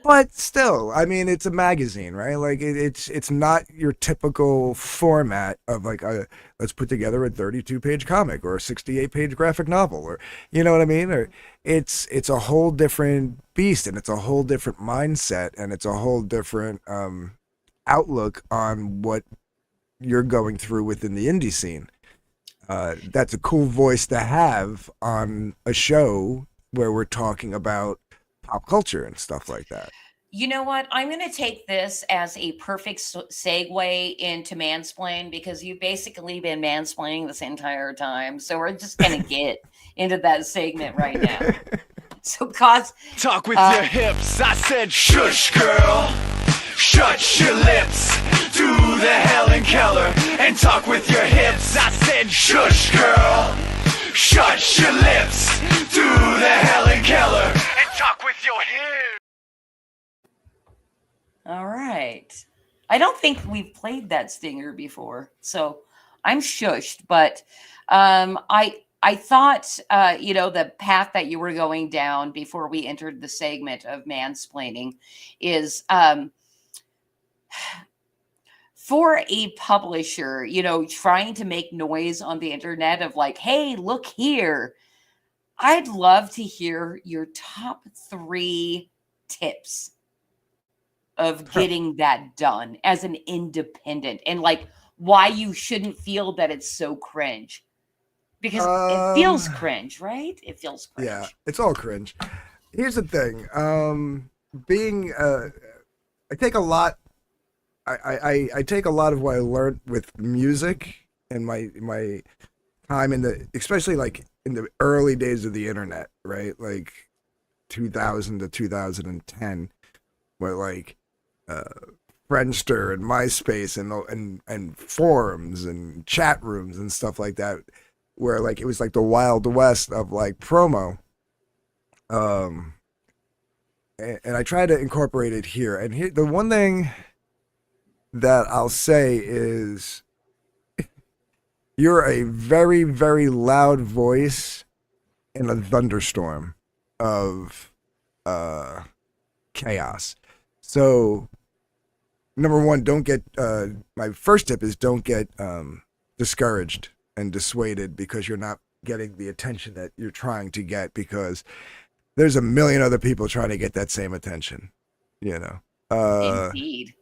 [SPEAKER 5] But still, I mean, it's a magazine, right? Like it's not your typical format of like let's put together a 32-page comic or a 68-page graphic novel, or you know what I mean? Or it's a whole different beast, and it's a whole different mindset, and it's a whole different outlook on what you're going through within the indie scene. That's a cool voice to have on a show where we're talking about pop culture and stuff like that.
[SPEAKER 1] You know what? I'm going to take this as a perfect segue into mansplain, because you've basically been mansplaining this entire time. So we're just going to get into that segment right now. So,
[SPEAKER 6] talk with your hips. I said, shush, girl. Shut your lips. Do the Helen Keller and talk with your hips. I said, shush, girl. Shut your lips. Do the Helen Keller and talk with your hips.
[SPEAKER 1] All right. I don't think we've played that stinger before, so I'm shushed. But I thought, the path that you were going down before we entered the segment of mansplaining is for a publisher, trying to make noise on the internet of like, hey, look here. I'd love to hear your top 3 tips of getting that done as an independent, and like why you shouldn't feel that it's so cringe. Because it feels cringe, right? It feels cringe.
[SPEAKER 5] Yeah, it's all cringe. Here's the thing. I take a lot. I take a lot of what I learned with music and my time especially like in the early days of the internet, right? Like 2000 to 2010, where like Friendster and MySpace and forums and chat rooms and stuff like that, where like it was like the Wild West of like promo. And I try to incorporate it here. And here, the one thing that I'll say is you're a very, very loud voice in a thunderstorm of chaos. So, number one, don't get, my first tip is don't get discouraged and dissuaded because you're not getting the attention that you're trying to get, because there's a million other people trying to get that same attention,
[SPEAKER 1] Indeed.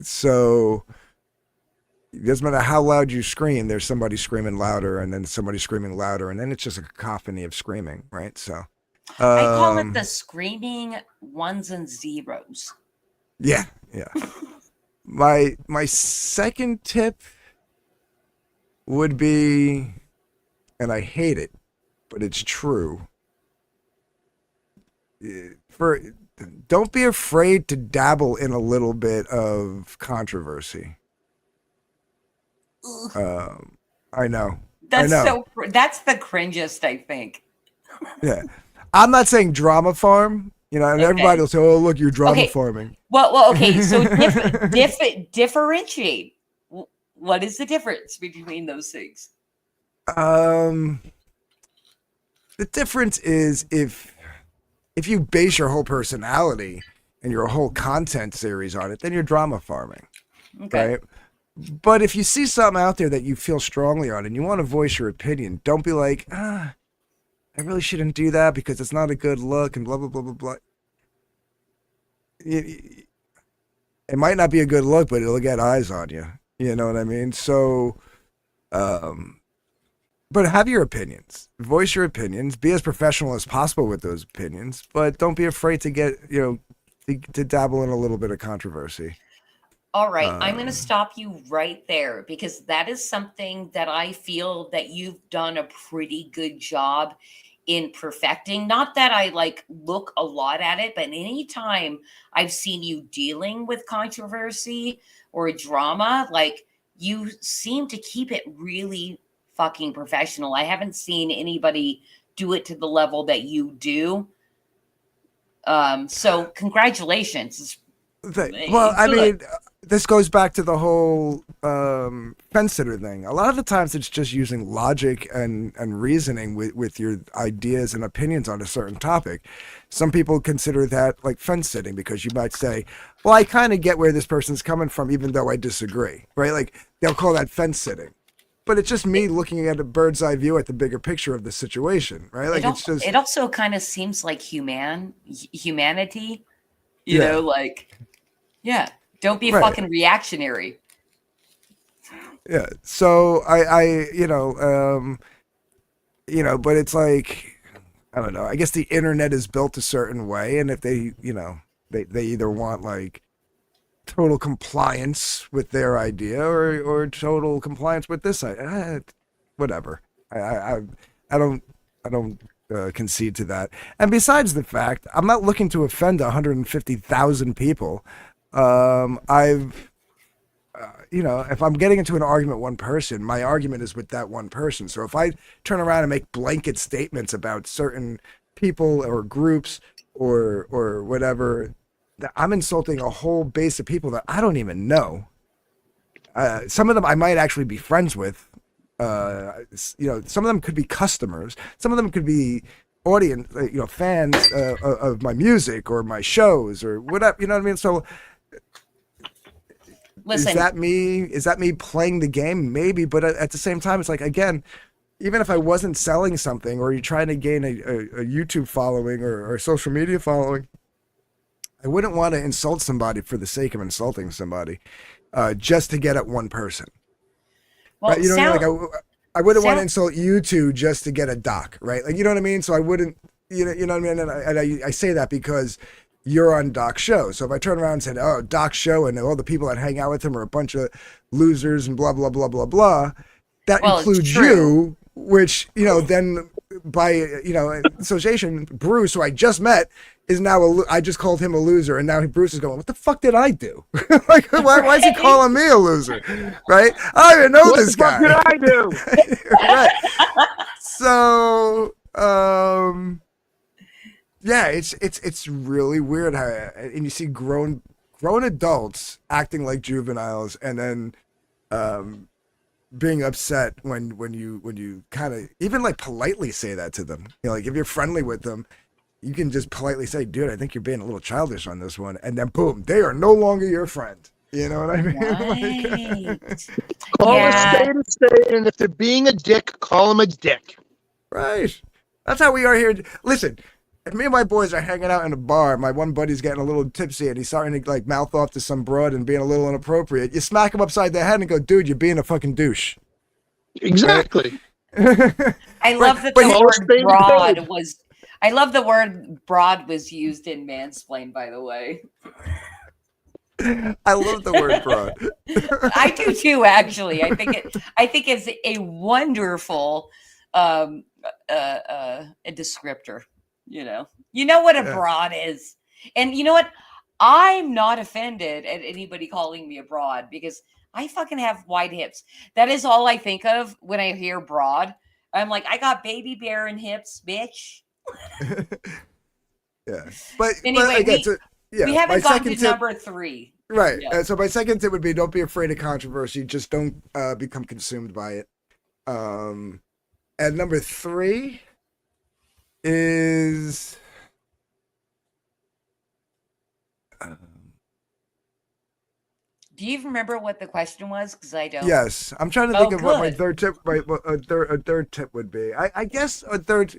[SPEAKER 5] So it doesn't matter how loud you scream, there's somebody screaming louder, and then somebody screaming louder, and then it's just a cacophony of screaming, right? So
[SPEAKER 1] I call it the screaming ones and zeros.
[SPEAKER 5] Yeah. My second tip would be, and I hate it, but it's true. Don't be afraid to dabble in a little bit of controversy. I know.
[SPEAKER 1] That's the cringest, I think.
[SPEAKER 5] Yeah. I'm not saying drama farm, and everybody will say, "Oh, look, you're drama farming."
[SPEAKER 1] Well, okay. So differentiate. What is the difference between those things?
[SPEAKER 5] The difference is if you base your whole personality and your whole content series on it, then you're drama farming.
[SPEAKER 1] Okay.
[SPEAKER 5] Right? But if you see something out there that you feel strongly on and you want to voice your opinion, don't be like, I really shouldn't do that because it's not a good look and blah, blah, blah, blah, blah. It might not be a good look, but it'll get eyes on you. You know what I mean? So, but have your opinions, voice your opinions, be as professional as possible with those opinions, but don't be afraid to get, to dabble in a little bit of controversy.
[SPEAKER 1] All right. I'm going to stop you right there, because that is something that I feel that you've done a pretty good job in perfecting. Not that I like look a lot at it, but anytime I've seen you dealing with controversy or drama, like you seem to keep it really fucking professional. I haven't seen anybody do it to the level that you do. So congratulations.
[SPEAKER 5] Well, I mean, this goes back to the whole fence sitter thing. A lot of the times it's just using logic and reasoning with your ideas and opinions on a certain topic. Some people consider that like fence sitting because you might say, well, I kind of get where this person's coming from, even though I disagree, right? Like they'll call that fence sitting. But it's just me looking at a bird's eye view at the bigger picture of the situation, right? Like
[SPEAKER 1] it also kind of seems like humanity, you
[SPEAKER 5] Yeah.
[SPEAKER 1] know, like, yeah, don't be
[SPEAKER 5] Right.
[SPEAKER 1] fucking reactionary.
[SPEAKER 5] Yeah. So I but it's like, I don't know. I guess the internet is built a certain way, and if they either want like total compliance with their idea or total compliance with this idea, whatever. I don't concede to that. And besides the fact, I'm not looking to offend 150,000 people. I've if I'm getting into an argument with one person, my argument is with that one person. So if I turn around and make blanket statements about certain people or groups or whatever, I'm insulting a whole base of people that I don't even know. Some of them I might actually be friends with. Some of them could be customers. Some of them could be audience, fans of my music or my shows or whatever. You know what I mean? So,
[SPEAKER 1] Listen,
[SPEAKER 5] is that me playing the game? Maybe, but at the same time, it's like, again, even if I wasn't selling something or you're trying to gain a YouTube following or a social media following, I wouldn't want to insult somebody for the sake of insulting somebody, just to get at one person.
[SPEAKER 1] well,
[SPEAKER 5] Right? I wouldn't want to insult you two just to get a doc, right? Like, you know what I mean? So I wouldn't, you know what I mean? And I say that because you're on Doc's show. So if I turn around and said, oh, Doc's show and all the people that hang out with him are a bunch of losers and blah, blah, blah, blah, blah, that includes you, which, then by, association, Bruce, who I just met, is now I just called him a loser, and now Bruce is going, what the fuck did I do? Like, why is he calling me a loser? Right? I don't even know
[SPEAKER 2] What
[SPEAKER 5] this
[SPEAKER 2] the fuck
[SPEAKER 5] guy.
[SPEAKER 2] did I do?
[SPEAKER 5] Right. So, yeah, it's really weird how, and you see grown adults acting like juveniles, and then being upset when you kind of even like politely say that to them. Like if you're friendly with them, you can just politely say, dude, I think you're being a little childish on this one. And then boom, they are no longer your friend. You know what I mean?
[SPEAKER 1] right.
[SPEAKER 4] Call
[SPEAKER 1] Yeah.
[SPEAKER 4] a spade, and if they're being a dick, call them a dick.
[SPEAKER 5] Right. That's how we are here. Listen, if me and my boys are hanging out in a bar, my one buddy's getting a little tipsy and he's starting to like mouth off to some broad and being a little inappropriate. You smack him upside the head and go, dude, you're being a fucking douche.
[SPEAKER 4] Exactly.
[SPEAKER 1] I love that
[SPEAKER 5] but
[SPEAKER 1] the
[SPEAKER 5] he-
[SPEAKER 1] word broad was. I love the word broad was used in mansplain. By the way,
[SPEAKER 5] I love the word broad.
[SPEAKER 1] I do too. Actually, I think it's a wonderful a descriptor. You know what a
[SPEAKER 5] Yeah.
[SPEAKER 1] broad is, and you know what? I'm not offended at anybody calling me a broad because I fucking have wide hips. That is all I think of when I hear broad. I'm like, I got baby bear and hips, bitch.
[SPEAKER 5] Yeah. But
[SPEAKER 1] Anyway,
[SPEAKER 5] again,
[SPEAKER 1] we
[SPEAKER 5] my
[SPEAKER 1] haven't gotten
[SPEAKER 5] second
[SPEAKER 1] to
[SPEAKER 5] tip,
[SPEAKER 1] number 3.
[SPEAKER 5] right.
[SPEAKER 1] Yeah.
[SPEAKER 5] So my second tip would be don't be afraid of controversy. Just don't become consumed by it. And number 3 is
[SPEAKER 1] Do you remember what the question was? Because I don't.
[SPEAKER 5] yes. I'm trying to think of what my
[SPEAKER 1] good.
[SPEAKER 5] third tip, a third tip would be. I guess a third,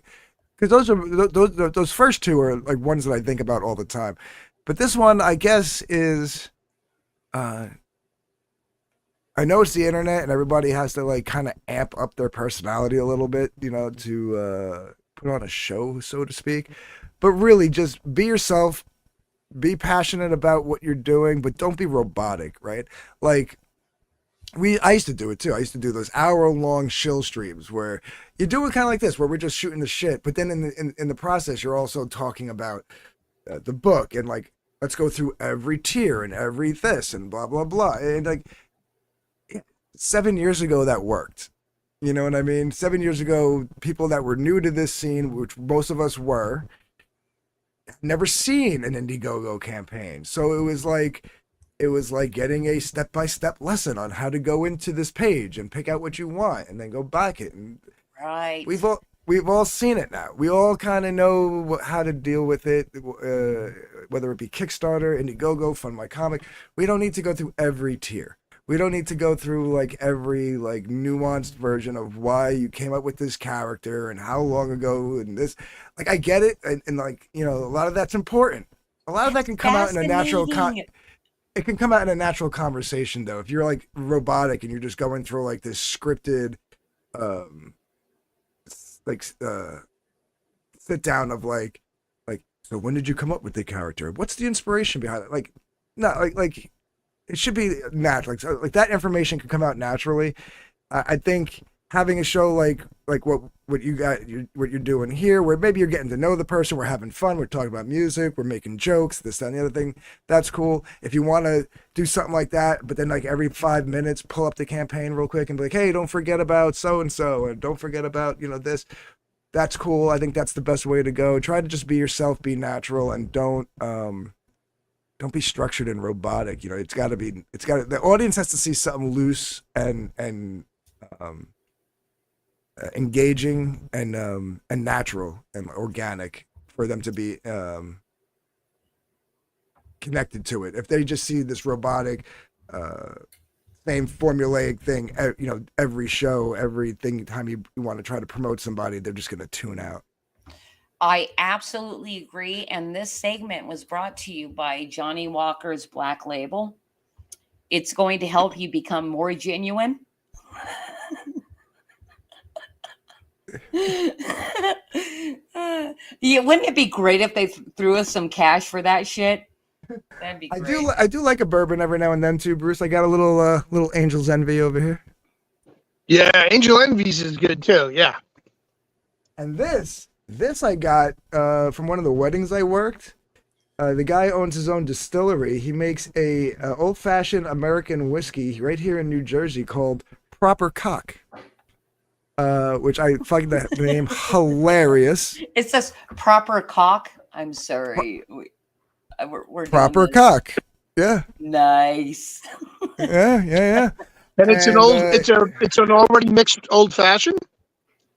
[SPEAKER 5] because those first two are like ones that I think about all the time, but this one I guess is, I know it's the internet and everybody has to like kind of amp up their personality a little bit, to put on a show, so to speak. But really, just be yourself. Be passionate about what you're doing, but don't be robotic, right? Like, I used to do it too. I used to do those hour-long shill streams where you do it kind of like this, where we're just shooting the shit, but then in the process, you're also talking about the book and like, let's go through every tier and every this and blah blah blah. And like 7 years ago, that worked. You know what I mean? 7 years ago, people that were new to this scene, which most of us were, never seen an Indiegogo campaign. So it was like getting a step-by-step lesson on how to go into this page and pick out what you want and then go back it. And
[SPEAKER 1] Right.
[SPEAKER 5] we've all seen it now. We all kind of know how to deal with it, whether it be Kickstarter, Indiegogo, Fund My Comic. We don't need to go through every tier. We don't need to go through like every like nuanced version of why you came up with this character and how long ago and this. Like I get it, and like, you know, a lot of that's important. A lot of that can come out in a natural it can come out in a natural conversation though. If you're like robotic and you're just going through like this scripted sit down of like so when did you come up with the character? What's the inspiration behind it? Like not like it should be natural. Like that information can come out naturally. I think having a show like what you're doing here, where maybe you're getting to know the person, we're having fun, we're talking about music, we're making jokes, this, that, and the other thing, that's cool. If you want to do something like that, but then like every 5 minutes, pull up the campaign real quick and be like, hey, don't forget about so-and-so, and don't forget about, you know, this, that's cool. I think that's the best way to go. Try to just be yourself, be natural, and don't be structured and robotic. You know, the audience has to see something loose and engaging and natural and organic for them to be connected to it. If they just see this robotic, same formulaic thing, you know, every show, everything time you want to try to promote somebody, they're just going to tune out.
[SPEAKER 1] I absolutely agree. And this segment was brought to you by Johnny Walker's Black Label. It's going to help you become more genuine. Yeah, wouldn't it be great if they threw us some cash for that shit? That'd be great.
[SPEAKER 5] I do like a bourbon every now and then too, Bruce. I got a little Angel's Envy over here.
[SPEAKER 4] Yeah, Angel Envy's is good too. Yeah.
[SPEAKER 5] And this I got from one of the weddings I worked. The guy owns his own distillery. He makes a old-fashioned American whiskey right here in New Jersey called Proper Cock, which I find that name hilarious.
[SPEAKER 1] It says Proper Cock. I'm sorry. We're
[SPEAKER 5] Proper
[SPEAKER 1] doing this.
[SPEAKER 5] Cock. Yeah.
[SPEAKER 1] Nice.
[SPEAKER 5] Yeah.
[SPEAKER 4] And it's it's an already mixed old fashioned.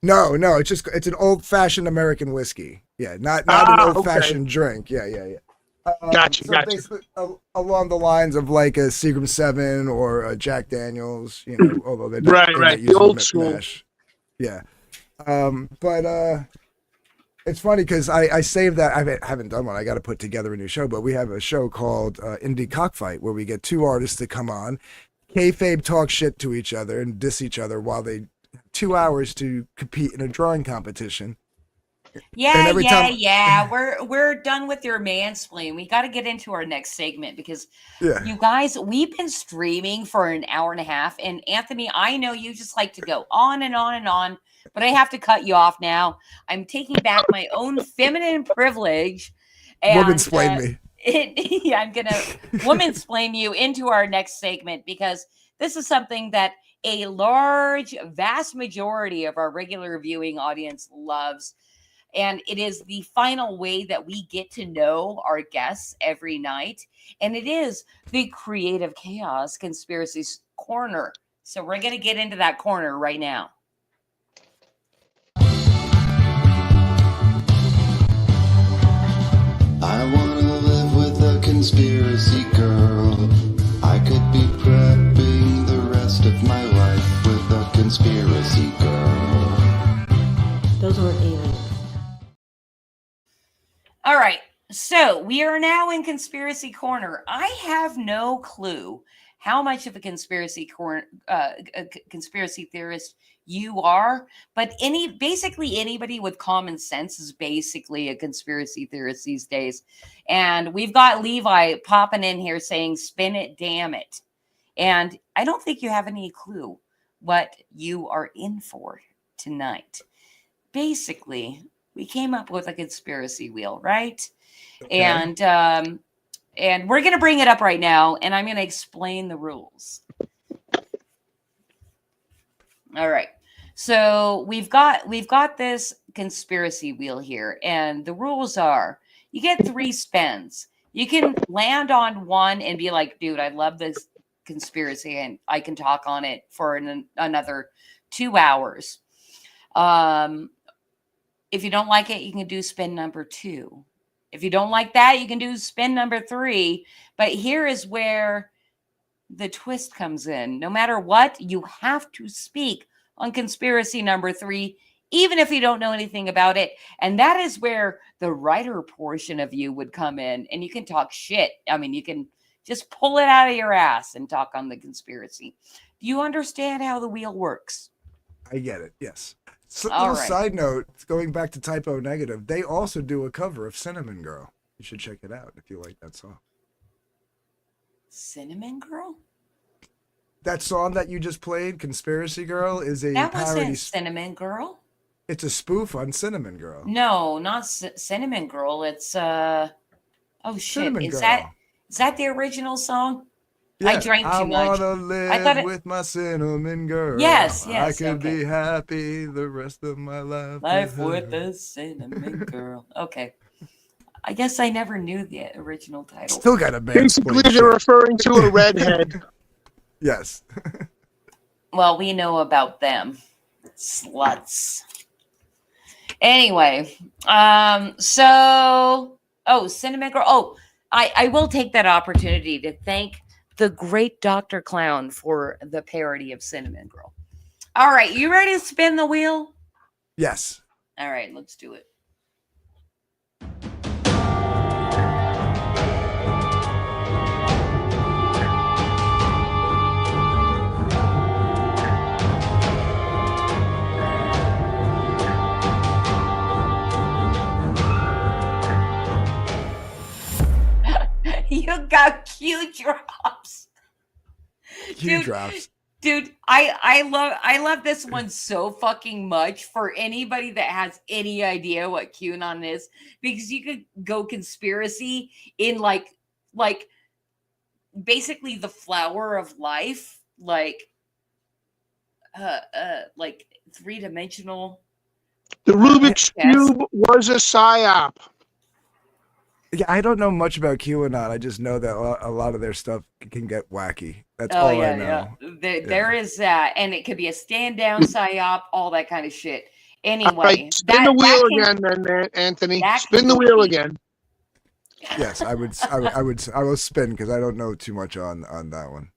[SPEAKER 5] No, it's an old-fashioned American whiskey. Yeah, not an old-fashioned drink. Yeah.
[SPEAKER 4] Gotcha.
[SPEAKER 5] Basically, along the lines of like a Seagram 7 or a Jack Daniels, you know, although they're not,
[SPEAKER 4] right, the old school.
[SPEAKER 5] Mash. Yeah. But it's funny because I saved that. I haven't done one. I got to put together a new show, but we have a show called Indie Cockfight where we get two artists to come on, kayfabe talk shit to each other and diss each other while they 2 hours to compete in a drawing competition.
[SPEAKER 1] Yeah. We're done with your mansplaining. We got to get into our next segment because you guys, we've been streaming for an hour and a half. And Anthony, I know you just like to go on and on and on, but I have to cut you off now. I'm taking back my own feminine privilege. And,
[SPEAKER 5] Womansplain me.
[SPEAKER 1] I'm going to womansplain you into our next segment because this is something that a vast majority of our regular viewing audience loves. And it is the final way that we get to know our guests every night. And it is the Creative Chaos Conspiracy Corner. So we're going to get into that corner right now.
[SPEAKER 7] I want to live with a conspiracy girl. I could be prepping the rest of my life with a conspiracy girl.
[SPEAKER 8] Those weren't aliens.
[SPEAKER 1] All right, so we are now in Conspiracy Corner. I have no clue how much of a conspiracy theorist you are, but basically anybody with common sense is basically a conspiracy theorist these days. And we've got Levi popping in here saying, "Spin it, damn it." And I don't think you have any clue what you are in for tonight. Basically, we came up with a conspiracy wheel, right?
[SPEAKER 5] Okay.
[SPEAKER 1] And we're going to bring it up right now, and I'm going to explain the rules. All right. So we've got this conspiracy wheel here, and the rules are: you get 3 spins. You can land on one and be like, "Dude, I love this conspiracy, and I can talk on it for another 2 hours." If you don't like it, you can do spin number 2. If you don't like that, you can do spin number 3. But here is where the twist comes in. No matter what, you have to speak on conspiracy number 3, even if you don't know anything about it. And that is where the writer portion of you would come in, and you can talk shit. I mean, you can just pull it out of your ass and talk on the conspiracy. Do you understand how the wheel works?
[SPEAKER 5] I get it. Yes. So,
[SPEAKER 1] All
[SPEAKER 5] little
[SPEAKER 1] right.
[SPEAKER 5] side note, going back to Typo Negative, they also do a cover of Cinnamon Girl. You should check it out if you like that song.
[SPEAKER 1] Cinnamon Girl?
[SPEAKER 5] That song that you just played, Conspiracy Girl, is a
[SPEAKER 1] That
[SPEAKER 5] parody.
[SPEAKER 1] wasn't Cinnamon Girl.
[SPEAKER 5] It's a spoof on Cinnamon Girl.
[SPEAKER 1] No, not Cinnamon Girl. It's oh shit.
[SPEAKER 5] Cinnamon
[SPEAKER 1] Is
[SPEAKER 5] Girl.
[SPEAKER 1] that the original song?
[SPEAKER 5] Yeah,
[SPEAKER 1] I drank too much.
[SPEAKER 5] I wanna live
[SPEAKER 1] I thought it-
[SPEAKER 5] with my cinnamon girl.
[SPEAKER 1] Yes,
[SPEAKER 5] I could
[SPEAKER 1] okay.
[SPEAKER 5] be happy the rest of my life.
[SPEAKER 1] Life with
[SPEAKER 5] her.
[SPEAKER 1] a Cinnamon Girl. Okay. I guess I never knew the original title.
[SPEAKER 5] Still got a band.
[SPEAKER 4] Basically, they're referring to a redhead.
[SPEAKER 5] Yes.
[SPEAKER 1] Well, we know about them. Sluts. Anyway, Cinnamon Girl. Oh, I will take that opportunity to thank the great Dr. Clown for the parody of Cinnamon Girl. All right, you ready to spin the wheel?
[SPEAKER 5] Yes.
[SPEAKER 1] All right, let's do it. You got cue drops.
[SPEAKER 5] Cue
[SPEAKER 1] Dude,
[SPEAKER 5] drops.
[SPEAKER 1] Dude, I love this one so fucking much for anybody that has any idea what QAnon is, because you could go conspiracy in like basically the flower of life, like 3-dimensional.
[SPEAKER 4] The Rubik's
[SPEAKER 1] Yes.
[SPEAKER 4] Cube was a psyop.
[SPEAKER 5] Yeah, I don't know much about QAnon. I just know that a lot of their stuff can get wacky. That's
[SPEAKER 1] Oh
[SPEAKER 5] all
[SPEAKER 1] yeah,
[SPEAKER 5] I know.
[SPEAKER 1] yeah. There is that, and it could be a stand down psyop, all that kind of shit. Anyway,
[SPEAKER 4] All right, spin the wheel again, then, Anthony.
[SPEAKER 1] that
[SPEAKER 4] Spin the
[SPEAKER 1] can
[SPEAKER 4] wheel
[SPEAKER 1] be-
[SPEAKER 4] again.
[SPEAKER 5] Yes, I will spin because I don't know too much on that one.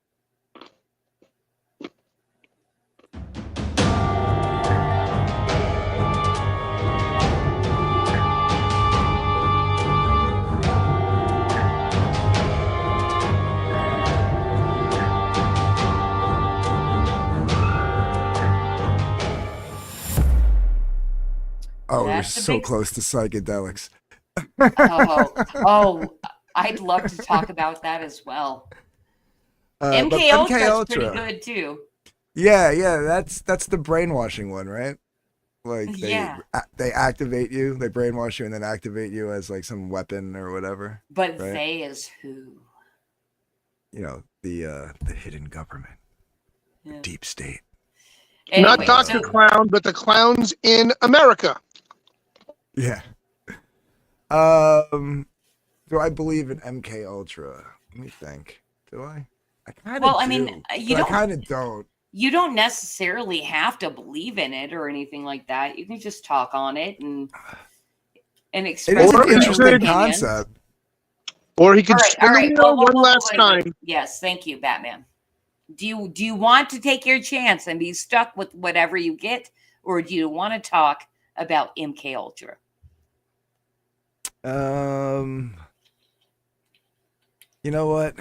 [SPEAKER 5] Oh, we're
[SPEAKER 1] That's a
[SPEAKER 5] so
[SPEAKER 1] big-
[SPEAKER 5] close to psychedelics.
[SPEAKER 1] Oh, I'd love to talk about that as well.
[SPEAKER 5] But
[SPEAKER 1] MK Ultra's pretty good too.
[SPEAKER 5] Yeah, that's the brainwashing one, right? Like
[SPEAKER 1] Yeah.
[SPEAKER 5] they activate you, they brainwash you, and then activate you as like some weapon or whatever.
[SPEAKER 1] But
[SPEAKER 5] right?
[SPEAKER 1] they is who?
[SPEAKER 5] You know, the hidden government,
[SPEAKER 1] Yeah.
[SPEAKER 5] deep state.
[SPEAKER 4] Not
[SPEAKER 1] Anyway,
[SPEAKER 4] Dr.
[SPEAKER 1] so-
[SPEAKER 4] Clown, but the clowns in America.
[SPEAKER 5] Yeah. Do I believe in MK Ultra? Let me think. Do I? I kind of
[SPEAKER 1] Well, I
[SPEAKER 5] do.
[SPEAKER 1] mean, you
[SPEAKER 5] but
[SPEAKER 1] don't-
[SPEAKER 5] I kind of don't.
[SPEAKER 1] You don't necessarily have to believe in it or anything like that. You can just talk on it and
[SPEAKER 5] It
[SPEAKER 1] express
[SPEAKER 5] is
[SPEAKER 4] Or
[SPEAKER 5] an
[SPEAKER 1] your
[SPEAKER 5] interesting
[SPEAKER 1] opinion.
[SPEAKER 5] concept.
[SPEAKER 4] Or he could
[SPEAKER 1] All right,
[SPEAKER 4] spin
[SPEAKER 1] all
[SPEAKER 4] the
[SPEAKER 1] right.
[SPEAKER 4] wheel
[SPEAKER 1] Whoa,
[SPEAKER 4] one
[SPEAKER 1] whoa,
[SPEAKER 4] last
[SPEAKER 1] wait.
[SPEAKER 4] time.
[SPEAKER 1] Yes, thank you, Batman. Do you want to take your chance and be stuck with whatever you get, or do you want to talk about MK Ultra?
[SPEAKER 5] You know what?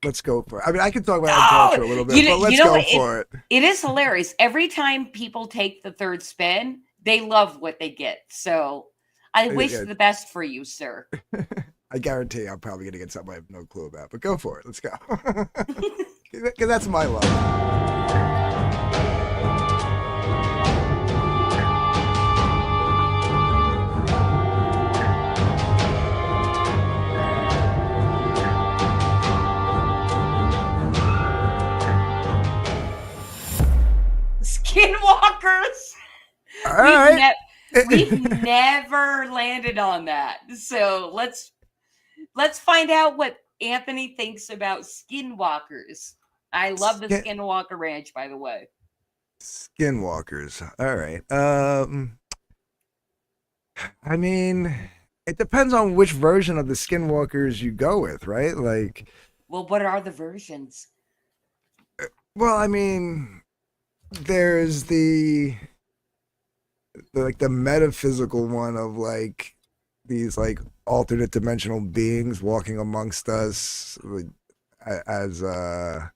[SPEAKER 5] Let's go for it. I mean, I could talk about
[SPEAKER 1] Oh,
[SPEAKER 5] MK Ultra a little bit,
[SPEAKER 1] you know-
[SPEAKER 5] but let's
[SPEAKER 1] you know
[SPEAKER 5] go
[SPEAKER 1] what?
[SPEAKER 5] for it.
[SPEAKER 1] It is hilarious. Every time people take the third spin, they love what they get. So I wish
[SPEAKER 5] Yeah.
[SPEAKER 1] the best for you, sir.
[SPEAKER 5] I guarantee I'm probably going to get something I have no clue about, but go for it. Let's go. Because that's my love.
[SPEAKER 1] Skinwalkers.
[SPEAKER 5] All right.
[SPEAKER 1] We've never landed on that. So let's find out what Anthony thinks about skinwalkers. I love the Skinwalker Ranch, by the way.
[SPEAKER 5] Skinwalkers. All right. I mean, it depends on which version of the Skinwalkers you go with, right? Like,
[SPEAKER 1] Well, what are the versions?
[SPEAKER 5] well, I mean, there's the metaphysical one of like these like alternate dimensional beings walking amongst us as our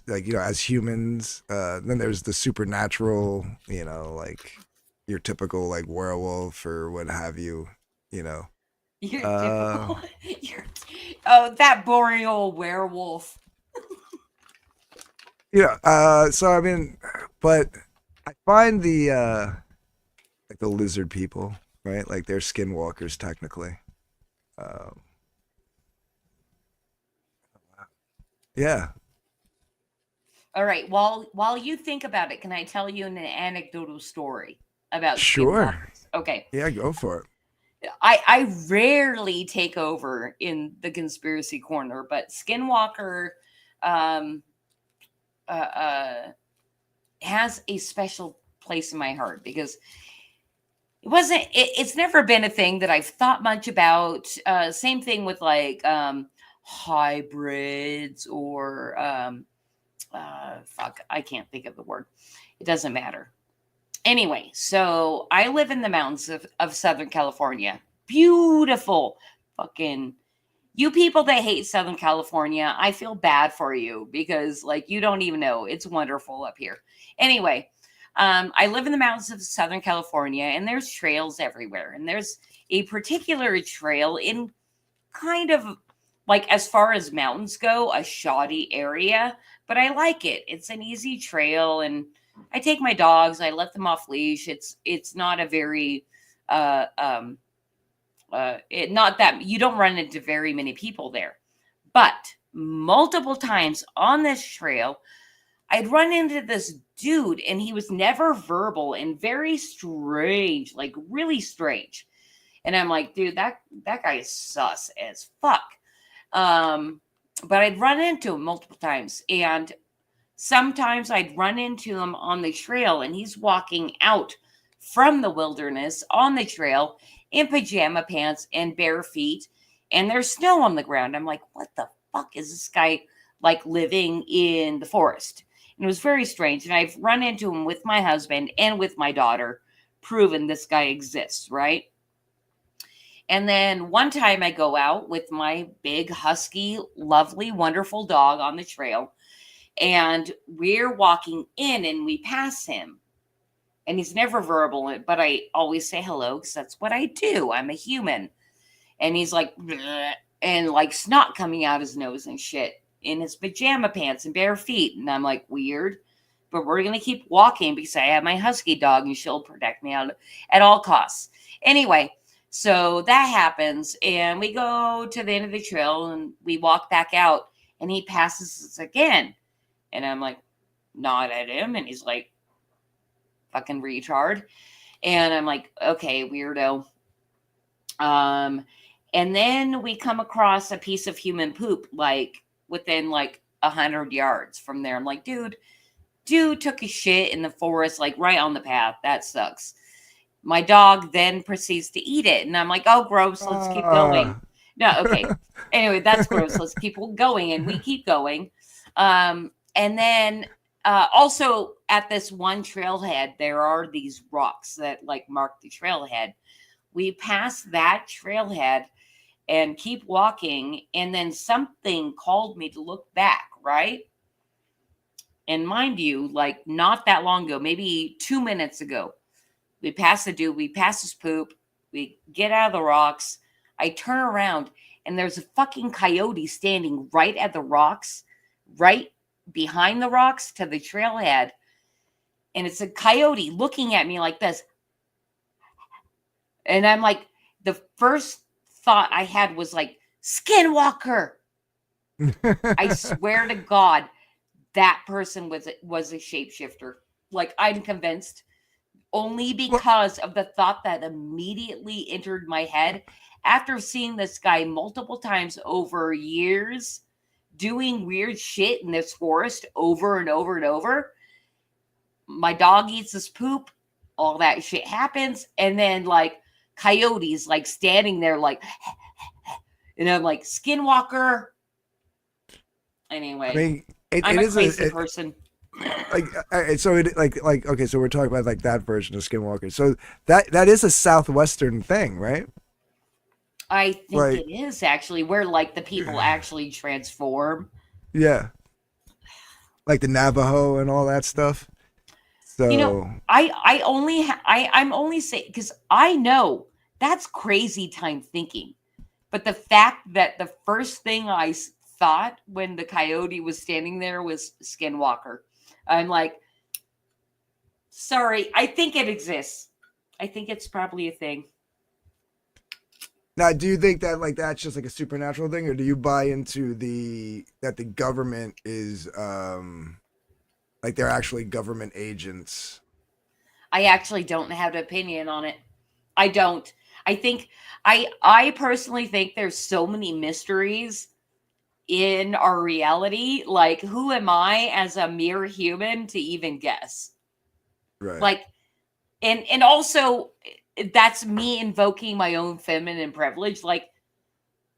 [SPEAKER 5] like as humans. Then there's the supernatural, like your typical like werewolf or what have you.
[SPEAKER 1] You're typical. Oh, that boring old werewolf.
[SPEAKER 5] So I mean, but I find the like the lizard people, right? Like they're skinwalkers technically. Yeah.
[SPEAKER 1] All right. While you think about it, can I tell you an anecdotal story about
[SPEAKER 5] Sure.
[SPEAKER 1] skinwalkers? Okay.
[SPEAKER 5] Yeah, go for it.
[SPEAKER 1] I rarely take over in the conspiracy corner, but Skinwalker has a special place in my heart because it's never been a thing that I've thought much about. Same thing with like hybrids or fuck, I can't think of the word. It doesn't matter. Anyway, so I live in the mountains of Southern California. Beautiful fucking, you people that hate Southern California, I feel bad for you because like you don't even know. It's wonderful up here. Anyway, I live in the mountains of Southern California and there's trails everywhere. And there's a particular trail in kind of like, as far as mountains go, a shoddy area, but I like it. It's an easy trail and I take my dogs, I let them off leash. It's not a very not that you don't run into very many people there. But multiple times on this trail, I'd run into this dude and he was never verbal and very strange, like really strange. And I'm like, dude, that guy is sus as fuck. But I'd run into him multiple times and sometimes I'd run into him on the trail and he's walking out from the wilderness on the trail in pajama pants and bare feet. And there's snow on the ground. I'm like, what the fuck is this guy like living in the forest? And it was very strange. And I've run into him with my husband and with my daughter, proven this guy exists, right? And then one time I go out with my big, husky, lovely, wonderful dog on the trail. And we're walking in and we pass him. And he's never verbal, but I always say hello because that's what I do. I'm a human. And he's like, bleh, and like snot coming out his nose and shit in his pajama pants and bare feet. And I'm like, weird. But we're going to keep walking because I have my husky dog and she'll protect me at all costs. Anyway, so that happens. And we go to the end of the trail and we walk back out and he passes us again. And I'm like, nod at him. And he's like, fucking retard. And I'm like, okay, weirdo. And then we come across a piece of human poop, like within like 100 yards from there. I'm like, dude took a shit in the forest, like right on the path. That sucks. My dog then proceeds to eat it. And I'm like, oh, gross. Let's keep going. No, okay. Anyway, that's gross. Let's keep going. And we keep going. And then also at this one trailhead, there are these rocks that like mark the trailhead. We pass that trailhead and keep walking. And then something called me to look back, right? And mind you, like not that long ago, maybe 2 minutes ago, we pass the dude, we pass his poop, we get out of the rocks. I turn around and there's a fucking coyote standing right at the rocks, right behind the rocks to the trailhead. And it's a coyote looking at me like this. And I'm like, the first thought I had was like, Skinwalker. I swear to God, that person was a shapeshifter. Like, I'm convinced, only because of the thought that immediately entered my head after seeing this guy multiple times over years doing weird shit in this forest over and over and over. My dog eats his poop, all that shit happens, and then like coyotes like standing there like and I'm like, Skinwalker. Anyway,
[SPEAKER 5] I mean,
[SPEAKER 1] I'm
[SPEAKER 5] it
[SPEAKER 1] a
[SPEAKER 5] is
[SPEAKER 1] crazy person.
[SPEAKER 5] like so it like okay, so we're talking about like that version of Skinwalker. So that is a southwestern thing, right?
[SPEAKER 1] I think
[SPEAKER 5] Like,
[SPEAKER 1] it is actually where like the people actually transform.
[SPEAKER 5] yeah, like the Navajo and all that stuff. So
[SPEAKER 1] You know, I'm only saying because I know that's crazy time thinking, but the fact that the first thing I thought when the coyote was standing there was Skinwalker, I'm like, sorry, I think it exists. I think it's probably a thing.
[SPEAKER 5] now, do you think that like that's just like a supernatural thing, or do you buy into that the government is like they're actually government agents?
[SPEAKER 1] I actually don't have an opinion on it. I don't. I think I personally think there's so many mysteries in our reality. Like, who am I as a mere human to even guess?
[SPEAKER 5] Right.
[SPEAKER 1] Like, and also that's me invoking my own feminine privilege. Like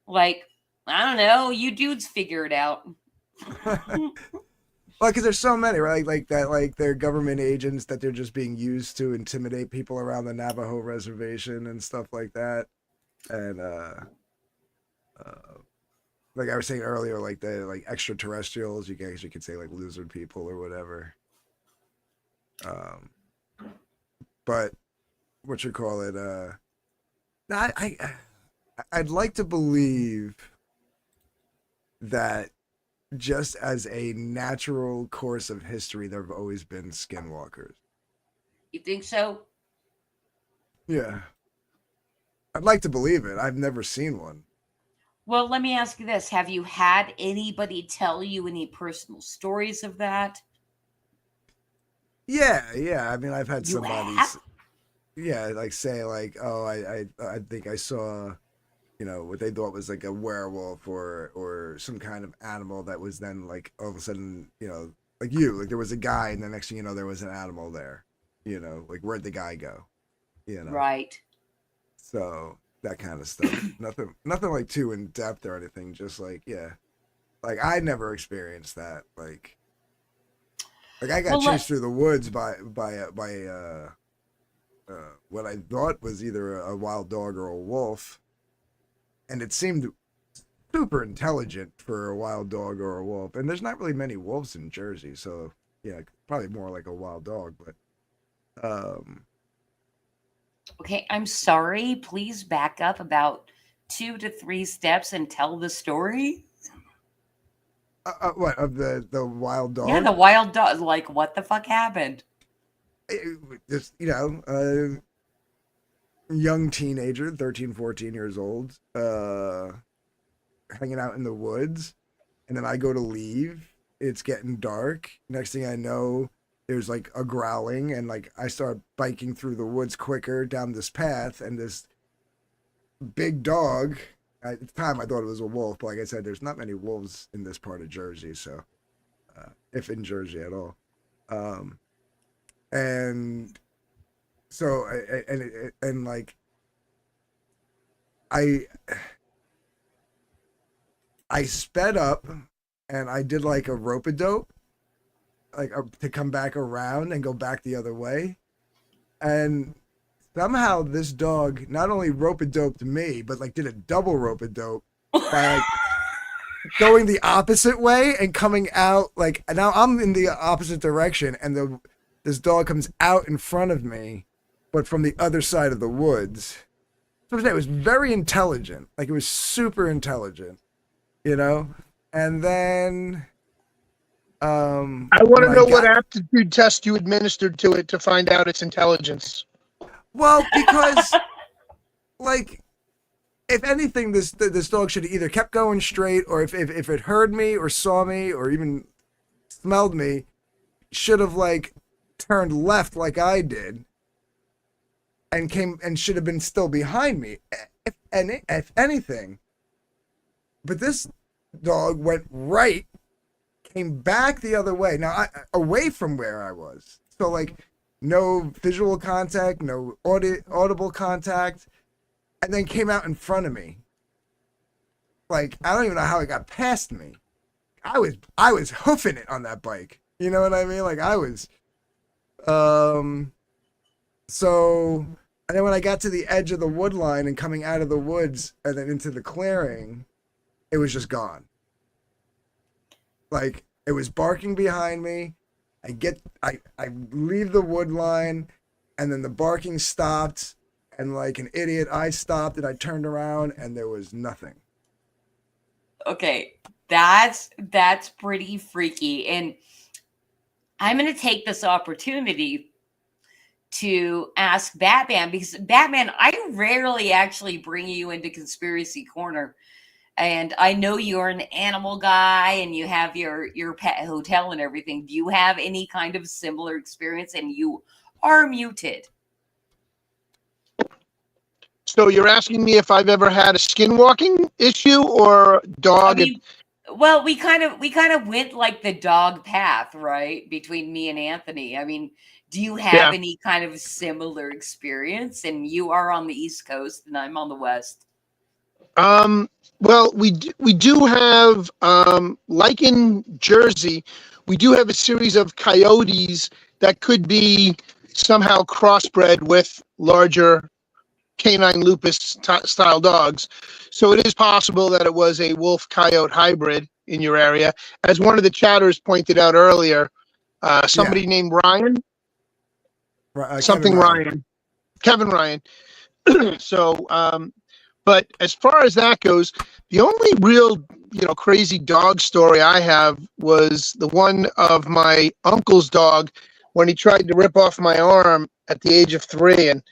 [SPEAKER 1] I don't know, you dudes figure it out.
[SPEAKER 5] Well, because there's so many, right? Like that, like they're government agents that they're just being used to intimidate people around the Navajo reservation and stuff like that. And like I was saying earlier, like the like extraterrestrials, you guys, you could say like lizard people or whatever. Um, but what you call it? I'd like to believe that just as a natural course of history, there have always been skinwalkers.
[SPEAKER 1] You think so?
[SPEAKER 5] Yeah. I'd like to believe it. I've never seen one.
[SPEAKER 1] Well, let me ask you this. Have you had anybody tell you any personal stories of that?
[SPEAKER 5] Yeah. I mean, I've had
[SPEAKER 1] You
[SPEAKER 5] somebody,
[SPEAKER 1] have?
[SPEAKER 5] yeah, like say like, oh, I think I saw, what they thought was like a werewolf or some kind of animal that was then like all of a sudden, like there was a guy and the next thing you know, there was an animal there, like where'd the guy go,
[SPEAKER 1] Right.
[SPEAKER 5] So that kind of stuff. Nothing like too in depth or anything. Just like, yeah, like I never experienced that. Like I got chased through the woods by what I thought was either a wild dog or a wolf, and it seemed super intelligent for a wild dog or a wolf. And there's not really many wolves in Jersey, so yeah, probably more like a wild dog. But
[SPEAKER 1] Okay, I'm sorry. Please back up about 2 to 3 steps and tell the story.
[SPEAKER 5] What of the wild dog?
[SPEAKER 1] Yeah, the wild dog. Like, what the fuck happened?
[SPEAKER 5] Just young teenager, 13, 14 years old, hanging out in the woods, and then I go to leave. It's getting dark. Next thing I know, there's like a growling, and like I start biking through the woods quicker down this path, and this big dog. At the time, I thought it was a wolf, but like I said, there's not many wolves in this part of Jersey, so if in Jersey at all. And so and like I sped up and I did like a rope-a-dope, like to come back around and go back the other way, and somehow this dog not only rope-a-doped me but like did a double rope-a-dope by like going the opposite way and coming out, like now I'm in the opposite direction and this dog comes out in front of me but from the other side of the woods. So it was very intelligent, like it was super intelligent, and then
[SPEAKER 4] I want to
[SPEAKER 5] my
[SPEAKER 4] know what
[SPEAKER 5] God.
[SPEAKER 4] aptitude test you administered to it to find out its intelligence.
[SPEAKER 5] Well, because like if anything, this dog should have either kept going straight, or if it heard me or saw me or even smelled me, should have like turned left like I did, and came and should have been still behind me, if anything. But this dog went right, came back the other way. Now, away from where I was. So, like, no visual contact, no audible contact, and then came out in front of me. Like, I don't even know how it got past me. I was hoofing it on that bike. You know what I mean? Like, I was. So, and then when I got to the edge of the wood line and coming out of the woods and then into the clearing, it was just gone. Like, it was barking behind me. I leave the wood line, and then the barking stopped, and like an idiot, I stopped and I turned around and there was nothing.
[SPEAKER 1] Okay, that's pretty freaky. And I'm going to take this opportunity to ask Batman, because Batman, I rarely actually bring you into Conspiracy Corner. And I know you're an animal guy and you have your pet hotel and everything. Do you have any kind of similar experience? And you are muted.
[SPEAKER 4] So you're asking me if I've ever had a skinwalking issue or dog?
[SPEAKER 1] I mean, well, we kind of went like the dog path, right? Between me and Anthony. I mean, do you have
[SPEAKER 4] Yeah.
[SPEAKER 1] any kind of similar experience? And you are on the East Coast and I'm on the West.
[SPEAKER 4] Well, we do have, like in Jersey, we do have a series of coyotes that could be somehow crossbred with larger canine lupus style dogs. So it is possible that it was a wolf coyote hybrid in your area. As one of the chatters pointed out earlier, somebody named Ryan, something Ryan, Kevin Ryan. So, but as far as that goes, the only real, crazy dog story I have was the one of my uncle's dog when he tried to rip off my arm at the age of 3 and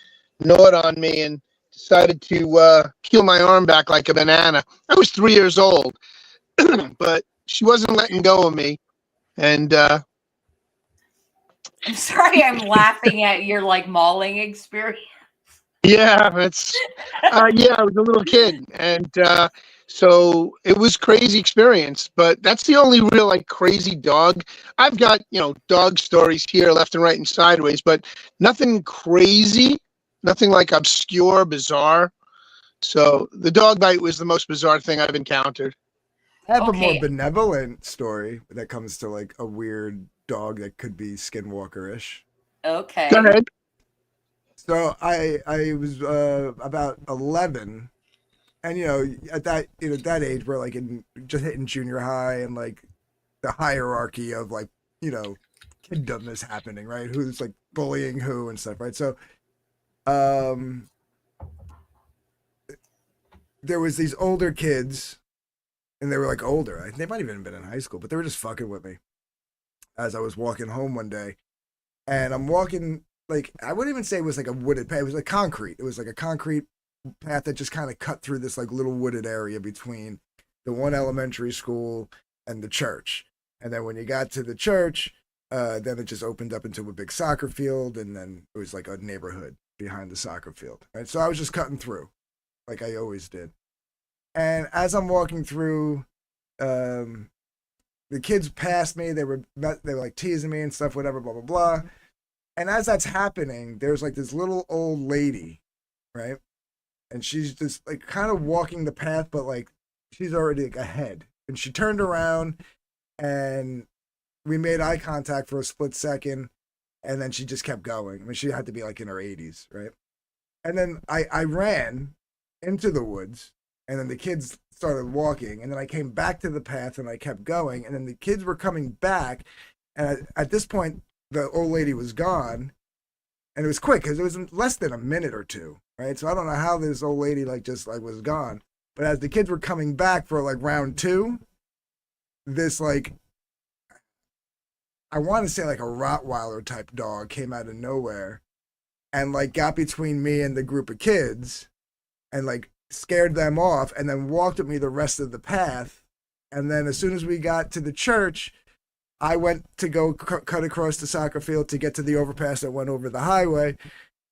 [SPEAKER 4] gnawed on me and decided to peel my arm back like a banana. I was 3 years old, but she wasn't letting go of me. And
[SPEAKER 1] I'm sorry, I'm laughing at your like mauling experience.
[SPEAKER 4] yeah, yeah, I was a little kid, and so it was crazy experience. But that's the only real like crazy dog. I've got dog stories here, left and right and sideways, but nothing crazy, nothing like obscure, bizarre. So the dog bite was the most bizarre thing I've encountered.
[SPEAKER 5] I have a more
[SPEAKER 1] Okay.
[SPEAKER 5] benevolent story that comes to like a weird dog that could be skinwalker-ish.
[SPEAKER 1] Okay.
[SPEAKER 4] Go ahead.
[SPEAKER 5] So I was about 11, and at that age we're like just hitting junior high, and like the hierarchy of like kiddom is happening, right? Who's like bullying who and stuff, right? So there was these older kids, and they were like older. They might have even been in high school, but they were just fucking with me as I was walking home one day, and I'm walking. Like, I wouldn't even say it was like a wooded path. It was like concrete. It was like a concrete path that just kind of cut through this like little wooded area between the one elementary school and the church. And then when you got to the church, then it just opened up into a big soccer field, and then it was like a neighborhood behind the soccer field. Right. So I was just cutting through, like I always did. And as I'm walking through, the kids passed me. They were like teasing me and stuff, whatever, blah blah blah. And as that's happening, there's like this little old lady, right? And she's just like kind of walking the path, but like she's already like ahead. And she turned around, and we made eye contact for a split second, and then she just kept going. I mean, she had to be like in her 80s, right? And then I ran into the woods, and then the kids started walking, and then I came back to the path and I kept going, and then the kids were coming back, and at this point the old lady was gone, and it was quick because it was less than a minute or two, right? So I don't know how this old lady like just like was gone, but as the kids were coming back for like round 2, this like I want to say like a Rottweiler type dog came out of nowhere and like got between me and the group of kids and like scared them off and then walked with me the rest of the path. And then as soon as we got to the church, I went to go cut across the soccer field to get to the overpass that went over the highway,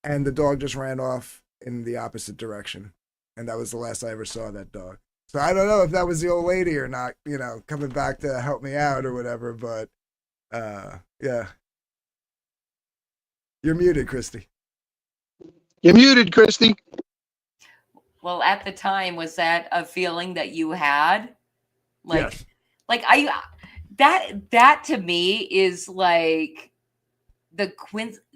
[SPEAKER 5] and the dog just ran off in the opposite direction. And that was the last I ever saw that dog. So I don't know if that was the old lady or not, you know, coming back to help me out or whatever, but yeah. You're muted, Christy.
[SPEAKER 4] You're muted, Christy.
[SPEAKER 1] Well, at the time, was that a feeling that you had? Like,
[SPEAKER 5] Yes.
[SPEAKER 1] like that to me is like the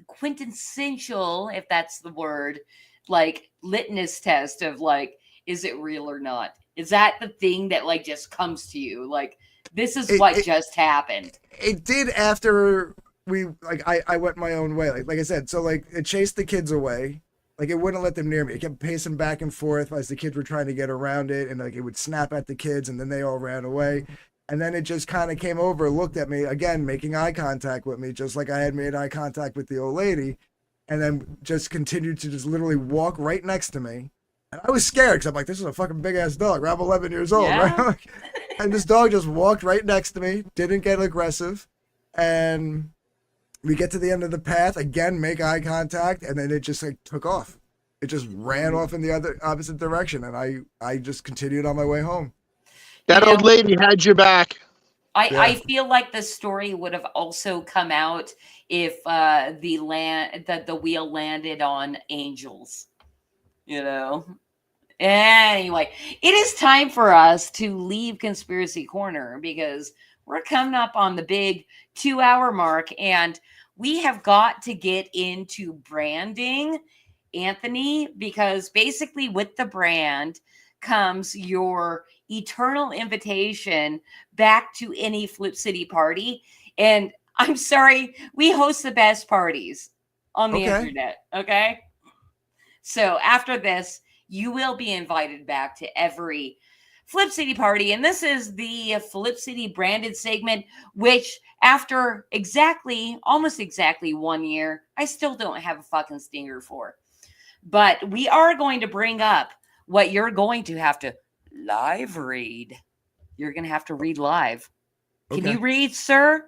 [SPEAKER 1] quintessential, if that's the word, like litmus test of like, is it real or not? Is that the thing that like just comes to you? Like, this is what just happened.
[SPEAKER 5] It did after we like I went my own way. Like I said, so like it chased the kids away. Like it wouldn't let them near me. It kept pacing back and forth as the kids were trying to get around it, and like it would snap at the kids, and then they all ran away. And then it just kind of came over, looked at me again, making eye contact with me, just like I had made eye contact with the old lady, and then just continued to just literally walk right next to me. And I was scared because I'm like, this is a fucking big ass dog. I'm 11 years old,
[SPEAKER 1] Yeah.
[SPEAKER 5] right? And this dog just walked right next to me, didn't get aggressive, and we get to the end of the path again, make eye contact, and then it just like took off. It just ran off in the other opposite direction, and I just continued on my way home.
[SPEAKER 4] That
[SPEAKER 1] You
[SPEAKER 4] old
[SPEAKER 1] know,
[SPEAKER 4] lady had your back.
[SPEAKER 1] I feel like the story would have also come out if the wheel landed on angels. You know. Anyway, it is time for us to leave Conspiracy Corner because we're coming up on the big 2-hour mark, and we have got to get into branding, Anthony, because basically with the brand comes your eternal invitation back to any Flip City party. And I'm sorry, we host the best parties on the internet. Okay. So after this, you will be invited back to every Flip City party. And this is the Flip City branded segment, which after almost exactly 1 year, I still don't have a fucking stinger for. But we are going to bring up what you're going to have to live read. You're going to have to read live. Can you read, sir?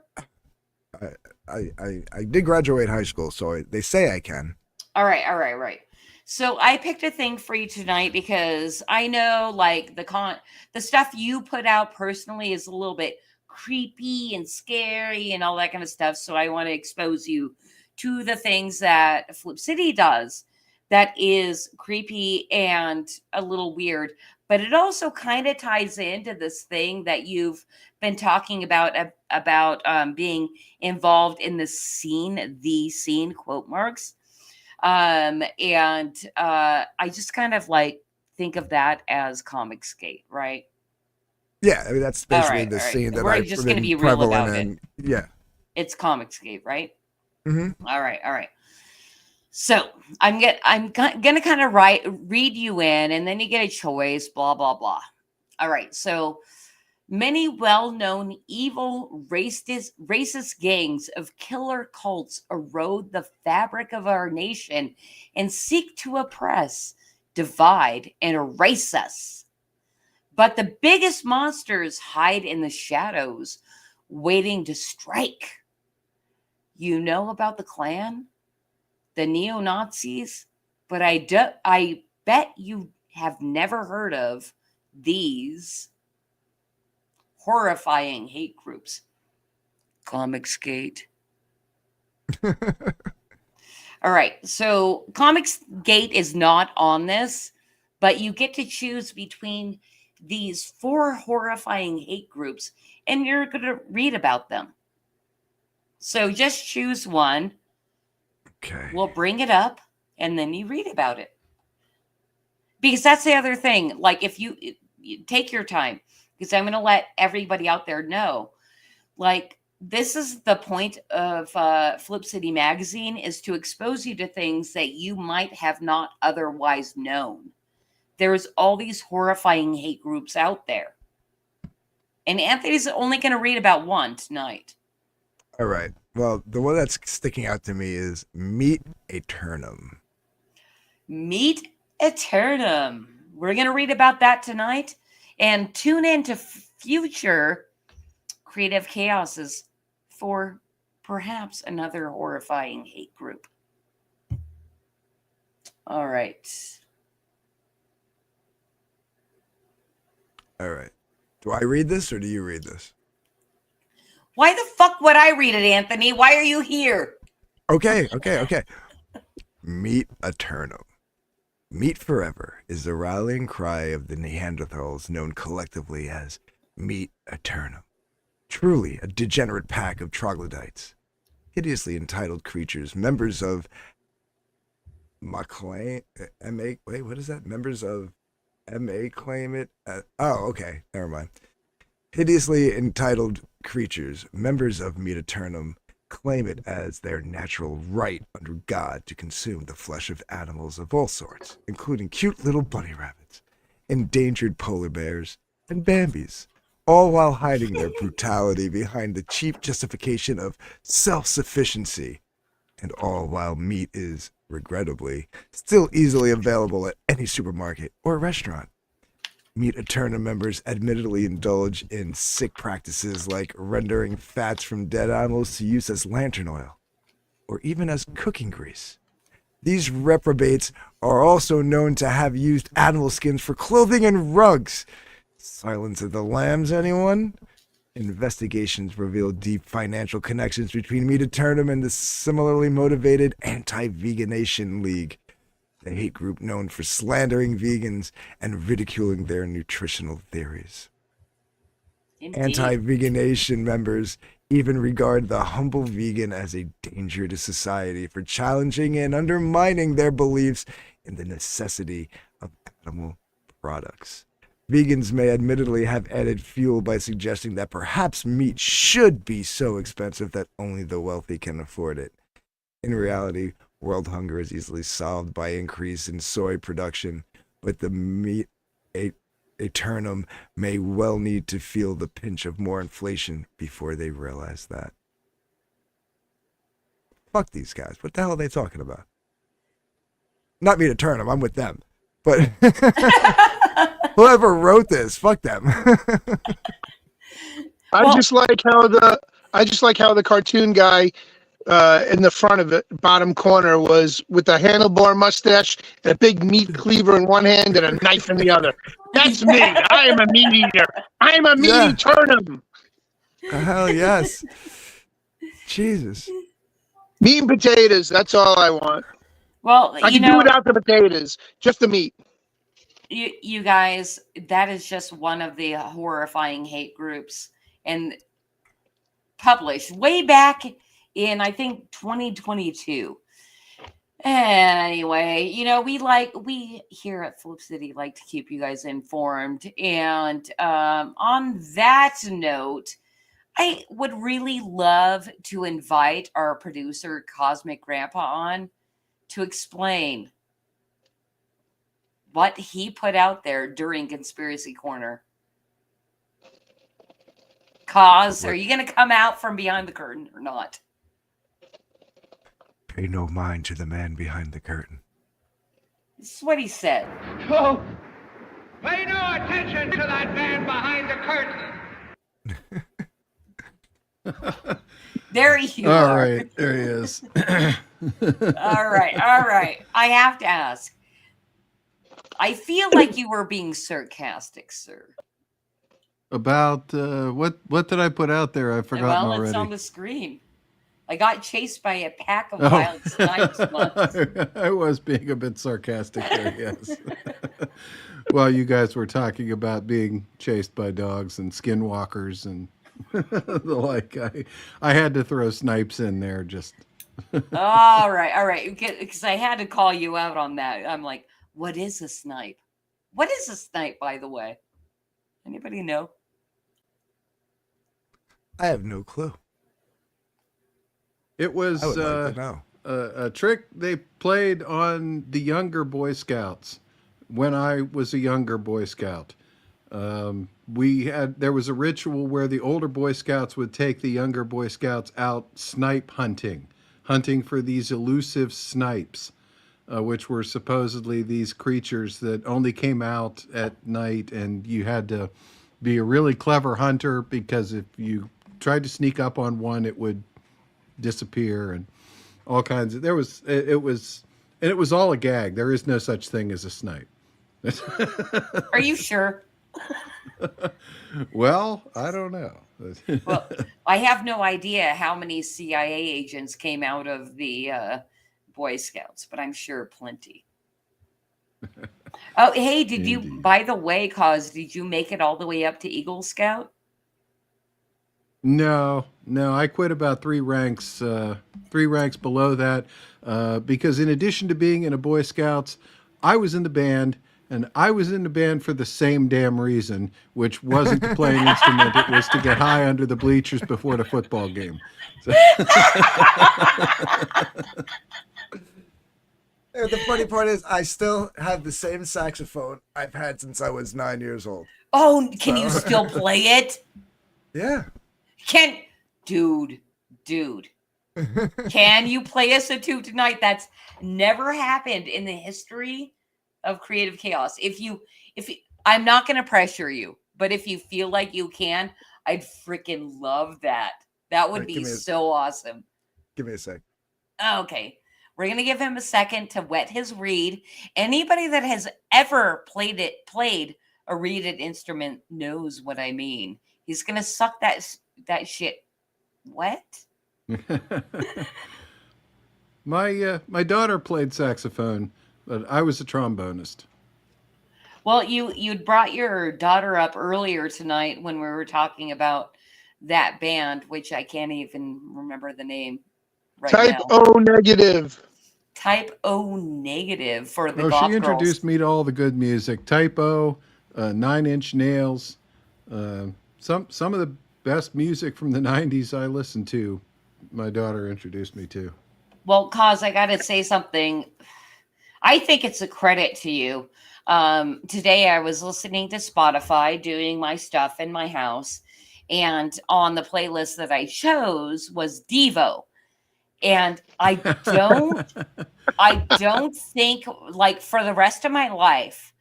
[SPEAKER 5] I did graduate high school, so they say I can.
[SPEAKER 1] All right. So I picked a thing for you tonight because I know like the stuff you put out personally is a little bit creepy and scary and all that kind of stuff. So I want to expose you to the things that Flip City does that is creepy and a little weird, but it also kind of ties into this thing that you've been talking about being involved in the scene, quote marks. And I just kind of like think of that as Comicsgate, right?
[SPEAKER 5] Yeah, I mean that's basically the
[SPEAKER 1] all right.
[SPEAKER 5] scene that
[SPEAKER 1] We're
[SPEAKER 5] I've
[SPEAKER 1] just
[SPEAKER 5] been
[SPEAKER 1] going to be real
[SPEAKER 5] prevalent
[SPEAKER 1] about
[SPEAKER 5] in.
[SPEAKER 1] it.
[SPEAKER 5] Yeah.
[SPEAKER 1] It's Comicsgate, right?
[SPEAKER 5] Mm-hmm.
[SPEAKER 1] All right. So I'm gonna kind of read you in, and then you get a choice. Blah blah blah. All right. So many well-known evil racist gangs of killer cults erode the fabric of our nation and seek to oppress, divide, and erase us. But the biggest monsters hide in the shadows, waiting to strike. You know about the Klan? The neo-Nazis, but I bet you have never heard of these horrifying hate groups. Comicsgate. All right, so Comicsgate is not on this, but you get to choose between these 4 horrifying hate groups, and you're going to read about them. So just choose one.
[SPEAKER 5] Okay.
[SPEAKER 1] We'll bring it up, and then you read about it. Because that's the other thing. Like, if you take your time, because I'm going to let everybody out there know, like, this is the point of Flip City Magazine, is to expose you to things that you might have not otherwise known. There's all these horrifying hate groups out there. And Anthony's only going to read about one tonight.
[SPEAKER 5] All right. Well, the one that's sticking out to me is Meet Eternum.
[SPEAKER 1] Meet Eternum. We're going to read about that tonight and tune into future Creative Chaoses for perhaps another horrifying hate group. All right.
[SPEAKER 5] All right. Do I read this or do you read this?
[SPEAKER 1] Why the fuck would I read it, Anthony? Why are you here?
[SPEAKER 5] Okay. Meet Eternum. Meet forever is the rallying cry of the Neanderthals known collectively as Meet Eternum. Truly a degenerate pack of troglodytes. Hideously entitled creatures, members of Members of MA claim it. Okay, never mind. Hideously entitled creatures, members of Meet Eternum, claim it as their natural right under God to consume the flesh of animals of all sorts, including cute little bunny rabbits, endangered polar bears, and Bambis, all while hiding their brutality behind the cheap justification of self-sufficiency, and all while meat is, regrettably, still easily available at any supermarket or restaurant. Meet Eternum members admittedly indulge in sick practices like rendering fats from dead animals to use as lantern oil, or even as cooking grease. These reprobates are also known to have used animal skins for clothing and rugs. Silence of the Lambs, anyone? Investigations reveal deep financial connections between Meet Eternum and the similarly motivated Anti-Veganation League, the hate group known for slandering vegans and ridiculing their nutritional theories.
[SPEAKER 1] Indeed.
[SPEAKER 5] Anti-Veganation members even regard the humble vegan as a danger to society for challenging and undermining their beliefs in the necessity of animal products. Vegans may admittedly have added fuel by suggesting that perhaps meat should be so expensive that only the wealthy can afford it. In reality, world hunger is easily solved by increase in soy production, but the Meet Eternum may well need to feel the pinch of more inflation before they realize that. Fuck these guys. What the hell are they talking about? Not Meet Eternum, I'm with them. But whoever wrote this, fuck them.
[SPEAKER 4] I just like how the cartoon guy in the front of it, bottom corner, was with a handlebar mustache and a big meat cleaver in one hand and a knife in the other. That's me. I am a meat eater. I am a meat Eternum.
[SPEAKER 5] Hell yes. Jesus.
[SPEAKER 4] Meat and potatoes. That's all I want.
[SPEAKER 1] Well,
[SPEAKER 4] I can do without the potatoes, just the meat.
[SPEAKER 1] You guys, that is just one of the horrifying hate groups, and published way back in, I think, 2022. Anyway, we here at Flip City like to keep you guys informed. And on that note, I would really love to invite our producer, Cosmic Grandpa, on to explain what he put out there during Conspiracy Corner. Cos, are you going to come out from behind the curtain or not?
[SPEAKER 5] Pay no mind to the man behind the curtain.
[SPEAKER 1] This is what he said.
[SPEAKER 8] Oh, pay no attention to that man behind the curtain.
[SPEAKER 1] There you
[SPEAKER 9] All
[SPEAKER 1] are.
[SPEAKER 9] right, there he is.
[SPEAKER 1] All right. I have to ask. I feel like you were being sarcastic, sir.
[SPEAKER 9] About what did I put out there? I've forgotten
[SPEAKER 1] Well,
[SPEAKER 9] already.
[SPEAKER 1] it's on the screen. I got chased by a pack of wild snipes once.
[SPEAKER 9] I was being a bit sarcastic there, yes. Well, you guys were talking about being chased by dogs and skinwalkers and the like. I had to throw snipes in there just.
[SPEAKER 1] All right. Because I had to call you out on that. I'm like, what is a snipe? What is a snipe, by the way? Anybody know?
[SPEAKER 5] I have no clue.
[SPEAKER 9] It was
[SPEAKER 5] I would like to know.
[SPEAKER 9] a trick they played on the younger Boy Scouts when I was a younger Boy Scout. There was a ritual where the older Boy Scouts would take the younger Boy Scouts out snipe hunting for these elusive snipes, which were supposedly these creatures that only came out at night, and you had to be a really clever hunter, because if you tried to sneak up on one, it would disappear, and all kinds of, it was all a gag. There is no such thing as a snipe.
[SPEAKER 1] Are you sure?
[SPEAKER 9] Well, I don't know.
[SPEAKER 1] Well, I have no idea how many CIA agents came out of the Boy Scouts, but I'm sure plenty. Oh, hey, did you,
[SPEAKER 9] Indeed.
[SPEAKER 1] by the way, did you make it all the way up to Eagle Scout?
[SPEAKER 9] No, I quit about three ranks below that, because in addition to being in a Boy Scouts, I was in the band, and I was in the band for the same damn reason, which wasn't to play an instrument; it was to get high under the bleachers before the football game. So,
[SPEAKER 5] Yeah, the funny part is, I still have the same saxophone I've had since I was 9 years old.
[SPEAKER 1] Oh, can you still play it?
[SPEAKER 5] Yeah.
[SPEAKER 1] Dude, can you play us a two tonight? That's never happened in the history of Creative Chaos. If I'm not going to pressure you, but if you feel like you can, I'd freaking love that. That would be so awesome.
[SPEAKER 5] Give me a sec.
[SPEAKER 1] Okay. We're going to give him a second to wet his reed. Anybody that has ever played a reeded instrument knows what I mean. He's going to suck that shit wet.
[SPEAKER 9] My daughter played saxophone, but I was a trombonist.
[SPEAKER 1] Well, you'd brought your daughter up earlier tonight when we were talking about that band, which I can't even remember the name right
[SPEAKER 4] Type
[SPEAKER 1] now.
[SPEAKER 4] O negative.
[SPEAKER 1] Type O negative for the goth
[SPEAKER 9] She introduced
[SPEAKER 1] girls.
[SPEAKER 9] me to all the good music. Type O, 9 Inch Nails, some of the best music from the 90s I listened to. My daughter introduced me to.
[SPEAKER 1] Well, Cause, I got to say something. I think it's a credit to you. Today I was listening to Spotify, doing my stuff in my house, and on the playlist that I chose was Devo. And I don't think, like, for the rest of my life,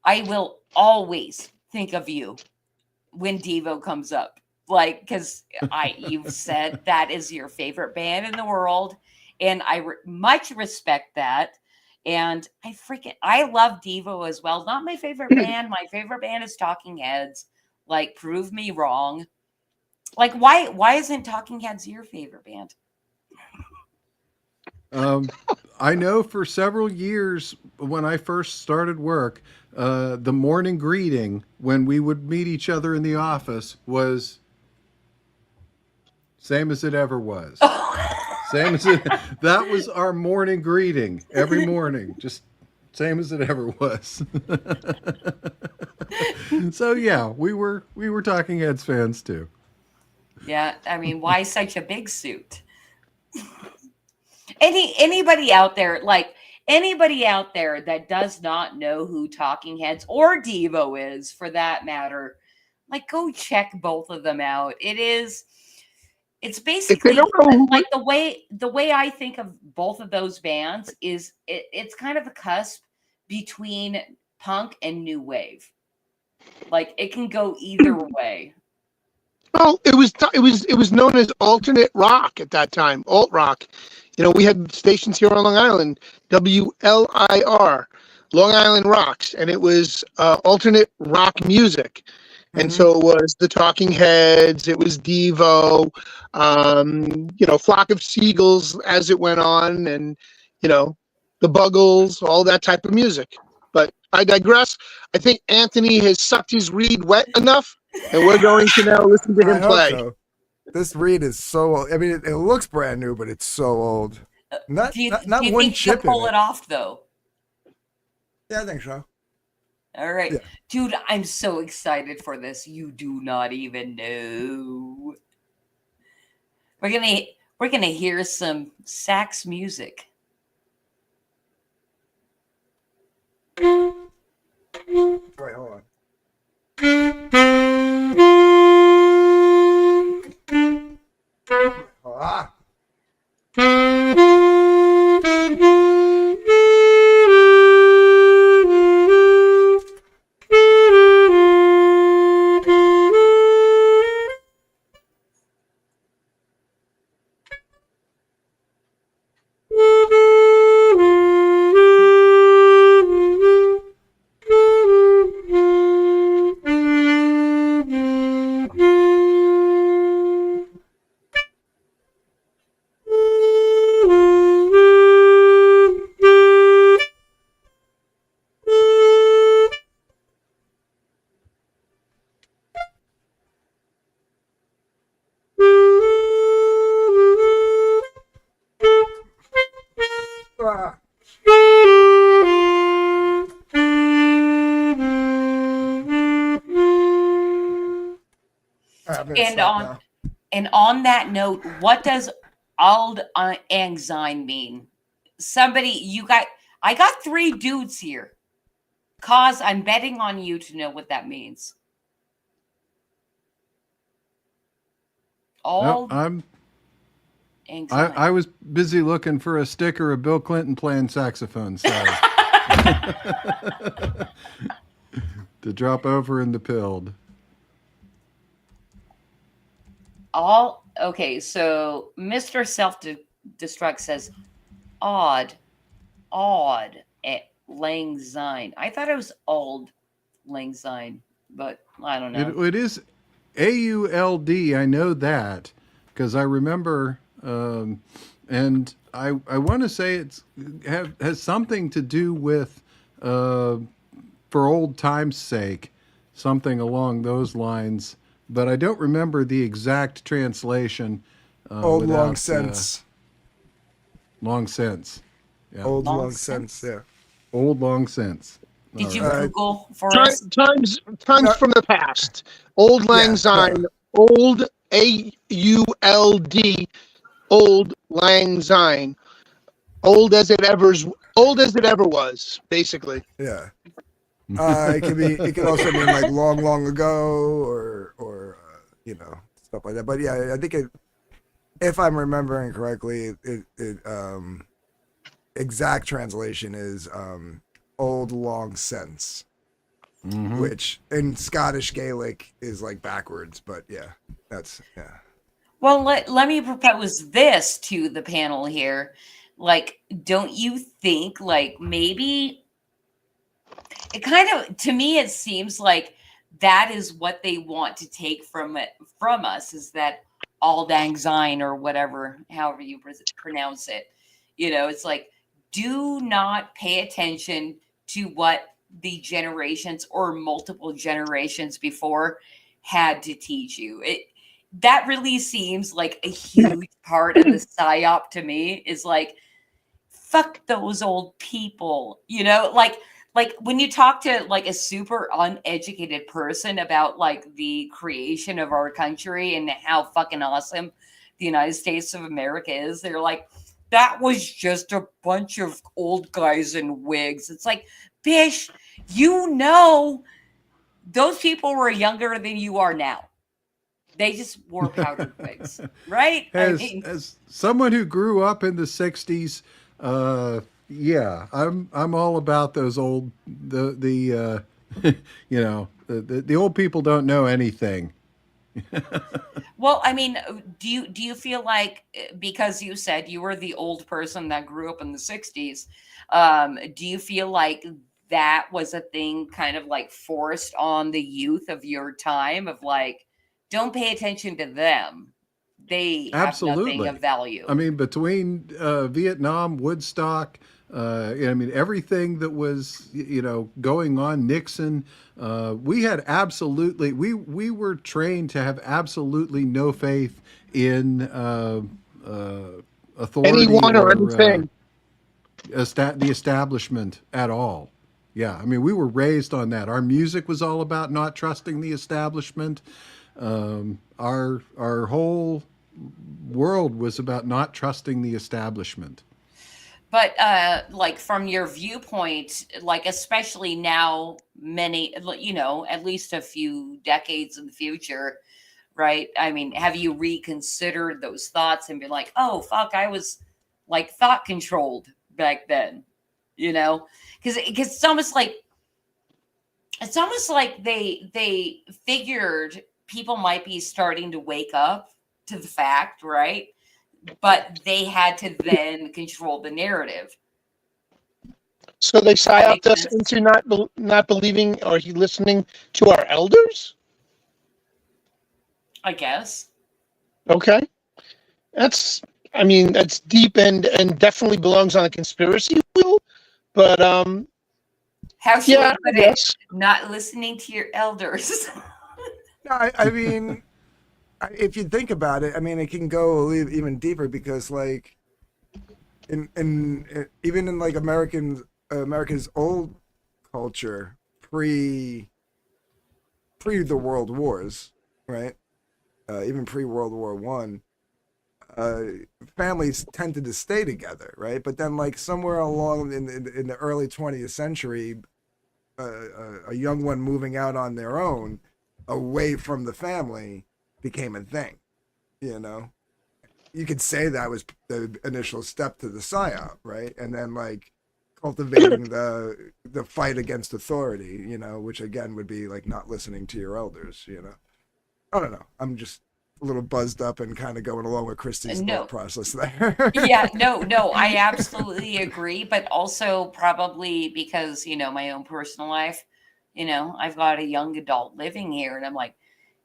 [SPEAKER 1] I will always think of you when Devo comes up. Like, because you've said that is your favorite band in the world, and I much respect that. And I love Devo as well. Not my favorite band. My favorite band is Talking Heads. Like, prove me wrong. Like, why isn't Talking Heads your favorite band?
[SPEAKER 9] I know for several years when I first started work, the morning greeting when we would meet each other in the office was same as it ever was. Same as it. That was our morning greeting every morning. Just same as it ever was. So yeah, we were Talking Heads fans too.
[SPEAKER 1] Yeah, I mean, why such a big suit? Anybody out there that does not know who Talking Heads or Devo is, for that matter, like, go check both of them out. It's basically like the way I think of both of those bands is it's kind of a cusp between punk and new wave. Like, it can go either way.
[SPEAKER 4] Well, it was known as alternate rock at that time, alt rock. You know, we had stations here on Long Island, WLIR, Long Island Rocks, and it was alternate rock music. And so it was the Talking Heads, it was Devo, Flock of Seagulls as it went on, and, the Buggles, all that type of music. But I digress. I think Anthony has sucked his reed wet enough, and we're going to now listen to him play.
[SPEAKER 5] So. This reed is so old. I mean, it looks brand new, but it's so old. Not
[SPEAKER 1] do you
[SPEAKER 5] one
[SPEAKER 1] think
[SPEAKER 5] chip
[SPEAKER 1] you can pull
[SPEAKER 5] in
[SPEAKER 1] it off, though?
[SPEAKER 5] Yeah, I think so.
[SPEAKER 1] All right.
[SPEAKER 5] Yeah.
[SPEAKER 1] Dude, I'm so excited for this. You do not even know. We're gonna hear some sax music.
[SPEAKER 5] Wait, hold on. gonna
[SPEAKER 1] And
[SPEAKER 5] stop
[SPEAKER 1] on
[SPEAKER 5] now.
[SPEAKER 1] and on that note, what does Auld Lang mean? I got 3 dudes here. Cause I'm betting on you to know what that means.
[SPEAKER 9] No,
[SPEAKER 1] Auld Lang Syne.
[SPEAKER 9] I was busy looking for a sticker of Bill Clinton playing saxophone. Sorry. To drop over in the pilled.
[SPEAKER 1] Okay, so Mr. Self-Destruct says odd Lang Syne. I thought it was Auld Lang Syne, but I don't know.
[SPEAKER 9] It is AULD. I know that because I remember, and I want to say has something to do with for old time's sake, something along those lines. But I don't remember the exact translation.
[SPEAKER 5] Old long
[SPEAKER 9] without,
[SPEAKER 5] since.
[SPEAKER 9] Long since. Yeah.
[SPEAKER 5] Old
[SPEAKER 1] Long
[SPEAKER 5] long
[SPEAKER 1] since?
[SPEAKER 5] since. Yeah.
[SPEAKER 9] Old long since.
[SPEAKER 1] Did you
[SPEAKER 5] right.
[SPEAKER 1] Google for
[SPEAKER 4] Time,
[SPEAKER 1] us?
[SPEAKER 4] times
[SPEAKER 5] No.
[SPEAKER 4] from the past. Old Lang
[SPEAKER 5] Yeah,
[SPEAKER 4] Syne.
[SPEAKER 5] no.
[SPEAKER 4] Old AULD. Old Lang Syne. Old as it ever was, basically.
[SPEAKER 5] Yeah. It could be. It could also mean like long, long ago, or stuff like that. But yeah, I think if I'm remembering correctly, exact translation is old long since, which in Scottish Gaelic is like backwards. But yeah, yeah.
[SPEAKER 1] Well, let me propose this to the panel here. Like, don't you think like maybe it kind of, to me it seems like that is what they want to take from us, is that Auld Lang Syne or whatever, however you pronounce it. It's like, do not pay attention to what the generations or multiple generations before had to teach you. That really seems like a huge part of the psyop to me, is like, fuck those old people, like when you talk to like a super uneducated person about like the creation of our country and how fucking awesome the United States of America is, they're like, that was just a bunch of old guys in wigs. It's like, bish, those people were younger than you are now. They just wore powdered wigs, right?
[SPEAKER 9] As someone who grew up in the '60s, yeah, I'm all about those old the the old people don't know anything.
[SPEAKER 1] Well, I mean, do you feel like, because you said you were the old person that grew up in the '60s, do you feel like that was a thing kind of like forced on the youth of your time, of like, don't pay attention to them. They have nothing
[SPEAKER 9] Absolutely.
[SPEAKER 1] of value.
[SPEAKER 9] I mean, between Vietnam, Woodstock, I mean, everything that was, going on, Nixon, we had absolutely, we were trained to have absolutely no faith in authority
[SPEAKER 4] Anyone or anything.
[SPEAKER 9] the establishment at all. Yeah, I mean, we were raised on that. Our music was all about not trusting the establishment. Our whole world was about not trusting the establishment.
[SPEAKER 1] But like, from your viewpoint, like, especially now, many, at least a few decades in the future, right? I mean, have you reconsidered those thoughts and been like, oh fuck, I was like thought controlled back then, because it's almost like they figured people might be starting to wake up to the fact, right? But they had to then control the narrative.
[SPEAKER 4] So they psyoped us
[SPEAKER 1] sense.
[SPEAKER 4] into not believing or listening to our elders.
[SPEAKER 1] I guess.
[SPEAKER 4] Okay, that's deep and definitely belongs on a conspiracy wheel. But
[SPEAKER 1] How should
[SPEAKER 4] yeah,
[SPEAKER 1] we put it? Not listening to your elders.
[SPEAKER 5] No, I mean, if you think about it, I mean, it can go even deeper, because like even in like America's old culture, pre the World Wars, right? even pre-World War One, families tended to stay together, right? But then, like somewhere along in the early 20th century, a young one moving out on their own, away from the family, became a thing. You know, you could say that was the initial step to the psyop, right? And then like cultivating the fight against authority, you know, which again would be like not listening to your elders, you know. I don't know. I'm just a little buzzed up and kind of going along with Christy's
[SPEAKER 1] No.
[SPEAKER 5] thought process there.
[SPEAKER 1] Yeah, no, I absolutely agree, but also probably because, my own personal life, I've got a young adult living here and I'm like,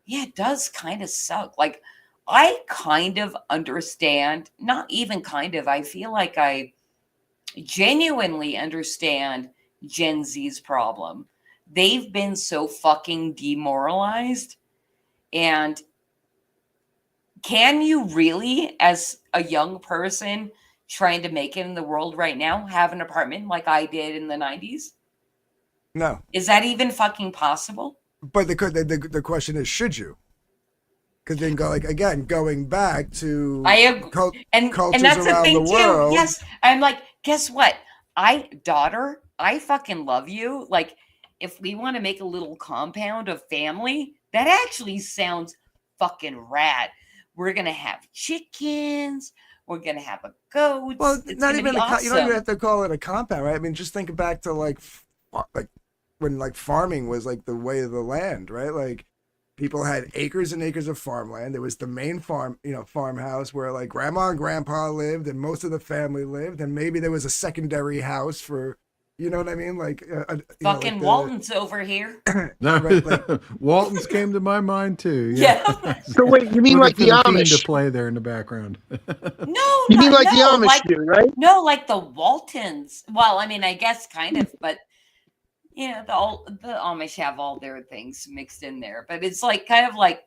[SPEAKER 1] yeah, it does kind of suck. Like, I kind of understand, not even kind of, I feel like I genuinely understand Gen Z's problem. They've been so fucking demoralized. And can you really, as a young person trying to make it in the world right now, have an apartment like I did in the 90s?
[SPEAKER 5] No.
[SPEAKER 1] Is that even fucking possible?
[SPEAKER 5] But the question is, should you? Because then going back to
[SPEAKER 1] and
[SPEAKER 5] cultures
[SPEAKER 1] that's the
[SPEAKER 5] around
[SPEAKER 1] thing
[SPEAKER 5] the
[SPEAKER 1] too.
[SPEAKER 5] world.
[SPEAKER 1] Yes, I'm like, guess what? I fucking love you. Like, if we want to make a little compound of family, that actually sounds fucking rad. We're gonna have chickens. We're gonna have a goat.
[SPEAKER 5] Well,
[SPEAKER 1] It's
[SPEAKER 5] not
[SPEAKER 1] gonna
[SPEAKER 5] even
[SPEAKER 1] be awesome.
[SPEAKER 5] you don't even have to call it a compound, right? I mean, just think back to like when like farming was like the way of the land, right? Like people had acres and acres of farmland. There was the main farmhouse where like grandma and grandpa lived and most of the family lived, and maybe there was a secondary house for, you know what I mean? Like
[SPEAKER 1] fucking Walton's over here.
[SPEAKER 5] Right, like,
[SPEAKER 9] Walton's came to my mind too.
[SPEAKER 1] Yeah.
[SPEAKER 4] So wait, you mean like the Amish?
[SPEAKER 9] To play there in the background.
[SPEAKER 1] No,
[SPEAKER 4] You mean like
[SPEAKER 1] no,
[SPEAKER 4] the Amish
[SPEAKER 1] like,
[SPEAKER 4] do, right?
[SPEAKER 1] No, like the Waltons. Well, I mean, I guess kind of, but the Amish have all their things mixed in there. But it's like kind of like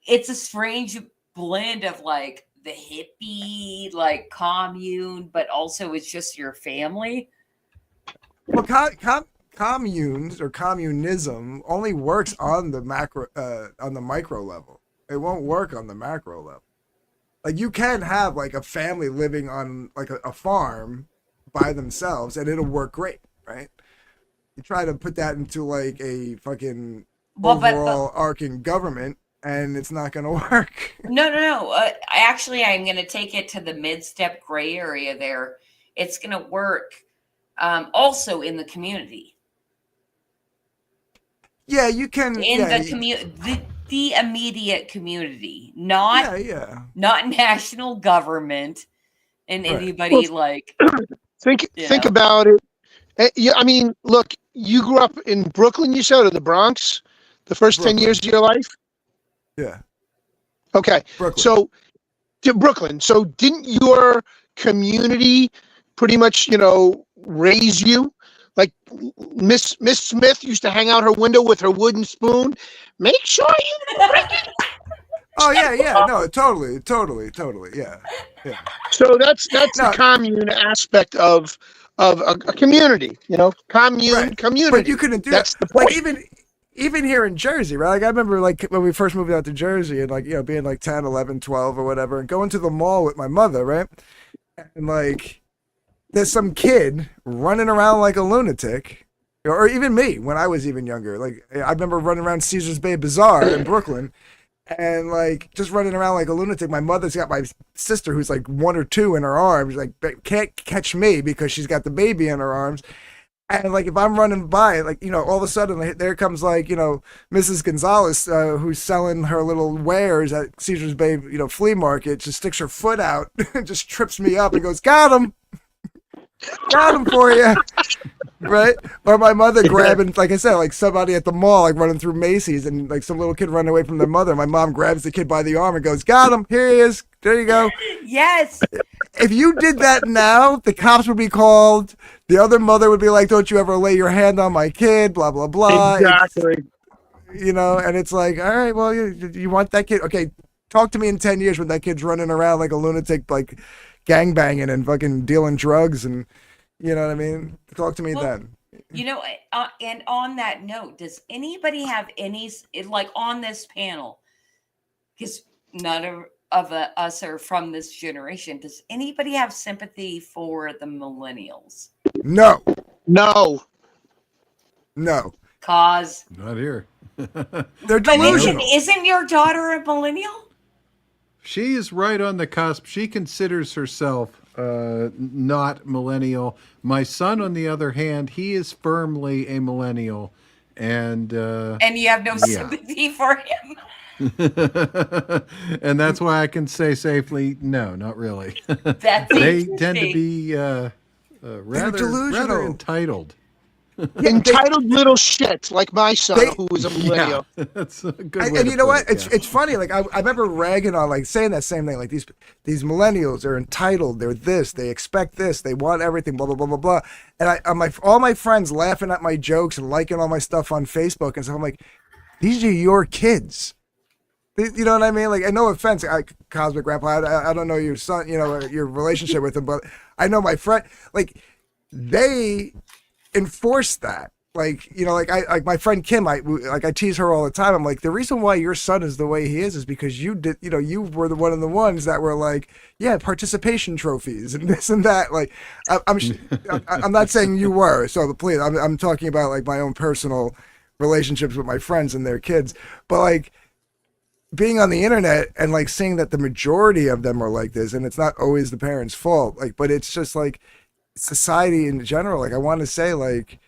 [SPEAKER 1] it's a strange blend of like the hippie, like commune, but also it's just your family.
[SPEAKER 5] Well, communes or communism only works on the micro level. It won't work on the macro level. Like you can have like a family living on like a farm by themselves and it'll work great, right? You try to put that into like a fucking overall arcing government and it's not going to work.
[SPEAKER 1] No. Actually, I'm going to take it to the mid-step gray area there. It's going to work also in the community.
[SPEAKER 5] Yeah, you can.
[SPEAKER 1] The immediate community, not national government and anybody like.
[SPEAKER 4] Think about it. I mean, look, you grew up in Brooklyn, you said, or the Bronx, the first 10 years of your life?
[SPEAKER 5] Yeah.
[SPEAKER 4] Okay.
[SPEAKER 5] Brooklyn.
[SPEAKER 4] So, Brooklyn. So, didn't your community pretty much, raise you? Like Miss Smith used to hang out her window with her wooden spoon. Make sure you break it.
[SPEAKER 5] Oh yeah, no, totally, yeah.
[SPEAKER 4] So that's the commune aspect of a community, community.
[SPEAKER 5] But you couldn't do
[SPEAKER 4] that's
[SPEAKER 5] that.
[SPEAKER 4] The point.
[SPEAKER 5] Like even here in Jersey, right? Like I remember like when we first moved out to Jersey and like, being like 10, 11, 12 or whatever and going to the mall with my mother, right? And like there's some kid running around like a lunatic, or even me when I was even younger. Like I remember running around Caesar's Bay Bazaar in Brooklyn and like just running around like a lunatic. My mother's got my sister who's like 1 or 2 in her arms, like can't catch me because she's got the baby in her arms. And like if I'm running by, like all of a sudden like, there comes like Mrs. Gonzalez who's selling her little wares at Caesar's Bay flea market. Just sticks her foot out, and just trips me up and goes, "Got him." Got him for you, right? Or my mother grabbing, like I said, like somebody at the mall, like running through Macy's, and like some little kid running away from their mother. My mom grabs the kid by the arm and goes, "Got him! Here he is. There you go."
[SPEAKER 1] Yes.
[SPEAKER 5] If you did that now, the cops would be called. The other mother would be like, "Don't you ever lay your hand on my kid?" Blah blah blah.
[SPEAKER 4] Exactly.
[SPEAKER 5] And it's like, all right, well, you want that kid? Okay, talk to me in 10 years when that kid's running around like a lunatic, like gangbanging and fucking dealing drugs, and you know what I mean? Talk to me then.
[SPEAKER 1] And on that note, does anybody have any, like on this panel, because none of us are from this generation. Does anybody have sympathy for the millennials?
[SPEAKER 5] No,
[SPEAKER 4] No.
[SPEAKER 5] no,
[SPEAKER 1] Cause,
[SPEAKER 9] Not here.
[SPEAKER 5] they're
[SPEAKER 1] but
[SPEAKER 5] delusional.
[SPEAKER 1] isn't your daughter a millennial?
[SPEAKER 9] She is right on the cusp. She considers herself not millennial. My son, on the other hand, he is firmly a millennial, and
[SPEAKER 1] And you have no sympathy for him?
[SPEAKER 9] and that's why I can say safely, no, not really.
[SPEAKER 1] That's
[SPEAKER 9] They
[SPEAKER 1] interesting.
[SPEAKER 9] tend to be rather
[SPEAKER 5] delusional.
[SPEAKER 9] entitled.
[SPEAKER 4] Entitled little shits like my son,
[SPEAKER 5] They-
[SPEAKER 4] who is a millennial.
[SPEAKER 9] Yeah, that's a good way
[SPEAKER 5] And
[SPEAKER 9] to
[SPEAKER 5] you know
[SPEAKER 9] put
[SPEAKER 5] what?
[SPEAKER 9] it,
[SPEAKER 5] It's
[SPEAKER 9] yeah.
[SPEAKER 5] it's funny. Like I remember ragging on like saying that same thing. Like these millennials are entitled. They're this. They expect this. They want everything. Blah blah blah blah blah. And all my friends laughing at my jokes and liking all my stuff on Facebook and stuff. I'm like, these are your kids. You know what I mean? Like, and no offense, Cosmic Grandpa. I don't know your son. You know your relationship with him, but I know my friend. Like they enforce that. Like, you know, like my friend Kim, I tease her all the time. I'm like, the reason why your son is the way he is because you did, you know, you were one of the ones that were like, yeah, participation trophies and this and that. Like, I'm not saying you were, so please, I'm talking about like my own personal relationships with my friends and their kids, but like being on the internet and like seeing that the majority of them are like this, and it's not always the parents' fault, like, but it's just like society in general. Like, I want to say like,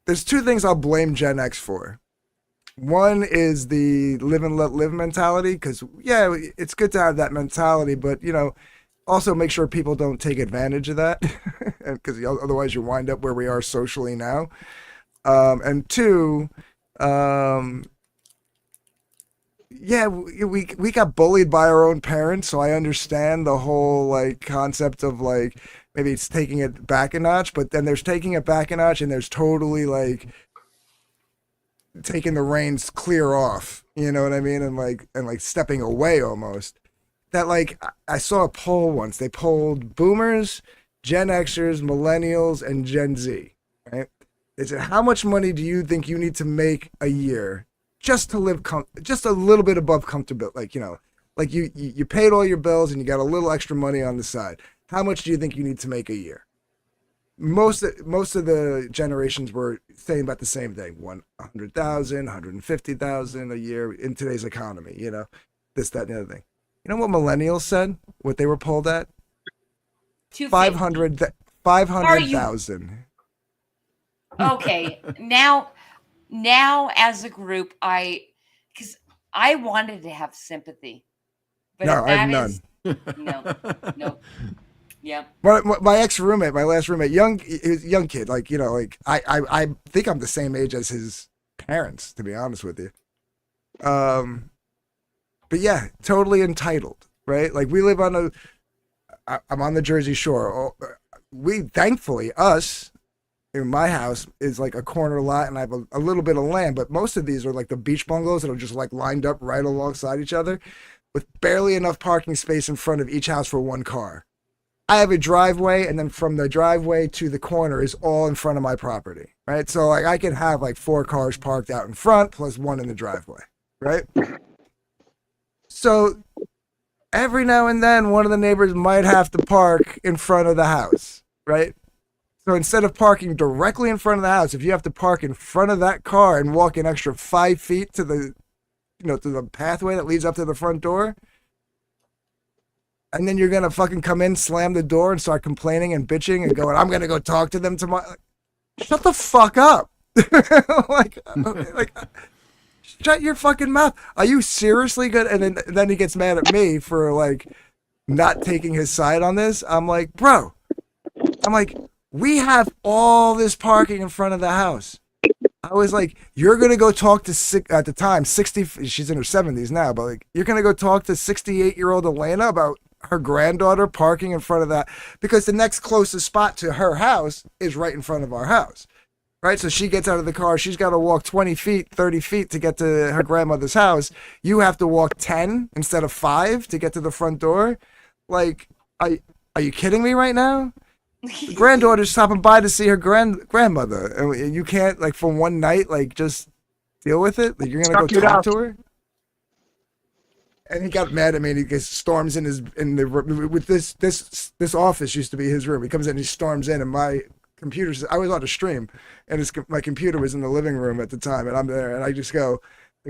[SPEAKER 5] there's two things I'll blame Gen X for. One is the live and let live mentality, because yeah, it's good to have that mentality, but you know, also make sure people don't take advantage of that, because otherwise you wind up where we are socially now. And two, yeah, we got bullied by our own parents, so I understand the whole like concept of like maybe it's taking it back a notch, but then there's taking it back a notch, and there's totally like taking the reins clear off, you know what I mean, and like stepping away almost. That like I saw a poll once. They polled boomers, Gen Xers, millennials, and Gen Z. Right? They said, how much money do you think you need to make a year just to live just a little bit above comfortable? Like, you know, like you paid all your bills and you got a little extra money on the side. How much do you think you need to make a year? Most of the generations were saying about the same thing: 100,000, 150,000 a year in today's economy. You know, this, that, and the other thing. You know what millennials said? What they were polled at? 500,000.
[SPEAKER 1] Okay, now as a group, because I wanted to have sympathy, but
[SPEAKER 5] No,
[SPEAKER 1] if
[SPEAKER 5] I have
[SPEAKER 1] that
[SPEAKER 5] none.
[SPEAKER 1] no. Yeah.
[SPEAKER 5] My ex roommate, my last roommate, young kid, like, you know, like I think I'm the same age as his parents, to be honest with you. But yeah, totally entitled, right? Like we live I'm on the Jersey Shore. We thankfully us in my house is like a corner lot, and I have a little bit of land, but most of these are like the beach bungalows that are just like lined up right alongside each other, with barely enough parking space in front of each house for one car. I have a driveway, and then from the driveway to the corner is all in front of my property, right? So like I can have like 4 cars parked out in front plus 1 in the driveway, right? So every now and then one of the neighbors might have to park in front of the house, right? So instead of parking directly in front of the house, if you have to park in front of that car and walk an extra 5 feet to the, you know, to the pathway that leads up to the front door, and then you're gonna fucking come in, slam the door, and start complaining and bitching and going, I'm gonna go talk to them tomorrow. Shut the fuck up. like, shut your fucking mouth. Are you seriously good? And then he gets mad at me for like not taking his side on this. I'm like, bro, we have all this parking in front of the house. I was like, you're going to go talk to, at the time, 60, she's in her 70s now, but like, you're going to go talk to 68-year-old Elena about her granddaughter parking in front of that, because the next closest spot to her house is right in front of our house, right? So she gets out of the car, she's got to walk 20 feet, 30 feet to get to her grandmother's house. You have to walk 10 instead of 5 to get to the front door. Like, are you kidding me right now? The granddaughter's stopping by to see her grandmother, and you can't, like, for one night, like, just deal with it. Like, you're gonna go talk to her. And he got mad at me, and he just storms in with this office used to be his room. He comes in, and he storms in, and my computer says, I was on a stream, and my computer was in the living room at the time, and I'm there, and I go,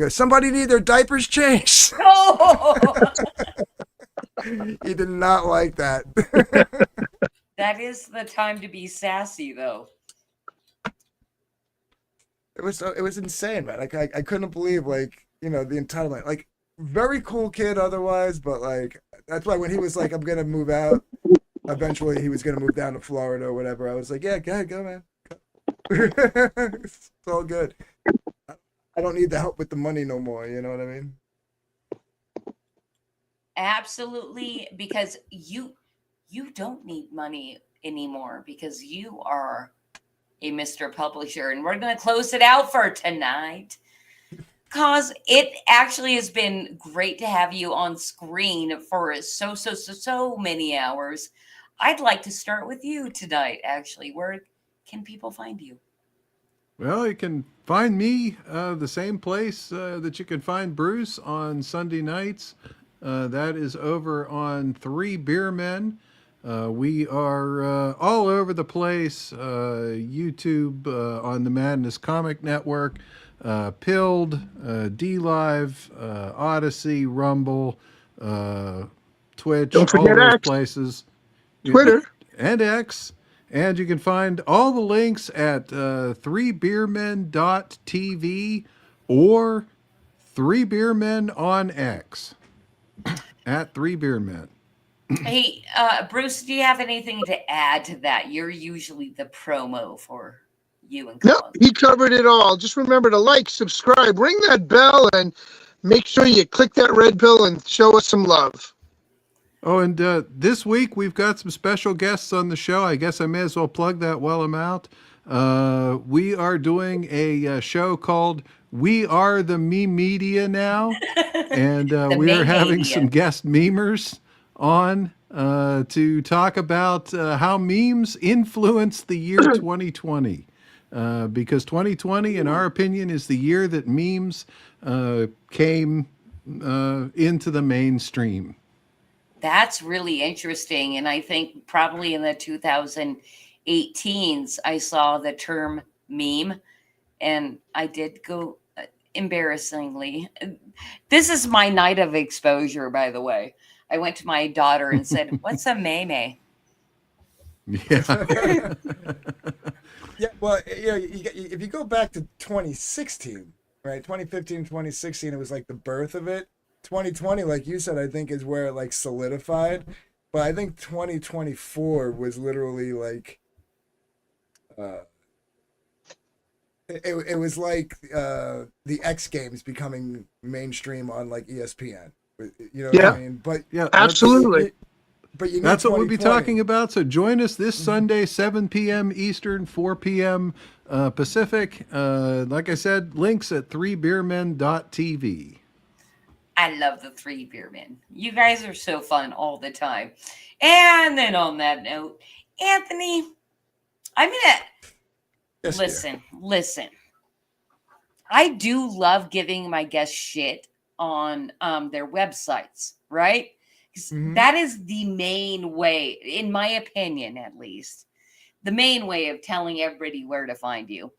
[SPEAKER 5] somebody need their diapers changed.
[SPEAKER 1] Oh,
[SPEAKER 5] He did not like that.
[SPEAKER 1] that is the time to be sassy, though.
[SPEAKER 5] It was insane, man. Like I couldn't believe, like, the entitlement. Like, very cool kid otherwise, but like that's why when he was like, I'm gonna move out, eventually he was gonna move down to Florida or whatever, I was like, yeah, go ahead, go, man. It's all good. I don't need the help with the money no more, you know what I mean?
[SPEAKER 1] Absolutely, because you don't need money anymore because you are a Mr. Publisher, and we're going to close it out for tonight. Cause it actually has been great to have you on screen for so many hours. I'd like to start with you tonight. Actually, where can people find you?
[SPEAKER 9] Well, you can find me the same place that you can find Bruce on Sunday nights. That is over on Three Beer Men. We are all over the place. YouTube, on the Madness Comic Network, Pilled, D-Live, Odyssey, Rumble, Twitch,
[SPEAKER 4] Don't
[SPEAKER 9] all
[SPEAKER 4] forget
[SPEAKER 9] those
[SPEAKER 4] X.
[SPEAKER 9] places.
[SPEAKER 4] Twitter.
[SPEAKER 9] And X. And you can find all the links at 3beermen.tv or 3beermen on X at 3beermen.
[SPEAKER 1] Hey, Bruce, do you have anything to add to that? You're usually the promo for you and
[SPEAKER 4] Nope,
[SPEAKER 1] Colin.
[SPEAKER 4] he covered it all. Just remember to like, subscribe, ring that bell, and make sure you click that red pill and show us some love.
[SPEAKER 9] Oh, and this week we've got some special guests on the show. I guess I may as well plug that while I'm out. We are doing a show called We Are the Meme Media now, and we're having some guest memers on to talk about how memes influence the year 2020. Because 2020, in our opinion, is the year that memes came into the mainstream.
[SPEAKER 1] That's really interesting. And I think probably in the 2018s, I saw the term meme, and I did go embarrassingly. This is my night of exposure, by the way. I went to my daughter and said, "What's a meme?"
[SPEAKER 9] Yeah.
[SPEAKER 5] Yeah, well, if you go back to 2016, right? 2015, 2016, it was like the birth of it. 2020, like you said, I think is where it like solidified. But I think 2024 was literally like, it was like the X Games becoming mainstream on like ESPN. You know what I mean? But
[SPEAKER 9] yeah,
[SPEAKER 4] absolutely.
[SPEAKER 5] But you
[SPEAKER 9] that's what we'll be
[SPEAKER 5] 2020.
[SPEAKER 9] talking about. So join us this Sunday, 7 p.m. Eastern, 4 p.m. Pacific. Like I said, links at 3beermen.tv.
[SPEAKER 1] I love the Three Beer Men. You guys are so fun all the time. And then on that note, Anthony, I'm gonna listen. I do love giving my guests shit on their websites, right? That is the main way, in my opinion, at least, the main way of telling everybody where to find you.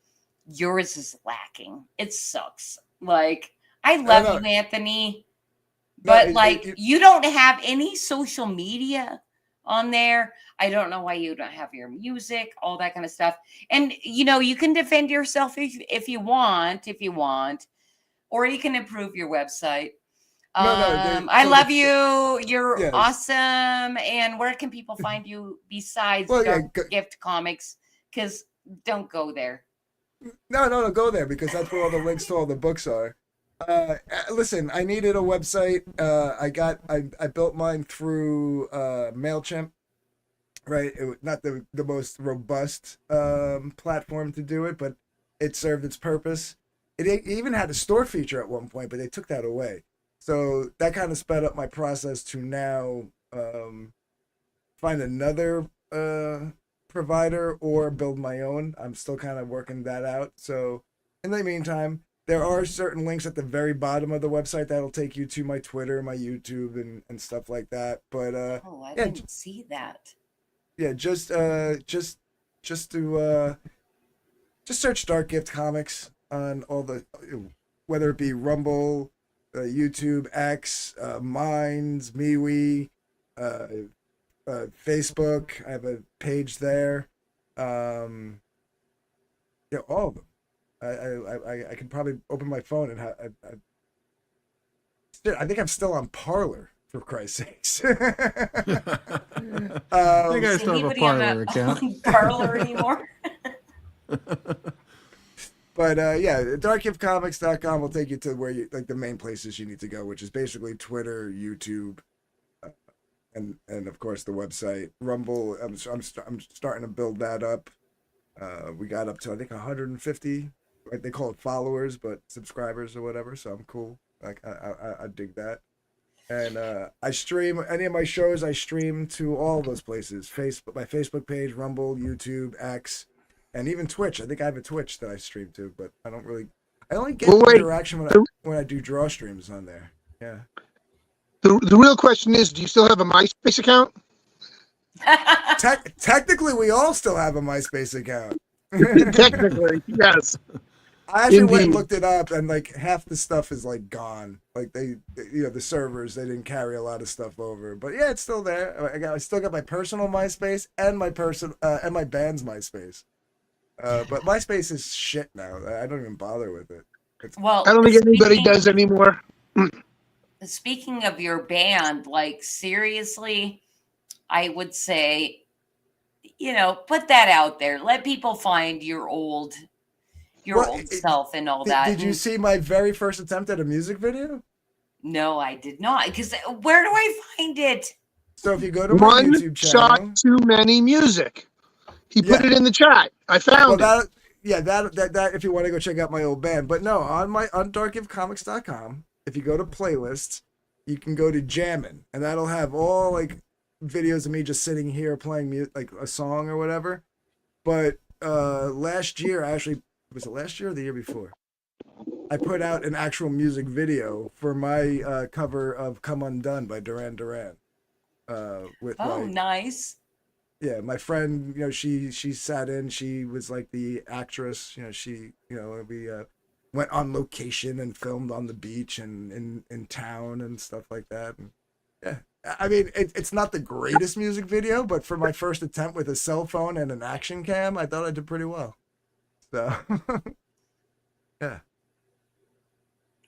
[SPEAKER 1] Yours is lacking. It sucks. Like, I love you, Anthony, but you don't have any social media on there. I don't know why you don't have your music, all that kind of stuff. And you can defend yourself if you want, or you can improve your website. I love you. You're awesome. And where can people find you besides Gift Comics? Because don't go there.
[SPEAKER 5] No, go there because that's where all the links to all the books are. Listen, I needed a website. I built mine through MailChimp. Right, it was not the most robust platform to do it, but it served its purpose. It even had a store feature at one point, but they took that away. So that kind of sped up my process to now find another provider or build my own. I'm still kind of working that out. So in the meantime, there are certain links at the very bottom of the website that'll take you to my Twitter, my YouTube, and stuff like that. But
[SPEAKER 1] Oh, I
[SPEAKER 5] yeah,
[SPEAKER 1] didn't see that.
[SPEAKER 5] yeah, just to just search Dark Gift Comics on all the, whether it be Rumble, YouTube, X, Minds, MeWe, Facebook. I have a page there. Yeah, all of them. I can probably open my phone and I think I'm still on Parlor, for Christ's sakes.
[SPEAKER 9] I think I
[SPEAKER 1] Is
[SPEAKER 9] still have a
[SPEAKER 1] anybody on
[SPEAKER 9] Parlor account.
[SPEAKER 1] on Parlor anymore?
[SPEAKER 5] But yeah, darkgiftcomics.com will take you to where you like the main places you need to go, which is basically Twitter, YouTube, and of course the website. Rumble. I'm starting to build that up. We got up to I think 150. Like they call it followers, but subscribers or whatever. So I'm cool. Like I dig that. And I stream any of my shows. I stream to all those places: Facebook, my Facebook page, Rumble, YouTube, X, and even Twitch. I think I have a Twitch that I stream to, but I don't really. I only get interaction when I do draw streams on there. Yeah.
[SPEAKER 4] The real question is, do you still have a MySpace account?
[SPEAKER 5] Technically, we all still have a MySpace account.
[SPEAKER 4] Technically, yes.
[SPEAKER 5] I actually went and
[SPEAKER 4] Indeed.
[SPEAKER 5] looked it up, and like half the stuff is like gone. Like the servers, they didn't carry a lot of stuff over. But yeah, it's still there. I still got my personal MySpace and my and my band's MySpace. But MySpace is shit now. I don't even bother with it.
[SPEAKER 1] Well,
[SPEAKER 4] I don't think anybody does anymore.
[SPEAKER 1] Speaking of your band, like seriously, I would say, put that out there. Let people find your old self and all that.
[SPEAKER 5] Did you see my very first attempt at a music video?
[SPEAKER 1] No, I did not. Because where do I find it?
[SPEAKER 5] So if you go to my YouTube channel,
[SPEAKER 4] shot too many music. He put it in the chat. I found it.
[SPEAKER 5] That if you want to go check out my old band. But no, on darkgiftcomics.com, if you go to playlists, you can go to Jammin', and that'll have all like videos of me just sitting here playing like a song or whatever. But last year, was it last year or the year before? I put out an actual music video for my cover of "Come Undone" by Duran Duran.
[SPEAKER 1] Nice.
[SPEAKER 5] Yeah, my friend, she sat in. She was like the actress. We went on location and filmed on the beach and in town and stuff like that. And yeah, I mean, it's not the greatest music video, but for my first attempt with a cell phone and an action cam, I thought I did pretty well. So, yeah.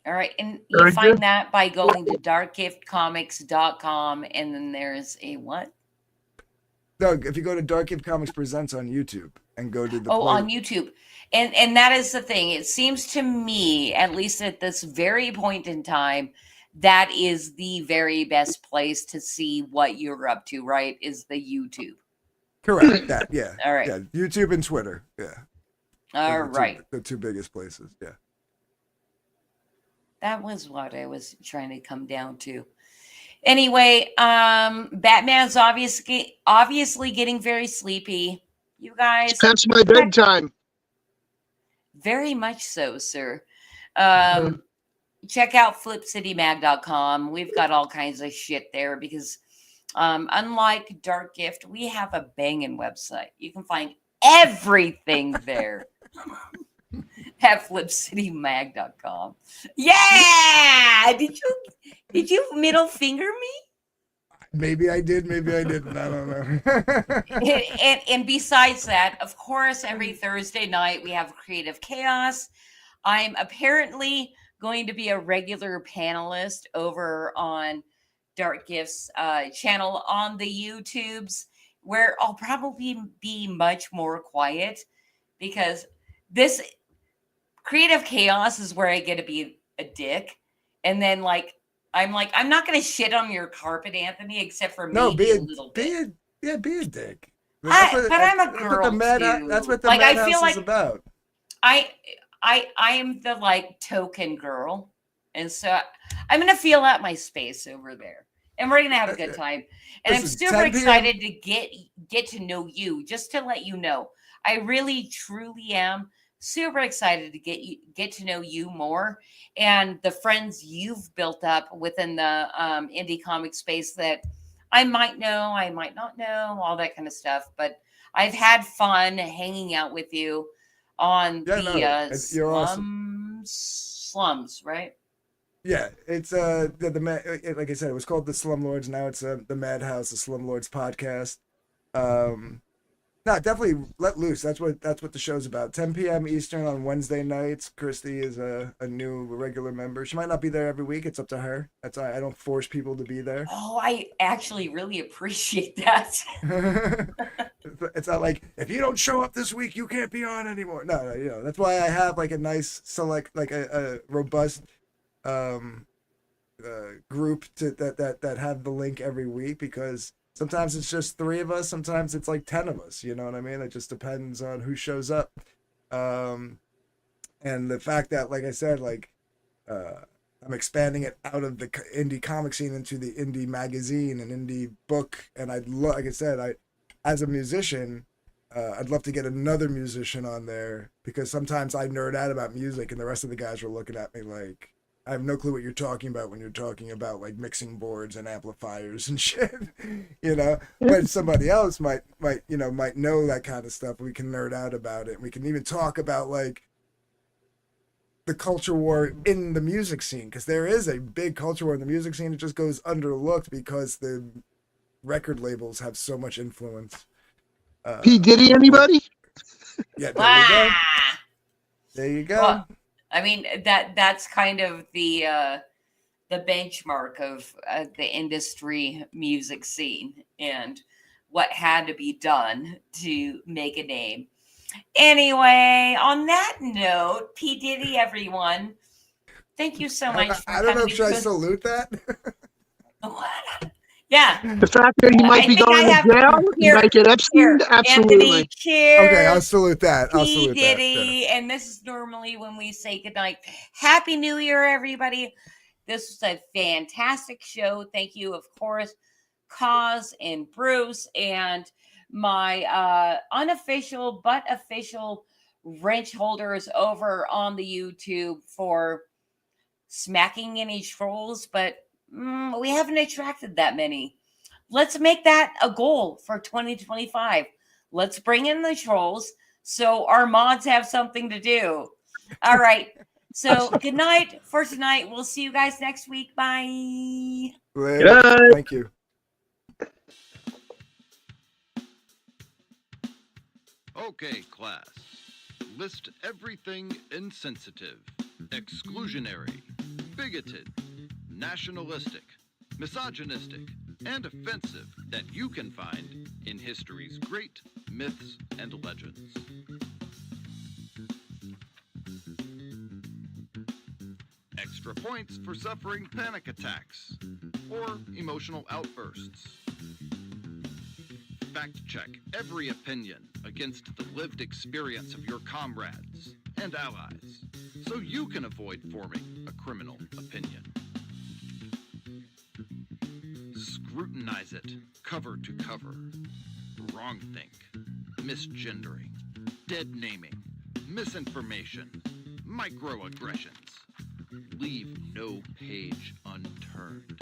[SPEAKER 1] All right, and you find that by going to darkgiftcomics.com, and then there's a what?
[SPEAKER 5] Doug, if you go to Dark Gift Comics Presents on YouTube and go to the
[SPEAKER 1] on YouTube. And that is the thing. It seems to me, at least at this very point in time, that is the very best place to see what you're up to, right? Is the YouTube.
[SPEAKER 5] Correct. That, yeah.
[SPEAKER 1] All right.
[SPEAKER 5] Yeah, YouTube and Twitter. Yeah.
[SPEAKER 1] All right.
[SPEAKER 5] The two biggest places. Yeah.
[SPEAKER 1] That was what I was trying to come down to. Anyway, Batman's obviously getting very sleepy. You guys.
[SPEAKER 4] That's my bedtime.
[SPEAKER 1] Very much so, sir. Check out flipcitymag.com. We've got all kinds of shit there because unlike Dark Gift, we have a banging website. You can find everything there at flipcitymag.com. Yeah! Did you middle finger me?
[SPEAKER 5] Maybe I did, maybe I didn't. I don't know.
[SPEAKER 1] and besides that, of course, every Thursday night we have Creative Chaos. I'm apparently going to be a regular panelist over on Dark Gift's channel on the YouTubes, where I'll probably be much more quiet because this Creative Chaos is where I get to be a dick. And then I'm not going to shit on your carpet, Anthony, except for maybe a little bit.
[SPEAKER 5] Be a dick.
[SPEAKER 1] But I'm a girl too.
[SPEAKER 5] That's what the Madhouse is about.
[SPEAKER 1] I am the token girl, and so I'm going to feel out my space over there, and we're going to have a good time. And I'm super excited to get to know you. Just to let you know, I really truly am super excited to get to know you more and the friends you've built up within the indie comic space that I might know, I might not know, all that kind of stuff. But I've had fun hanging out with you on
[SPEAKER 5] Yeah,
[SPEAKER 1] the
[SPEAKER 5] no, you're awesome.
[SPEAKER 1] slums, right?
[SPEAKER 5] Yeah, it's like I said, it was called the Slumlords. Now it's the Madhouse, the Slumlords podcast. Um, No, definitely let loose. That's what the show's about. 10 p.m. Eastern on Wednesday nights. Christy is a new regular member. She might not be there every week. It's up to her. I don't force people to be there.
[SPEAKER 1] Oh, I actually really appreciate that.
[SPEAKER 5] It's not like if you don't show up this week, you can't be on anymore. No, that's why I have like a nice select, like a robust group that have the link every week, because sometimes it's just 3 of us, sometimes it's like 10 of us, you know what I mean? It just depends on who shows up. And the fact that, like I said, like I'm expanding it out of the indie comic scene into the indie magazine and indie book, and like I said, as a musician, I'd love to get another musician on there, because sometimes I nerd out about music and the rest of the guys are looking at me like I have no clue what you're talking about when you're talking about like mixing boards and amplifiers and shit, But somebody else might know that kind of stuff. We can nerd out about it. We can even talk about like the culture war in the music scene, because there is a big culture war in the music scene. It just goes underlooked because the record labels have so much influence.
[SPEAKER 4] P. Diddy, anybody?
[SPEAKER 5] Yeah, there you go. There you go.
[SPEAKER 1] Well, I mean, that's kind of the benchmark of the industry music scene and what had to be done to make a name. Anyway, on that note, P. Diddy, everyone, thank you so much for
[SPEAKER 5] I don't know
[SPEAKER 1] coming.
[SPEAKER 5] should I salute that?
[SPEAKER 1] Yeah.
[SPEAKER 4] The fact that he might be going to jail, he might get Epstein, absolutely.
[SPEAKER 1] Anthony, cheers.
[SPEAKER 5] Okay, I'll salute that. I'll
[SPEAKER 1] P.
[SPEAKER 5] salute
[SPEAKER 1] Diddy,
[SPEAKER 5] that.
[SPEAKER 1] and this is normally when we say goodnight. Happy New Year, everybody. This was a fantastic show. Thank you, of course, Cause and Bruce, and my unofficial but official wrench holders over on the YouTube for smacking any trolls, but we haven't attracted that many. Let's make that a goal for 2025. Let's bring in the trolls so our mods have something to do. All right. So good night for tonight. We'll see you guys next week. Bye.
[SPEAKER 5] Later. Thank you.
[SPEAKER 10] Okay, class. List everything insensitive, exclusionary, bigoted, nationalistic, misogynistic, and offensive that you can find in history's great myths and legends. Extra points for suffering panic attacks or emotional outbursts. Fact check every opinion against the lived experience of your comrades and allies, so you can avoid forming a criminal opinion. Scrutinize it cover to cover. Wrongthink, misgendering, dead naming, misinformation, microaggressions. Leave no page unturned.